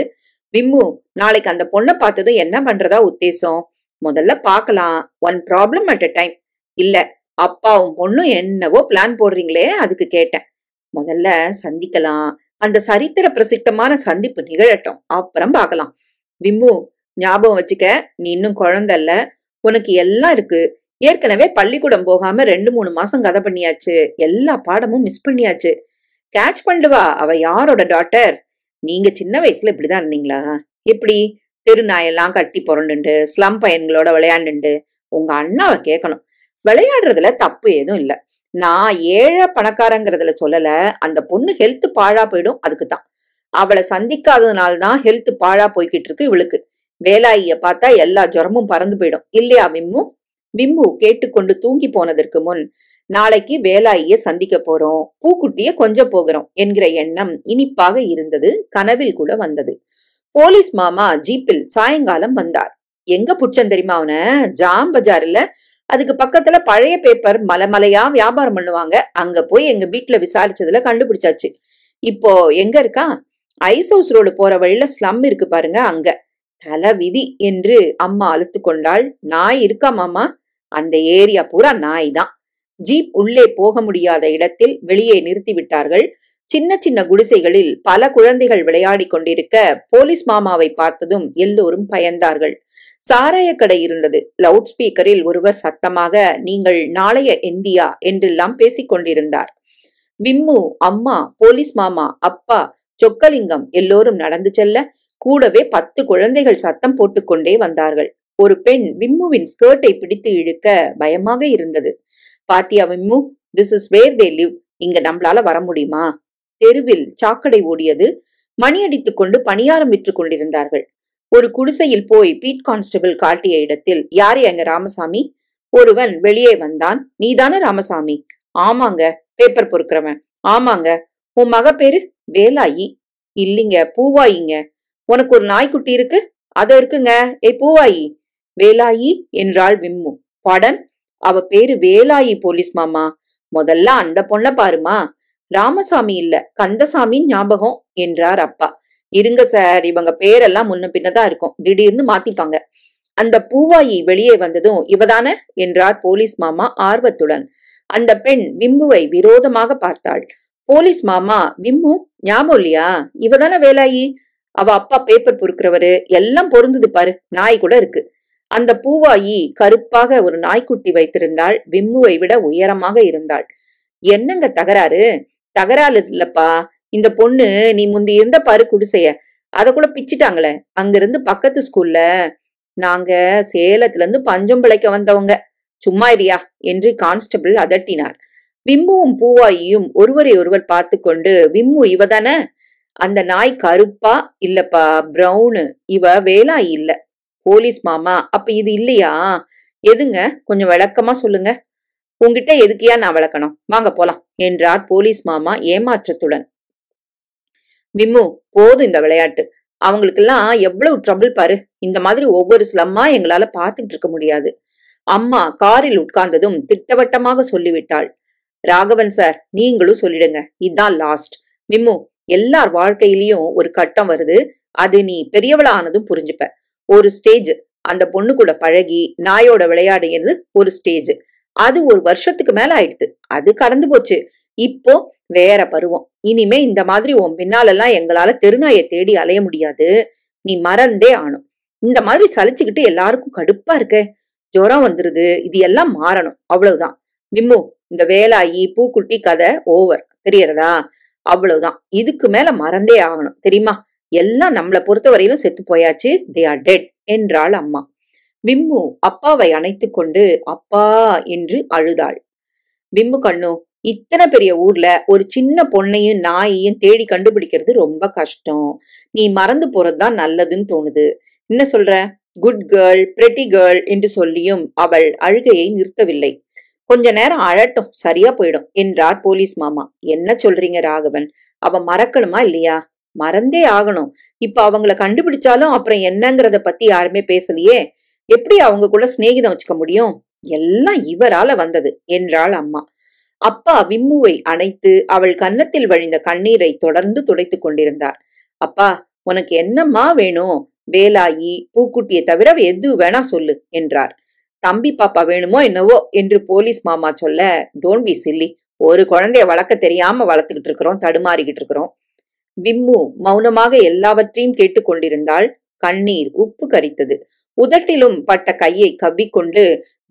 விம்மு, நாளைக்கு அந்த பொண்ணை பார்த்ததும் என்ன பண்றதா உத்தேசம்? முதல்ல பாக்கலாம், one problem at a time. இல்ல, அப்பாவும் பொண்ணும் என்னவோ பிளான் போடுறீங்களே, அதுக்கு கேட்டேன். முதல்ல சந்திக்கலாம், அந்த சரித்திர பிரசித்தமான சந்திப்பு நிகழட்டும், அப்புறம் பாக்கலாம். விம்மு, ஞாபகம் வச்சுக்க, நீ இன்னும் குழந்தை இல்ல, உனக்கு எல்லாம் இருக்கு. ஏற்கனவே பள்ளிக்கூடம் போகாம 2-3 மாசம் கதை பண்ணியாச்சு, எல்லா பாடமும் மிஸ் பண்ணியாச்சு. கேட்ச் பண்ணுவா, அவ யாரோட டாட்டர்? நீங்க சின்ன வயசுல இப்படிதான் இருந்தீங்களா? எப்படி தெரு நாயெல்லாம் கட்டி புரண்டுண்டு ஸ்லம் பையன்களோட விளையாண்டுண்டு? உங்க அண்ணாவை கேட்கணும். விளையாடுறதுல தப்பு ஏதும் இல்ல. நான் ஏழை பணக்காரங்கிறதுல சொல்லல. அந்த பொண்ணு ஹெல்த் பாழா போயிடும், அதுக்குதான். அவளை சந்திக்காததுனால்தான் ஹெல்த் பாழா போய்கிட்டு இருக்கு இவளுக்கு. வேலாயிய பார்த்தா எல்லா ஜுரமும் பறந்து போயிடும், இல்லையா விம்மு? விம்மு கேட்டுக்கொண்டு தூங்கி போனதற்கு முன், நாளைக்கு வேலாயிய சந்திக்க போறோம், பூக்குட்டிய கொஞ்சம் போகிறோம் என்கிற எண்ணம் இனிப்பாக இருந்தது. கனவில் கூட வந்தது. போலீஸ் மாமா ஜீப்பில் சாயங்காலம் வந்தார். எங்க புடிச்சம் தெரியுமா அவன? ஜாம் பஜார்ல, அதுக்கு பக்கத்துல பழைய பேப்பர் மலைமலையா வியாபாரம் பண்ணுவாங்க. அங்க போய் எங்க வீட்டுல விசாரிச்சதுல கண்டுபிடிச்சாச்சு. இப்போ எங்க இருக்கா? ஐஸ் ஹவுஸ் ரோடு போற வழியில ஸ்லம் இருக்கு பாருங்க, அங்க. தலை விதி என்று அம்மா அழுத்து கொண்டாள். நாய் இருக்கா மாமா? அந்த ஏரியா பூரா நாய் தான். ஜீப் உள்ளே போக முடியாத இடத்தில் வெளியே நிறுத்தி விட்டார்கள். சின்ன சின்ன குடிசைகளில் பல குழந்தைகள் விளையாடி கொண்டிருக்க போலீஸ் மாமாவை பார்த்ததும் எல்லோரும் பயந்தார்கள். சாராய கடை இருந்தது. லவுட் ஸ்பீக்கரில் ஒருவர் சத்தமாக, நீங்கள் நாளைய இந்தியா என்றெல்லாம் பேசிக் கொண்டிருந்தார். விம்மு, அம்மா, போலீஸ் மாமா, அப்பா, சொக்கலிங்கம் எல்லோரும் நடந்து செல்ல, கூடவே 10 குழந்தைகள் சத்தம் போட்டுக்கொண்டே வந்தார்கள். ஒரு பெண் விம்முவின் ஸ்கர்ட்டை பிடித்து இழுக்க பயமாக இருந்தது. பாத்தியா Vimmu, this is where they live, இங்க நம்மளால வர முடியுமா? தெருவில் சாக்கடை ஓடியது. மணி அடித்துக் கொண்டு பணியாரம் விற்று கொண்டிருந்தார்கள். ஒரு குடிசையில் போய் பீட் கான்ஸ்டபிள் காட்டிய இடத்தில், யாரு எங்க ராமசாமி? ஒருவன் வெளியே வந்தான். நீதானே ராமசாமி? ஆமாங்க. பேப்பர் பொறுக்கிறவன். ஆமாங்க. உன் மக பேரு? வேலாயி. இல்லிங்க, பூவாயிங்க. உனக்கு ஒரு நாய்க்குட்டி இருக்கு? அது இருக்குங்க. ஏய் பூவாயி. வேலாயி என்றாள் விம்மு. படன், அவ பேரு வேலாயி போலீஸ் மாமா. முதல்ல அந்த பொண்ண பாருமா. ராமசாமி இல்ல, கந்தசாமி ஞாபகம் என்றார் அப்பா. இருங்க சார், இவங்க பேரெல்லாம் முன்ன பின்னதான் இருக்கும், திடீர்னு மாத்திப்பாங்க. அந்த பூவாயி வெளியே வந்ததும், இவதான என்றார் போலீஸ் மாமா ஆர்வத்துடன். அந்த பெண் விம்முவை விரோதமாக பார்த்தாள். போலீஸ் மாமா, விம்மு ஞாபகம் இல்லையா? இவதான வேலாயி, அவ அப்பா பேப்பர் பொறுக்கிறவரு, எல்லாம் பொருந்தது பாரு, நாய் கூட இருக்கு. அந்த பூவாயி கருப்பாக ஒரு நாய்க்குட்டி வைத்திருந்தாள். விம்முவை விட உயரமாக இருந்தாள். என்னங்க தகராறு? தகராறு இல்லப்பா, இந்த பொண்ணு நீ முந்தி இருந்த பாரு குடிசைய, அத கூட பிச்சிட்டாங்களே, அங்கிருந்து பக்கத்து ஸ்கூல்ல. நாங்க சேலத்துல இருந்து பஞ்சம் பிழைக்க வந்தவங்க. சும்மா இரியா என்று கான்ஸ்டபிள் அதட்டினார். விம்முவும் பூவாயியும் ஒருவரை ஒருவர் பார்த்து கொண்டு, விம்மு இவதான? அந்த நாய் கருப்பா? இல்லப்பா, பிரவுனு. இவ வேலாயி இல்ல. போலீஸ் மாமா, அப்ப இது இல்லையா? எதுங்க, கொஞ்சம் விளக்கமா சொல்லுங்க. உங்ககிட்ட எதுக்கியா நான் விளக்கணும்? வாங்க போலாம் என்றார் போலீஸ் மாமா ஏமாற்றத்துடன். விம்மு, போதும் இந்த விளையாட்டு. அவங்களுக்கெல்லாம் எவ்வளவு ட்ரபிள் பாரு. இந்த மாதிரி ஒவ்வொரு ஸ்லம்மா எங்களால பாத்துட்டு இருக்க முடியாது. அம்மா காரில் உட்கார்ந்ததும் திட்டவட்டமாக சொல்லிவிட்டாள். ராகவன் சார், நீங்களும் சொல்லிடுங்க, இதுதான் லாஸ்ட். விம்மு, எல்லார் வாழ்க்கையிலயும் ஒரு கட்டம் வருது, அது நீ பெரியவளானதும் புரிஞ்சுப்ப. ஒரு ஸ்டேஜ் அந்த பொண்ணு கூட பழகி நாயோட விளையாடுகிறது ஒரு ஸ்டேஜ். அது ஒரு வருஷத்துக்கு மேல ஆயிடுது. அது கடந்து போச்சு. இப்போ வேற பருவம். இனிமே இந்த மாதிரி உன் பின்னாலெல்லாம் எங்களால தெருநாயை தேடி அலைய முடியாது. நீ மறந்தே ஆனும். இந்த மாதிரி சலிச்சுக்கிட்டு எல்லாருக்கும் கடுப்பா இருக்க. ஜுரம் வந்துருது. இது எல்லாம் மாறணும். அவ்வளவுதான். விம்மு, இந்த வேலாயி பூக்குட்டி கதை ஓவர். தெரியறதா? அவ்வளவுதான். இதுக்கு மேல மறந்தே ஆகணும். தெரியுமா? எல்லாம் நம்மளை பொறுத்தவரையிலும் செத்து போயாச்சு. தே ஆர் டெட் என்றாள் அம்மா. விம்மு அப்பாவை அணைத்து கொண்டு அப்பா என்று அழுதாள். விம்மு கண்ணு, இத்தனை பெரிய ஊர்ல ஒரு சின்ன பொண்ணையும் நாயையும் தேடி கண்டுபிடிக்கிறது ரொம்ப கஷ்டம். நீ மறந்து போறதுதான் நல்லதுன்னு தோணுது. என்ன சொல்ற? குட் கேர்ள், பிரெட்டி கேர்ள் என்று சொல்லியும் அவள் அழுகையை நிறுத்தவில்லை. கொஞ்ச நேரம் அழட்டும், சரியா போயிடும் என்றார் போலீஸ் மாமா. என்ன சொல்றீங்க ராகவன்? அவ மறக்கணுமா இல்லையா? மறந்தே ஆகணும். இப்ப அவங்கள கண்டுபிடிச்சாலும் அப்புறம் என்னங்கறத பத்தி யாருமே பேசலையே. எப்படி அவங்க கூட சிநேகிதம் வச்சுக்க முடியும்? எல்லாம் இவரால வந்தது என்றாள் அம்மா. அப்பா விம்முவை அணைத்து அவள் கன்னத்தில் வழிந்த கண்ணீரை தொடர்ந்து துடைத்துக் கொண்டிருந்தார். அப்பா, உனக்கு என்னம்மா வேணும்? வேலாயி பூக்குட்டியை தவிர எது வேணா சொல்லு என்றார். தம்பி பாப்பா வேணுமோ என்னவோ என்று போலீஸ் மாமா சொல்ல, டோன்ட் பி சில்லி. ஒரு குழந்தைய வளர்க்க தெரியாம வளர்த்துக்கிட்டு இருக்கிறோம், தடுமாறிக்கிட்டு இருக்கிறோம். விம்மு மௌனமாக எல்லாவற்றையும் கேட்டுக்கொண்டிருந்தாள். கண்ணீர் உப்பு கரித்தது. உதட்டிலும் பட்ட கையை கவ்விக்கொண்டு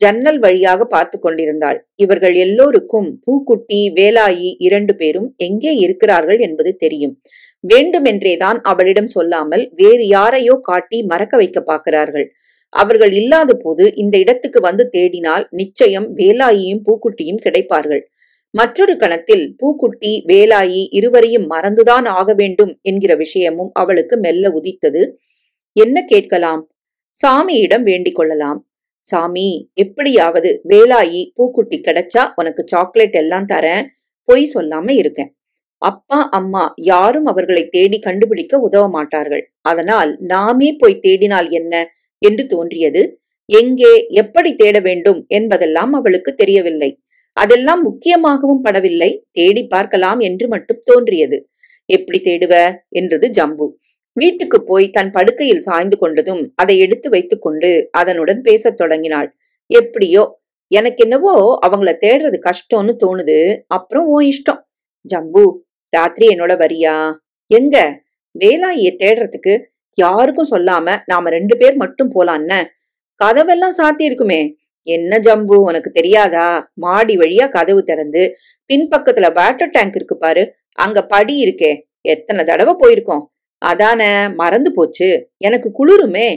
ஜன்னல் வழியாக பார்த்து கொண்டிருந்தாள். இவர்கள் எல்லோருக்கும் பூக்குட்டி, வேலாயி 2 பேரும் எங்கே இருக்கிறார்கள் என்பது தெரியும். வேண்டுமென்றேதான் அவளிடம் சொல்லாமல் வேறு யாரையோ காட்டி மறக்க வைக்க பார்க்கிறார்கள். அவர்கள் இல்லாத போது இந்த இடத்துக்கு வந்து தேடினால் நிச்சயம் வேலாயியும் பூக்குட்டியும் கிடைப்பார்கள். மற்றொரு கணத்தில் பூக்குட்டி, வேலாயி இருவரையும் மறந்துதான் ஆக வேண்டும் என்கிற விஷயமும் அவளுக்கு மெல்ல உதித்தது. என்ன கேட்கலாம்? சாமியிடம் வேண்டிக் கொள்ளலாம். சாமி, எப்படியாவது வேலாயி பூக்குட்டி கிடைச்சா உனக்கு சாக்லேட் எல்லாம் தரேன். பொய் சொல்லாம இருக்கேன். அப்பா அம்மா யாரும் அவர்களை தேடி கண்டுபிடிக்க உதவ மாட்டார்கள். அதனால் நாமே போய் தேடினால் என்ன என்று தோன்றியது. எங்கே, எப்படி தேட வேண்டும் என்பதெல்லாம் அவளுக்கு தெரியவில்லை. அதெல்லாம் முக்கியமாகவும் படவில்லை. தேடி பார்க்கலாம் என்று மட்டும் தோன்றியது. எப்படி தேடுவ என்றது ஜம்பு. வீட்டுக்கு போய் தன் படுக்கையில் சாய்ந்து கொண்டதும் அதை எடுத்து வைத்துக் கொண்டு அதனுடன் பேசத் தொடங்கினாள். எப்படியோ, எனக்கு என்னவோ அவங்கள தேடுறது கஷ்டம்னு தோணுது. அப்புறம் உன் இஷ்டம். ஜம்பு, ராத்திரி என்னோட வரியா? எங்க? வேலாயை தேடுறதுக்கு. யாருக்கும் சொல்லாம நாம 2 பேர் மட்டும் போலான்ன. கதவெல்லாம் சாத்தி இருக்குமே. என்ன ஜம்பு, உனக்கு தெரியாதா? மாடி வழியா கதவு திறந்து பின்பக்கத்துல வாட்டர் டேங்க் இருக்கு பாரு, அங்க படி இருக்கே. எத்தனை தடவை போயிருக்கோம். அதான மறந்து போச்சு. எனக்கு குளிருமே.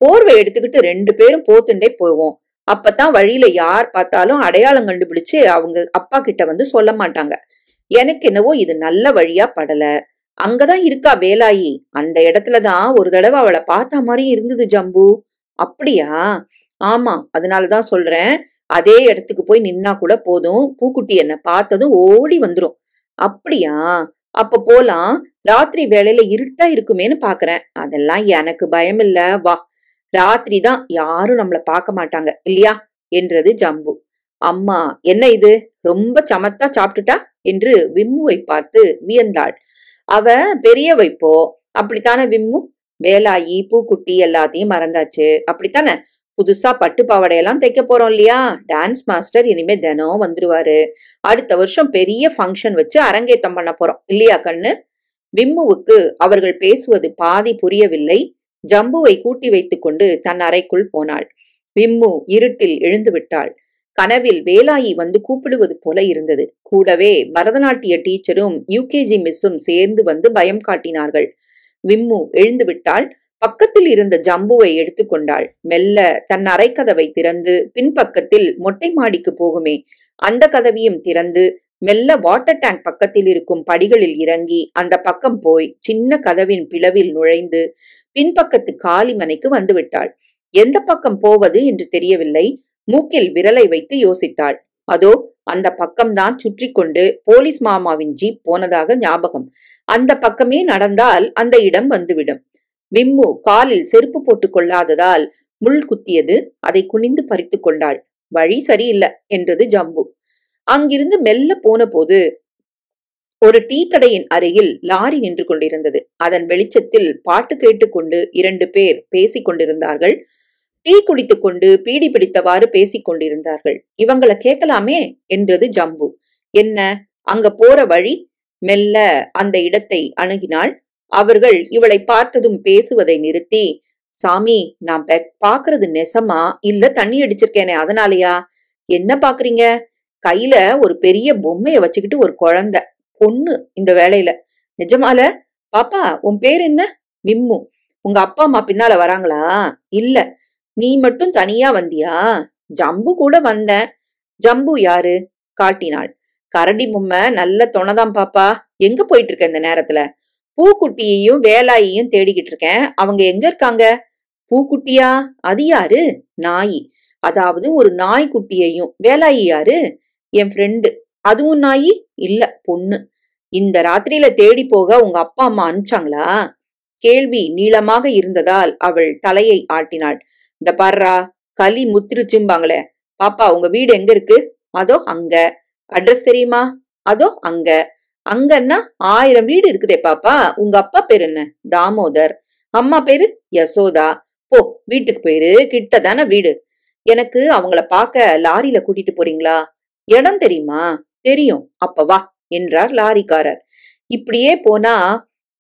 போர்வை எடுத்துக்கிட்டு 2 பேரும் போத்துண்டே போவோம். அப்பதான் வழியில யார் பார்த்தாலும் அடையாளம் கண்டுபிடிச்சு அவங்க அப்பா கிட்ட வந்து சொல்ல மாட்டாங்க. எனக்கு என்னவோ இது நல்ல வழியா படல. அங்கதான் இருக்கா வேலாயி. அந்த இடத்துலதான் ஒரு தடவை அவளை பார்த்த மாதிரி இருந்தது ஜம்பு. அப்படியா? ஆமா, அதனாலதான் சொல்றேன். அதே இடத்துக்கு போய் நின்னா கூட போதும். பூக்குட்டி என்ன பார்த்ததும் ஓடி வந்துரும். அப்படியா? அப்ப போலாம். ராத்திரி வேளையில இருட்டா இருக்குமேன்னு பாக்குறேன். அதெல்லாம் எனக்கு பயம் இல்ல, வா. ராத்திரி தான் யாரும் நம்மள பார்க்க மாட்டாங்க இல்லையா என்றது ஜம்பு. அம்மா, என்ன இது ரொம்ப சமத்தா சாப்பிட்டுட்டா என்று விம்முவை பார்த்து வியந்தாள். அவ பெரிய வைப்போ. அப்படித்தானே விம்மு? வேலாயி பூக்குட்டி எல்லாத்தையும் மறந்தாச்சு. அப்படித்தானே? புதுசா பட்டு பாவாடையெல்லாம் தைக்க போறோம் இல்லையா? டான்ஸ் மாஸ்டர் இனிமே தினம் வந்துருவாரு. அடுத்த வருஷம் பெரிய ஃபங்க்ஷன் வச்சு அரங்கேற்றம் பண்ண போறோம் இல்லையா கண்ணு? விம்முவுக்கு அவர்கள் பேசுவது பாதி புரியவில்லை. ஜம்புவை கூட்டி வைத்துக் கொண்டு தன் அறைக்குள் போனாள். விம்மு இருட்டில் எழுந்து விட்டாள். கனவில் வேலாயி வந்து கூப்பிடுவது போல இருந்தது. கூடவே பரதநாட்டிய டீச்சரும் யூகேஜி மிஸ்ஸும் சேர்ந்து வந்து பயம் காட்டினார்கள். விம்மு எழுந்து விட்டாள். பக்கத்தில் இருந்த ஜம்புவை எடுத்துக்கொண்டாள். மெல்ல தன் அறைக்கதவை திறந்து பின்பக்கத்தில் மொட்டை மாடிக்கு போகுமே அந்த கதவையும் திறந்து மெல்ல வாட்டர் டேங்க் பக்கத்தில் இருக்கும் படிகளில் இறங்கி அந்த பக்கம் போய் சின்ன கதவின் பிளவில் நுழைந்து பின்பக்கத்து காலிமனைக்கு வந்துவிட்டாள். எந்த பக்கம் போவது என்று தெரியவில்லை. மூக்கில் விரலை வைத்து யோசித்தாள். அதோ அந்த பக்கம்தான் சுற்றி கொண்டு போலீஸ் மாமாவின் ஜீப் போனதாக ஞாபகம். அந்த பக்கமே நடந்தால் அந்த இடம் வந்துவிடும். விம்மு காலில் செருப்பு போட்டுக் கொள்ளாததால் முள் குத்தியது. அதை குனிந்து பறித்து கொண்டாள். வழி சரியில்லை என்றது ஜம்பு. அங்கிருந்து மெல்ல போன போது ஒரு டீ கடையின் அருகில் லாரி நின்று கொண்டிருந்தது. அதன் வெளிச்சத்தில் பாட்டு கேட்டுக்கொண்டு 2 பேர் பேசிக் கொண்டிருந்தார்கள். டீ குடித்துக் கொண்டு பீடி பிடித்தவாறு பேசிக் கொண்டிருந்தார்கள். இவங்களை கேட்கலாமே என்றது ஜம்பு. என்ன, அங்க போற வழி? மெல்ல அந்த இடத்தை அணுகினாள். அவர்கள் இவளை பார்த்ததும் பேசுவதை நிறுத்தி, சாமி, நான் பாக்குறது நெசமா இல்ல தண்ணி அடிச்சிருக்கேனே அதனாலயா? என்ன பாக்குறீங்க? கையில ஒரு பெரிய பொம்மைய வச்சுக்கிட்டு ஒரு குழந்தை பொண்ணு இந்த வேலையில. நிஜமால? பாப்பா, உன் பேர் என்ன? விம்மு. உங்க அப்பா அம்மா பின்னால வராங்களா? இல்ல. நீ மட்டும் தனியா வந்தியா? ஜம்பு கூட வந்தேன். ஜம்பு யாரு? காட்டினாள். கரடி பொம்மை நல்ல துணைதான் பாப்பா. எங்க போயிட்டு இருக்க இந்த நேரத்துல? பூக்குட்டியையும் வேலாயையும் தேடிக்கிட்டு இருக்கேன். அவங்க எங்க இருக்காங்க? பூக்குட்டியா? அது யாரு? நாய். அதாவது ஒரு நாய்க்குட்டியையும். வேலாயி யாரு? என் ஃப்ரெண்டு. அதுவும் நாயி? இல்ல, பொண்ணு. இந்த ராத்திரியில தேடி போக உங்க அப்பா அம்மா அனுப்பிச்சாங்களா? கேள்வி நீளமாக இருந்ததால் அவள் தலையை ஆட்டினாள். இந்த பாரா, களி முத்திருச்சும்பாங்களே. பாப்பா, உங்க வீடு எங்க இருக்கு? அதோ அங்க. அட்ரஸ் தெரியுமா? அதோ அங்க. அங்கன்னா 1000 வீடு இருக்குதே பாப்பா. உங்க அப்பா பேர் என்ன? தாமோதர். அம்மா பேரு யசோதா. போ, வீட்டுக்கு போயிரு, கிட்டதான வீடு. எனக்கு அவங்கள பார்க்க லாரியில கூட்டிட்டு போறீங்களா? இடம் தெரியுமா? தெரியும். அப்ப வா என்றார் லாரிக்காரர். இப்படியே போனா,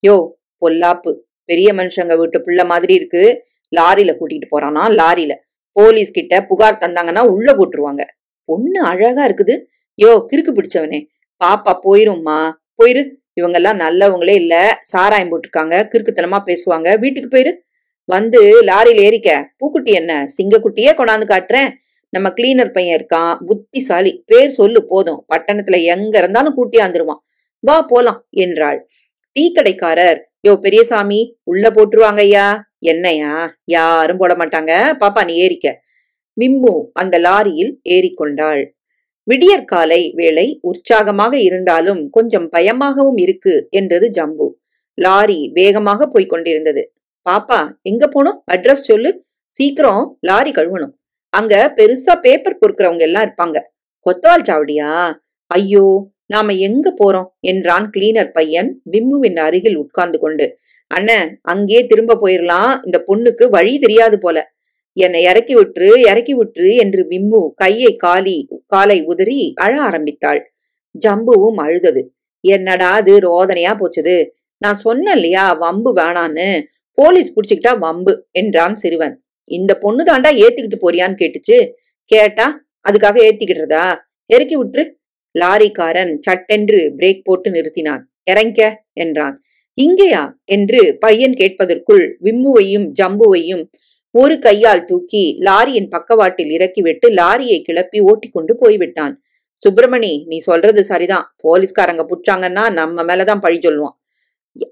யோ பொல்லாப்பு, பெரிய மனுஷங்க வீட்டு புள்ள மாதிரி இருக்கு, லாரியில கூட்டிட்டு போறானா? லாரியில போலீஸ் கிட்ட புகார் தந்தாங்கன்னா உள்ள போட்டுருவாங்க. பொண்ணு அழகா இருக்குது. யோ கிறுக்கு பிடிச்சவனே, பாப்பா போயிரும்மா, போயிரு. இவங்கெல்லாம் நல்லவங்களே இல்ல, சாராயம் போட்டிருக்காங்க, கிறுக்குத்தனமா பேசுவாங்க. வீட்டுக்கு போயிரு. வந்து லாரியில ஏறிக்க. பூக்குட்டி என்ன, சிங்கக்குட்டியே கொண்டாந்து காட்டுறேன். நம்ம கிளீனர் பையன் இருக்கான், புத்திசாலி. பேர் சொல்லு போதும், பட்டணத்துல எங்க இருந்தாலும் கூட்டியாந்துருவான். வா போலாம் என்றாள். டீ கடைக்காரர், யோ பெரியசாமி, உள்ள போட்டுருவாங்க ஐயா. என்னையா? யாரும் போட மாட்டாங்க. பாப்பா நீ ஏறிக்க. விம்மு அந்த லாரியில் ஏறிக்கொண்டாள். விடியற்காலை வேளை உற்சாகமாக இருந்தாலும் கொஞ்சம் பயமாகவும் இருக்கு என்றது ஜம்பு. லாரி வேகமாக போய்க் கொண்டிருந்தது. பாப்பா, எங்க போனோம்? அட்ரஸ் சொல்லு. சீக்கிரம், லாரி கழுவணும். அங்க பெருசா பேப்பர் பொறுக்கிறவங்க எல்லாம் இருப்பாங்க. கொத்தவால் சாவடியா? ஐயோ, நாம எங்க போறோம் என்றான் கிளீனர் பையன் விம்முவின் அருகில் உட்கார்ந்து கொண்டு. அண்ணன், அங்கே திரும்ப போயிரலாம். இந்த பொண்ணுக்கு வழி தெரியாது போல. என்னை இறக்கி விட்டுரு, இறக்கி விட்டுரு என்று விம்மு காலை உதறி அழ ஆரம்பித்தாள். ஜம்புவும் அழுதது. என்னடா அது ரோதனையா போச்சது. நான் சொன்னேன் இல்லையா, வம்பு வேணான்னு. போலீஸ் புடிச்சுக்கிட்டா வம்பு என்றான் சிறுவன். இந்த பொண்ணு தாண்டா ஏத்திக்கிட்டு போறியான்னு கேட்டுச்சு. கேட்டா அதுக்காக ஏத்திக்கிட்டுறதா? இறக்கி விட்டுரு. லாரிக்காரன் சட்டென்று பிரேக் போட்டு நிறுத்தினான். இறங்க என்றான். இங்கேயா என்று பையன் கேட்பதற்குள் விம்முவையும் ஜம்புவையும் ஒரு கையால் தூக்கி லாரியின் பக்கவாட்டில் இறக்கிவிட்டு லாரியை கிளப்பி ஓட்டிக்கொண்டு போய்விட்டான். சுப்பிரமணி, நீ சொல்றது சரிதான். போலீஸ்காரங்க புடிச்சாங்கன்னா நம்ம மேலதான் பழி சொல்லுவான்.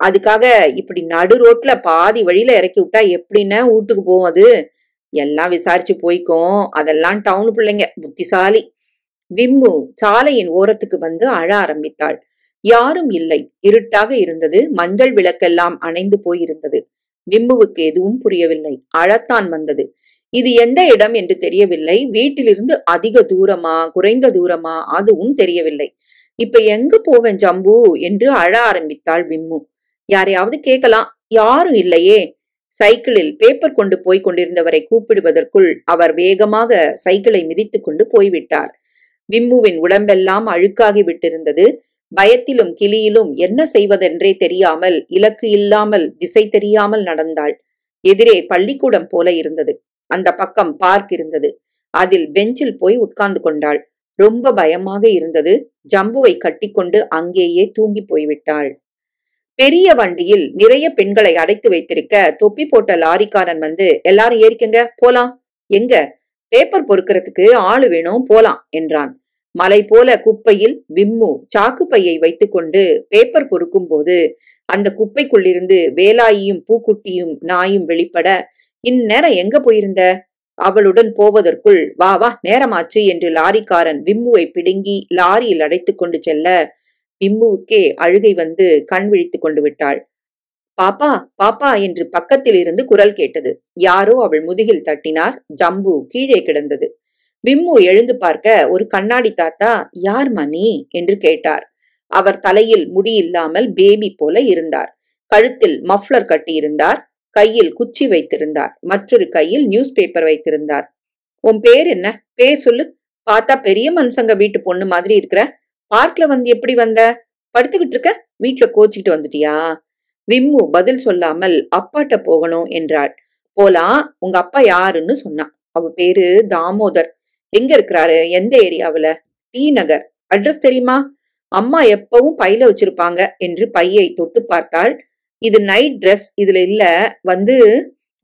அதுக்காக இப்படி நடு ரோட்ல பாதி வழியில இறக்கி விட்டா எப்படின்னா வீட்டுக்கு போகும்? அது எல்லாம் விசாரிச்சு போய்க்கும். அதெல்லாம் டவுன் பிள்ளைங்க, புத்திசாலி. விம்மு சாலையின் ஓரத்துக்கு வந்து அழ ஆரம்பித்தாள். யாரும் இல்லை. இருட்டாக இருந்தது. மஞ்சள் விளக்கெல்லாம் அணைந்து போயிருந்தது. விம்முவுக்கு எதுவும் புரியவில்லை. அழத்தான் வந்தது. இது எந்த இடம் என்று தெரியவில்லை. வீட்டிலிருந்து அதிக தூரமா குறைந்த தூரமா அதுவும் தெரியவில்லை. இப்ப எங்க போவேன் ஜம்பு என்று அழ ஆரம்பித்தாள் விம்மு. யாரையாவது கேட்கலாம், யாரும் இல்லையே. சைக்கிளில் பேப்பர் கொண்டு போய் கொண்டிருந்தவரை கூப்பிடுவதற்குள் அவர் வேகமாக சைக்கிளை மிதித்துக் கொண்டு போய்விட்டார். விம்முவின் உடம்பெல்லாம் அழுக்காகி விட்டிருந்தது. பயத்திலும் கிளியிலும் என்ன செய்வதென்றே தெரியாமல், இலக்கு இல்லாமல், திசை தெரியாமல் நடந்தாள். எதிரே பள்ளிக்கூடம் போல இருந்தது. அந்த பக்கம் பார்க் இருந்தது. அதில் பெஞ்சில் போய் உட்கார்ந்து கொண்டாள். ரொம்ப பயமாக இருந்தது. ஜம்புவை கட்டிக்கொண்டு அங்கேயே தூங்கி போய்விட்டாள். பெரிய வண்டியில் நிறைய பெண்களை அடைத்து வைத்திருக்க தொப்பி போட்ட லாரிக்காரன் வந்து, எல்லாரும் ஏறிக்கங்க, போலாம். எங்க? பேப்பர் பொறுக்கிறதுக்கு ஆளு வேணும், போலாம் என்றான். மலை போல குப்பையில் விம்மு சாக்கு பையை வைத்துக்கொண்டு பேப்பர் பொறுக்கும் போது அந்த குப்பைக்குள்ளிருந்து வேலாயியும் பூக்குட்டியும் நாயும் வெளிப்பட, இந்நேரம் எங்க போயிருந்த? அவளுடன் போவதற்குள் வா வா நேரமாச்சு என்று லாரிக்காரன் விம்முவை பிடுங்கி லாரியில் அடைத்து கொண்டு செல்ல விம்முவுக்கே அழுகை வந்து கண் விழித்துக் கொண்டு விட்டாள். பாப்பா பாப்பா என்று பக்கத்தில் இருந்து குரல் கேட்டது. யாரோ அவள் முதுகில் தட்டினார். ஜம்பு கீழே கிடந்தது. விம்மு எழுந்து பார்க்க ஒரு கண்ணாடி தாத்தா, யார் மணி என்று கேட்டார். அவர் தலையில் முடி இல்லாமல் பேபி போல இருந்தார். கழுத்தில் மஃப்ளர் கட்டியிருந்தார். கையில் குச்சி வைத்திருந்தார். மற்றொரு கையில் நியூஸ் பேப்பர் வைத்திருந்தார். உன் பேர் என்ன? பேர் சொல்லு. பார்த்தா பெரிய மனுஷங்க வீட்டு பொண்ணு மாதிரி இருக்கிற. பார்க்ல வந்து எப்படி வந்த? படுத்துக்கிட்டு இருக்க? வீட்டுல கோச்சிக்கிட்டு வந்துட்டியா? விம்மு பதில் சொல்லாமல் அப்பாட்ட போகணும் என்றாள். போலாம். உங்க அப்பா யாருன்னு சொன்னான். அவ பேரு தாமோதர். எங்க இருக்கிறாரு? எந்த ஏரியாவுல? டி நகர். அட்ரஸ் தெரியுமா? அம்மா எப்பவும் பையில வச்சிருப்பாங்க என்று பையை தொட்டு பார்த்தாள். இது நைட் ட்ரெஸ் இதுல இல்ல. வந்து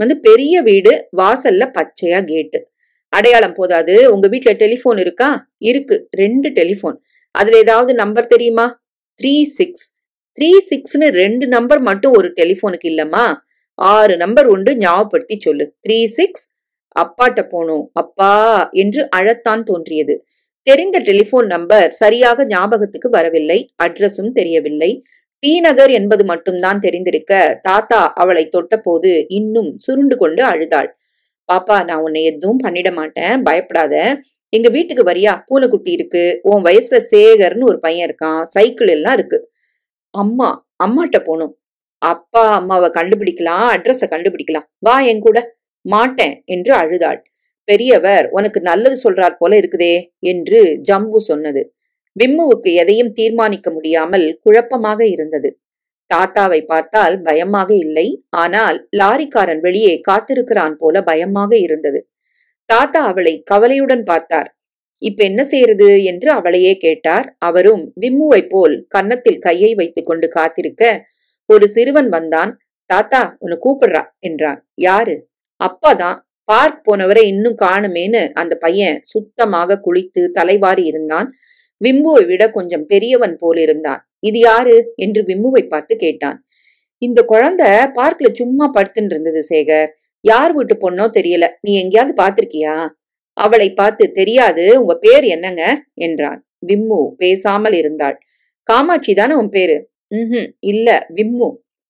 வந்து பெரிய வீடு, வாசல்ல பச்சையா கேட்டு. அடையாளம் போதாது. உங்க வீட்டுல டெலிபோன் இருக்கா? இருக்கு, 2 டெலிபோன். அதுல ஏதாவது நம்பர் தெரியுமா? 36. 36ன்னு 2 நம்பர் மட்டும் ஒரு டெலிபோனுக்கு இல்லம்மா. 6 நம்பர் உண்டு, ஞாபகப்படுத்தி சொல்லு. 36. அப்பாட்ட போனோம். அப்பா என்று அழத்தான் தோன்றியது. தெரிந்த டெலிபோன் நம்பர் சரியாக ஞாபகத்துக்கு வரவில்லை. அட்ரஸும் தெரியவில்லை. டி நகர் என்பது மட்டும்தான் தெரிந்திருக்க தாத்தா அவளை தொட்ட போது இன்னும் சுருண்டு கொண்டு அழுதாள். பாப்பா, நான் உன்னை எதுவும் பண்ணிட மாட்டேன், பயப்படாத. எங்க வீட்டுக்கு வரியா? பூனைக்குட்டி இருக்கு. உன் வயசுல சேகர்னு ஒரு பையன் இருக்கான். சைக்கிள் எல்லாம் இருக்கு. அம்மா அம்மாட்ட போனோம். அப்பா அம்மாவை கண்டுபிடிக்கலாம், அட்ரஸ கண்டுபிடிக்கலாம். வா என் கூட. மாட்டேன் என்று அழுதாள். பெரியவர் உனக்கு நல்லது சொல்றார் போல இருக்குதே என்று ஜம்பு சொன்னது. விம்முவுக்கு எதையும் தீர்மானிக்க முடியாமல் குழப்பமாக இருந்தது. தாத்தாவை பார்த்தால் பயமாக இல்லை. ஆனால் லாரிக்காரன் வெளியே காத்திருக்கிறான் போல பயமாக இருந்தது. தாத்தா அவளை கவலையுடன் பார்த்தார். இப்ப என்ன செய்யறது என்று அவளையே கேட்டார். அவரும் விம்முவை போல் கன்னத்தில் கையை வைத்துக் கொண்டு காத்திருக்க ஒரு சிறுவன் வந்தான். தாத்தா உன்னை கூப்பிடுறா என்றான். யாரு? அப்பாதான். பார்க் போனவரை இன்னும் காணுமேன்னு அந்த பையன் சுத்தமாக குளித்து தலைவாரி இருந்தான். விம்முவை விட கொஞ்சம் பெரியவன் போல் இருந்தான். இது யாரு என்று விம்முவை பார்த்து கேட்டான். இந்த குழந்தை பார்க்ல சும்மா படுத்துட்டு இருந்தது சேகர். யார் வீட்டு பொண்ணோ தெரியல. நீ எங்கேயாவது பாத்திருக்கியா? அவளை பார்த்து தெரியாது. உங்க பேர் என்னங்க என்றான். விம்மு பேசாமல் இருந்தாள். காமாட்சி தானே உன் பேரு? இல்ல, விம்மு.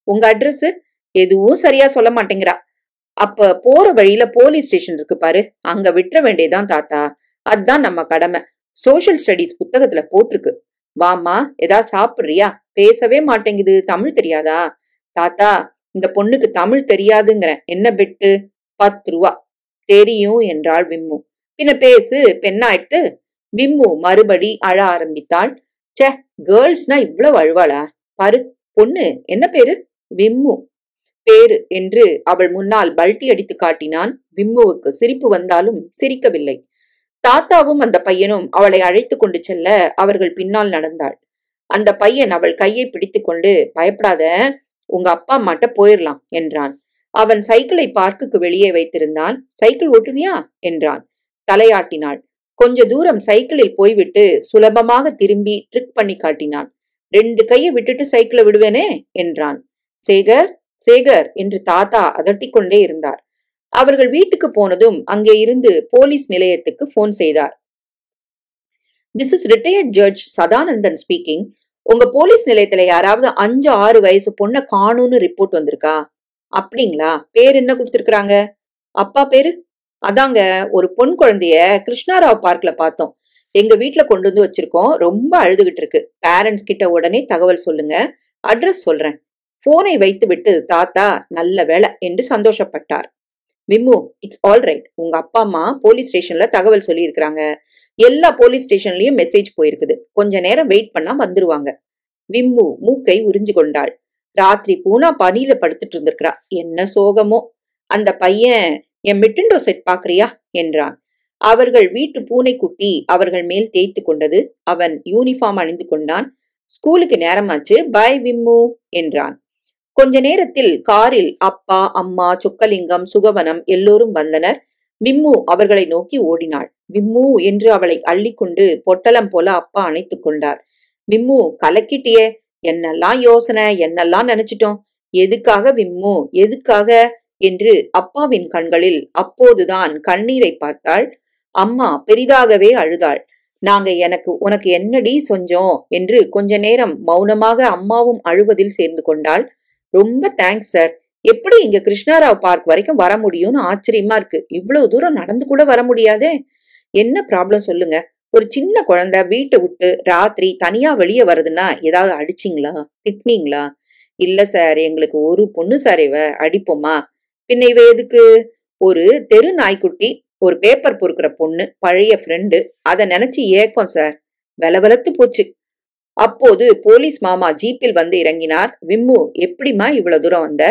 உங்க அட்ரஸ்? எதுவும் சரியா சொல்ல மாட்டேங்கிறா. அப்ப போற வழியில போலீஸ் ஸ்டேஷன் இருக்கு பாரு, அங்க விட்டுற வேண்டியதான் தாத்தா. அதுதான் நம்ம கடமை. சோசியல் ஸ்டடீஸ் புத்தகத்துல போட்டிருக்கு. வாமா, ஏதாவது சாப்பிடுறியா? பேசவே மாட்டேங்குது. தமிழ் தெரியாதா? தாத்தா, இந்த பொண்ணுக்கு தமிழ் தெரியாதுங்கிறேன். என்ன பெட்டு? 10 ரூபா. தெரியும் என்றாள் விம்மு. பின்ன பேசு, பெண்ணாயிட்டு. விம்மு மறுபடி அழ ஆரம்பித்தாள். சே, கேர்ள்ஸ்னா இவ்வளவு அழுவாளா? பாரு, பொண்ணு என்ன பேரு? விம்மு. பேரு என்று அவள் முன்னால் பல்ட்டி அடித்து காட்டினான். விம்முவுக்கு சிரிப்பு வந்தாலும் சிரிக்கவில்லை. தாத்தாவும் அந்த பையனும் அவளை அழைத்து கொண்டு செல்ல அவர்கள் பின்னால் நடந்தாள். அந்த பையன் அவள் கையை பிடித்து கொண்டு, பயப்படாத, உங்க அப்பா அம்மாட்ட போயிடலாம் என்றான். அவன் சைக்கிளை பார்க்குக்கு வெளியே வைத்திருந்தான். சைக்கிள் ஓட்டுவியா என்றான். தலையாட்டினாள். கொஞ்ச தூரம் சைக்கிளில் போய்விட்டு சுலபமாக திரும்பி ட்ரிக் பண்ணி காட்டினான். 2 கையை விட்டுட்டு சைக்கிளை விடுவேனே என்றான். சேகர், சேகர் என்று தாத்தா அதட்டிக்கொண்டே இருந்தார். அவர்கள் வீட்டுக்கு போனதும் அங்கே இருந்து போலீஸ் நிலையத்துக்கு போன் செய்தார். This is retired judge Sadanandan speaking. உங்க போலீஸ் நிலையத்துல யாராவது 5-6 வயசு பொண்ணை காணும்னு ரிப்போர்ட் வந்திருக்கா? அப்படிங்களா? பேர் என்ன கொடுத்திருக்காங்க? அப்பா பேரு? அதாங்க, ஒரு பொன் குழந்தைய கிருஷ்ணாராவ் பார்க்ல பார்த்தோம். எங்க வீட்டுல கொண்டு வந்து வச்சிருக்கோம். ரொம்ப அழுதுகிட்டு இருக்கு. பேரண்ட்ஸ் கிட்ட உடனே தகவல் சொல்லுங்க. அட்ரஸ் சொல்றேன். போனை வைத்து விட்டு தாத்தா நல்ல வேலை என்று சந்தோஷப்பட்டார். Vimmu, it's all right. உங்க அப்பா அம்மா போலீஸ் ஸ்டேஷன்ல தகவல் சொல்லி இருக்கிறாங்க. எல்லா போலீஸ் ஸ்டேஷன்லயும் மெசேஜ் போயிருக்குது. கொஞ்ச நேரம் வெயிட் பண்ணா வந்துருவாங்க. விம்மு மூக்கை உறிஞ்சு கொண்டாள். ராத்திரி பூனா பனியில படுத்துட்டு இருந்திருக்கிறா. என்ன சோகமோ. அந்த பையன் என் மிட்டண்டோ செட் பாக்குறியா என்றான். அவர்கள் வீட்டு பூனைக்குட்டி அவர்கள் மேல் தேய்த்து கொண்டது. அவன் யூனிஃபார்ம் அணிந்து கொண்டான். ஸ்கூலுக்கு நேரமாச்சு, பை விம்மு என்றான். கொஞ்ச நேரத்தில் காரில் அப்பா, அம்மா, சொக்கலிங்கம், சுகவனம் எல்லோரும் வந்தனர். விம்மு அவர்களை நோக்கி ஓடினாள். விம்மு என்று அவளை அள்ளிக்கொண்டு பொட்டலம் போல அப்பா அணைத்துக் கொண்டார். விம்மு, கலக்கிட்டியே. என்னெல்லாம் யோசனை, என்னெல்லாம் நினைச்சிட்டோம். எதுக்காக விம்மு, எதுக்காக என்று அப்பாவின் கண்களில் அப்போதுதான் கண்ணீரை பார்த்தாள். அம்மா பெரிதாகவே அழுதாள். நாங்க உனக்கு என்னடி சொஞ்சோம் என்று கொஞ்ச நேரம் மௌனமாக அம்மாவும் அழுவதில் சேர்ந்து கொண்டாள். ரொம்ப தேங்க்ஸ் சார். எப்படி இங்க கிருஷ்ணாராவ் பார்க் வரைக்கும் வர முடியும்னு ஆச்சரியமா இருக்கு. இவ்வளவு தூரம் நடந்து கூட வர முடியாதே. என்ன ப்ராப்ளம் சொல்லுங்க. ஒரு சின்ன குழந்தை வீட்டை விட்டு ராத்திரி தனியா வெளியே வருதுன்னா ஏதாவது அடிச்சிங்களா, திட்டினீங்களா? இல்ல சார், எங்களுக்கு ஒரு பொண்ணு சார், இவ அடிப்போமா? பின்ன இவ எதுக்கு? ஒரு தெரு நாய்க்குட்டி, ஒரு பேப்பர் பொறுக்கிற பொண்ணு, பழைய ஃப்ரெண்டு, அத நினைச்சு ஏக்கம் சார். வெலவெலத்து போச்சு. அப்போது போலீஸ் மாமா ஜீப்பில் வந்து இறங்கினார். விம்மு, எப்படிமா இவ்வளவு தூரம் வந்த?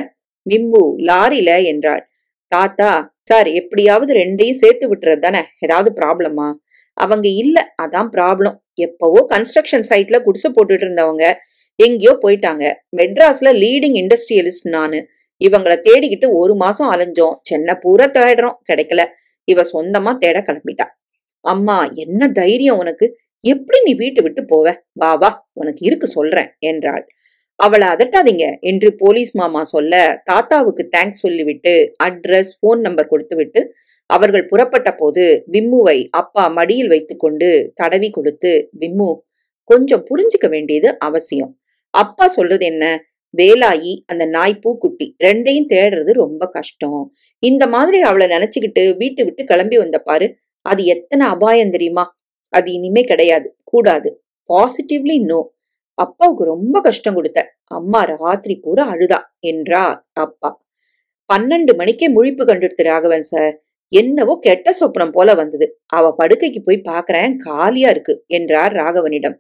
விம்மு, லாரில என்றாள். தாத்தா, சார் எப்படியாவது ரெண்டையும் சேர்த்து விட்டுறது தானே, ஏதாவது ப்ராப்ளமா? அவங்க இல்ல, அதான் ப்ராப்ளம். எப்பவோ கன்ஸ்ட்ரக்ஷன் சைட்ல குடிசை போட்டுட்டு இருந்தவங்க எங்கேயோ போயிட்டாங்க. மெட்ராஸ்ல லீடிங் இண்டஸ்ட்ரியலிஸ்ட் நானு. இவங்கள தேடிக்கிட்டு ஒரு மாசம் அலைஞ்சோம். சென்னை பூரா தேடுறோம், கிடைக்கல. இவ சொந்தமா தேட கிளம்பிட்டா. அம்மா, என்ன தைரியம் உனக்கு? எப்படி நீ வீட்டு விட்டு போவ? வா வா, உனக்கு இருக்கு சொல்றேன் என்றாள். அவளை அதட்டாதீங்க என்று போலீஸ் மாமா சொல்ல, தாத்தாவுக்கு தேங்க்ஸ் சொல்லிவிட்டு அட்ரஸ், போன் நம்பர் கொடுத்து விட்டு அவர்கள் புறப்பட்ட போது விம்முவை அப்பா மடியில் வைத்துக்கொண்டு தடவி கொடுத்து, விம்மு, கொஞ்சம் புரிஞ்சுக்க வேண்டியது அவசியம். அப்பா சொல்றது என்ன? வேலாயி, அந்த நாய் பூக்குட்டி ரெண்டையும் தேடுறது ரொம்ப கஷ்டம். இந்த மாதிரி அவளை நினைச்சுக்கிட்டு வீட்டு விட்டு கிளம்பி வந்த பாரு, அது எத்தனை அபாயம் தெரியுமா? அது இனிமே கிடையாது, கூடாது. Positively no. அப்பாவுக்கு ரொம்ப கஷ்டம் கொடுத்த. அம்மா ராத்திரி பூரா அழுதா என்றார் அப்பா. 12 மணிக்கே முழிப்பு கண்டுடுத்து ராகவன் சார். என்னவோ கெட்ட சொப்பனம் போல வந்தது. அவ படுக்கைக்கு போய் பாக்குறேன், காலியா இருக்கு என்றார் ராகவனிடம்.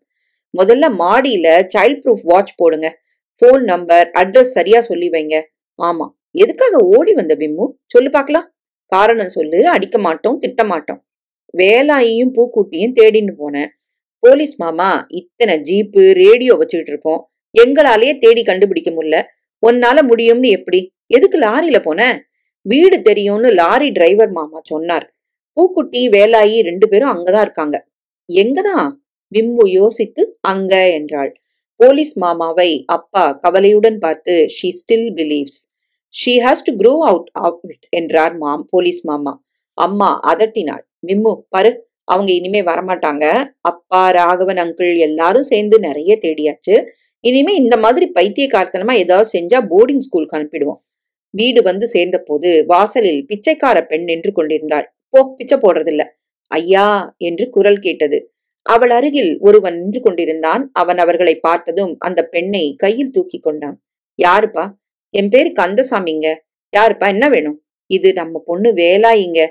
முதல்ல மாடியில சைல்ட் ப்ரூஃப் வாட்ச் போடுங்க. போன் நம்பர், அட்ரஸ் சரியா சொல்லி வைங்க. ஆமா, எதுக்காக ஓடி வந்த விம்மு? சொல்லு பாக்கலாம். காரணம் சொல்லு, அடிக்க மாட்டோம், திட்ட மாட்டோம். வேலாயையும் பூக்குட்டியும் தேடின்னு போனேன். போலீஸ் மாமா, இத்தனை ஜீப்பு ரேடியோ வச்சுக்கிட்டு இருக்கோம், எங்களாலேயே தேடி கண்டுபிடிக்க முடியல. உன்னால முடியும்னு எப்படி? எதுக்கு லாரியில போன? வீடு தெரியும்னு லாரி டிரைவர் மாமா சொன்னார். பூக்குட்டி வேலாயி 2 பேரும் அங்கதான் இருக்காங்க. எங்கதான்? விம்மு யோசித்து அங்க என்றாள். போலீஸ் மாமாவை அப்பா கவலையுடன் பார்த்து, she still believes. she has to grow out of it என்றார் போலீஸ் மாமா. அம்மா அதட்டினாள். விம்மு பாரு, அவங்க இனிமே வரமாட்டாங்க. அப்பா, ராகவன் அங்கிள் எல்லாரும் சேர்ந்து நிறைய தேடியாச்சு. இனிமே இந்த மாதிரி பைத்தியக்காரத்தனமா ஏதாவது செஞ்சா போர்டிங் ஸ்கூலுக்கு அனுப்பிடுவோம். வீடு வந்து சேர்ந்த போது வாசலில் பிச்சைக்கார பெண் நின்று கொண்டிருந்தாள். போ, பிச்சை போடுறதில்ல. ஐயா என்று குரல் கேட்டது. அவள் அருகில் ஒருவன் நின்று கொண்டிருந்தான். அவன் அவர்களை பார்த்ததும் அந்த பெண்ணை கையில் தூக்கி கொண்டான். யாருப்பா? என் பேரு கந்தசாமிங்க. யாருப்பா, என்ன வேணும்? இது நம்ம பொண்ணு வேலாயிங்க.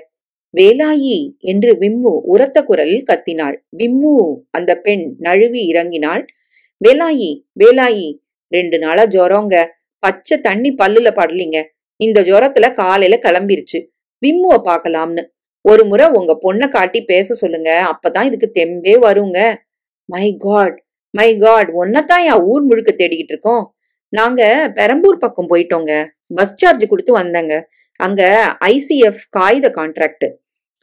வேலாயி என்று விம்மு உரத்த குரலில் கத்தினாள். விம்மு! அந்த பெண் நழுவி இறங்கினாள். வேலாயி, வேலாயி, 2 நாளா ஜுரங்க. பச்சை தண்ணி பல்லுல படலிங்க. இந்த ஜுரத்துல காலையில கிளம்பிருச்சு. விம்முவ பாக்கலாம்னு. ஒரு முறை உங்க பொண்ணை காட்டி பேச சொல்லுங்க, அப்பதான் இதுக்கு தெம்பே வருங்க. மை காட், மை காட், ஒன்னதான் என் ஊர் முழுக்க தேடிக்கிட்டு இருக்கோம். நாங்க பெரம்பூர் பக்கம் போயிட்டோங்க. பஸ் சார்ஜ் கொடுத்து வந்தங்க. அங்க ஐசிஎஃப் காகித கான்ட்ராக்ட்.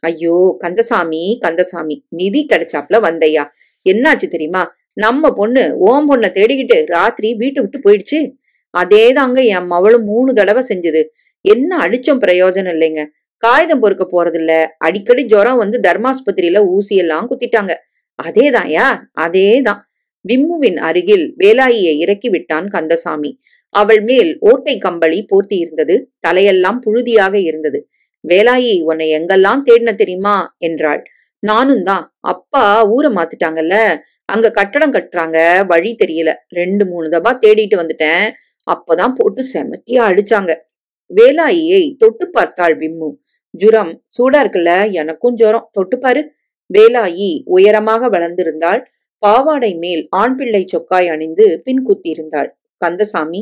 ஐயோ கந்தசாமி, கந்தசாமி, நிதி கிடைச்சாப்ல வந்தையா. என்னாச்சு தெரியுமா? நம்ம பொண்ணு ஓம் பொண்ணை தேடிக்கிட்டு ராத்திரி வீட்டை விட்டு போயிடுச்சு. அதேதாங்க என் மவளும் 3 தடவை செஞ்சது. என்ன அடிச்சும் பிரயோஜனம் இல்லைங்க. காகிதம் பொறுக்க போறதில்ல. அடிக்கடி ஜுரம் வந்து தர்மாஸ்பத்திரியில ஊசியெல்லாம் குத்திட்டாங்க. அதேதான்யா, அதேதான். விம்முவின் அருகில் வேலாயியை இறக்கி விட்டான் கந்தசாமி. அவள் மேல் ஓட்டை கம்பளி போர்த்தி இருந்தது. தலையெல்லாம் புழுதியாக இருந்தது. வேலாயி, உன்னை எங்கெல்லாம் தேடின தெரியுமா என்றாள். நானும் தான். அப்பா ஊரை மாத்திட்டாங்கல்ல, அங்க கட்டடம் கட்டுறாங்க, வழி தெரியல. 2-3 தபா தேடிட்டு வந்துட்டேன். அப்பதான் போட்டு செமத்தியா அடிச்சாங்க. வேலாயியை தொட்டு பார்த்தாள் விம்மு. ஜுரம் சூடா இருக்குல்ல? எனக்கும் ஜுரம், தொட்டுப்பாரு. வேலாயி உயரமாக வளர்ந்திருந்தாள். பாவாடை மேல் ஆண் பிள்ளை சொக்காய் அணிந்து பின் குத்தியிருந்தாள். கந்தசாமி,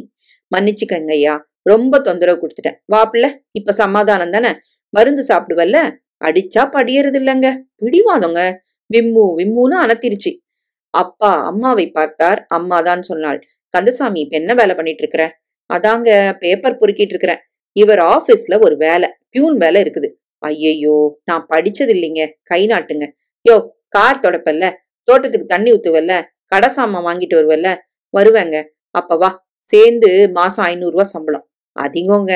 மன்னிச்சுக்கங்கய்யா, ரொம்ப தொந்தரவு கொடுத்துட்டேன். வா பிள்ளை, இப்ப சமாதானம் தானே? மருந்து சாப்பிடுவல்ல? அடிச்சா படியறது இல்லங்க, பிடிவாதங்க. விம்மு விம்முன்னு அனத்திருச்சு. அப்பா அம்மாவை பார்த்தார். அம்மாதான் சொன்னாள். கந்தசாமி, இப்ப என்ன வேலை பண்ணிட்டு இருக்கிற? அதாங்க பேப்பர் பொறுக்கிட்டு இருக்கிறேன். இவர் ஆபீஸ்ல ஒரு வேலை, பியூன் வேலை இருக்குது. ஐயையோ, நான் படிச்சது இல்லைங்க, கை நாட்டுங்க. யோ, கார் தொடப்பல்ல, தோட்டத்துக்கு தண்ணி ஊத்துவல்ல, கடை சாமான் வாங்கிட்டு வருவல்ல? வருவேங்க. அப்ப வா, சேர்ந்து மாசம் 500 ரூபாய் சம்பளம். அதிகங்க.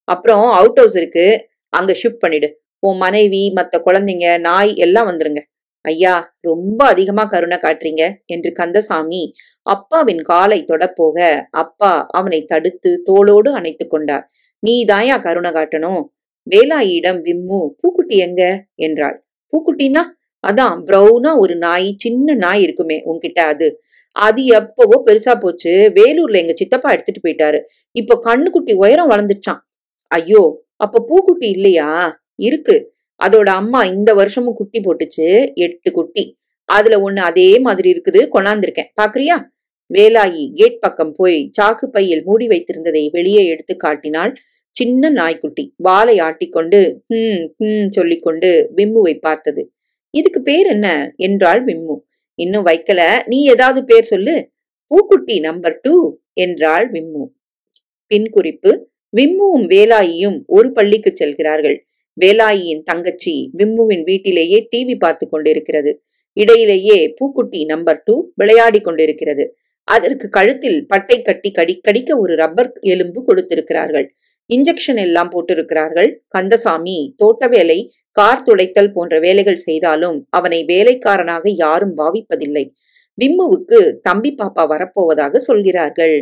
அப்புறம் அவுட் ஹவுஸ் இருக்கு, அங்க ஷிஃப்ட் பண்ணிடு. உன் மனைவி, மத்த குழந்தைங்க, நாய் எல்லாம் வந்துருங்க. ஐயா, ரொம்ப அதிகமா கருணை காட்டுறீங்க என்று கந்தசாமி அப்பாவின் காலை தொடப்போக அப்பா அவனை தடுத்து தோளோடு அணைத்து கொண்டார். நீதாயா கருணை காட்டணும். வேலாயிடம் விம்மு, பூக்குட்டி எங்க என்றாள். பூக்குட்டினா? அதான் பிரவுனா ஒரு நாய், சின்ன நாய் இருக்குமே உன்கிட்ட, அது அது எப்பவோ பெருசா போச்சு. வேலூர்ல எங்க சித்தப்பா எடுத்துட்டு போயிட்டாரு. இப்ப கண்ணுக்குட்டி உயரம் வளர்ந்துச்சான். ஐயோ, அப்ப பூக்குட்டி இல்லையா? இருக்கு. அதோட அம்மா இந்த வருஷமும் குட்டி போட்டுச்சு. 8 குட்டி. அதுல ஒண்ணு அதே மாதிரி இருக்குது, கொண்டாந்திருக்கேன், பாக்குறியா? வேலாயி கேட் பக்கம் போய் சாக்கு பையில் மூடி வைத்திருந்ததை வெளியே எடுத்து காட்டினாள். சின்ன நாய்க்குட்டி வாலை ஆட்டிக்கொண்டு சொல்லிக்கொண்டு விம்முவை பார்த்தது. இதுக்கு பேர் என்ன என்றாள் விம்மு. இன்னும் வைக்கல, நீ ஏதாவது பேர் சொல்லு. பூக்குட்டி நம்பர் 2 என்றாள் விம்மு. பின் குறிப்பு: விம்முவும் வேலாயியும் ஒரு பள்ளிக்கு செல்கிறார்கள். வேலாயியின் தங்கச்சி விம்முவின் வீட்டிலேயே டிவி பார்த்து கொண்டிருக்கிறது. இடையிலேயே பூக்குட்டி நம்பர் 2 விளையாடி கொண்டிருக்கிறது. அதற்கு கழுத்தில் பட்டை கட்டி கடிக்க ஒரு ரப்பர் எலும்பு கொடுத்திருக்கிறார்கள். இன்ஜெக்ஷன் எல்லாம் போட்டிருக்கிறார்கள். கந்தசாமி தோட்ட வேலை, கார் துடைத்தல் போன்ற வேலைகள் செய்தாலும் அவனை வேலைக்காரனாக யாரும் பாவிப்பதில்லை. விம்முவுக்கு தம்பி பாப்பா வரப்போவதாக சொல்கிறார்கள்.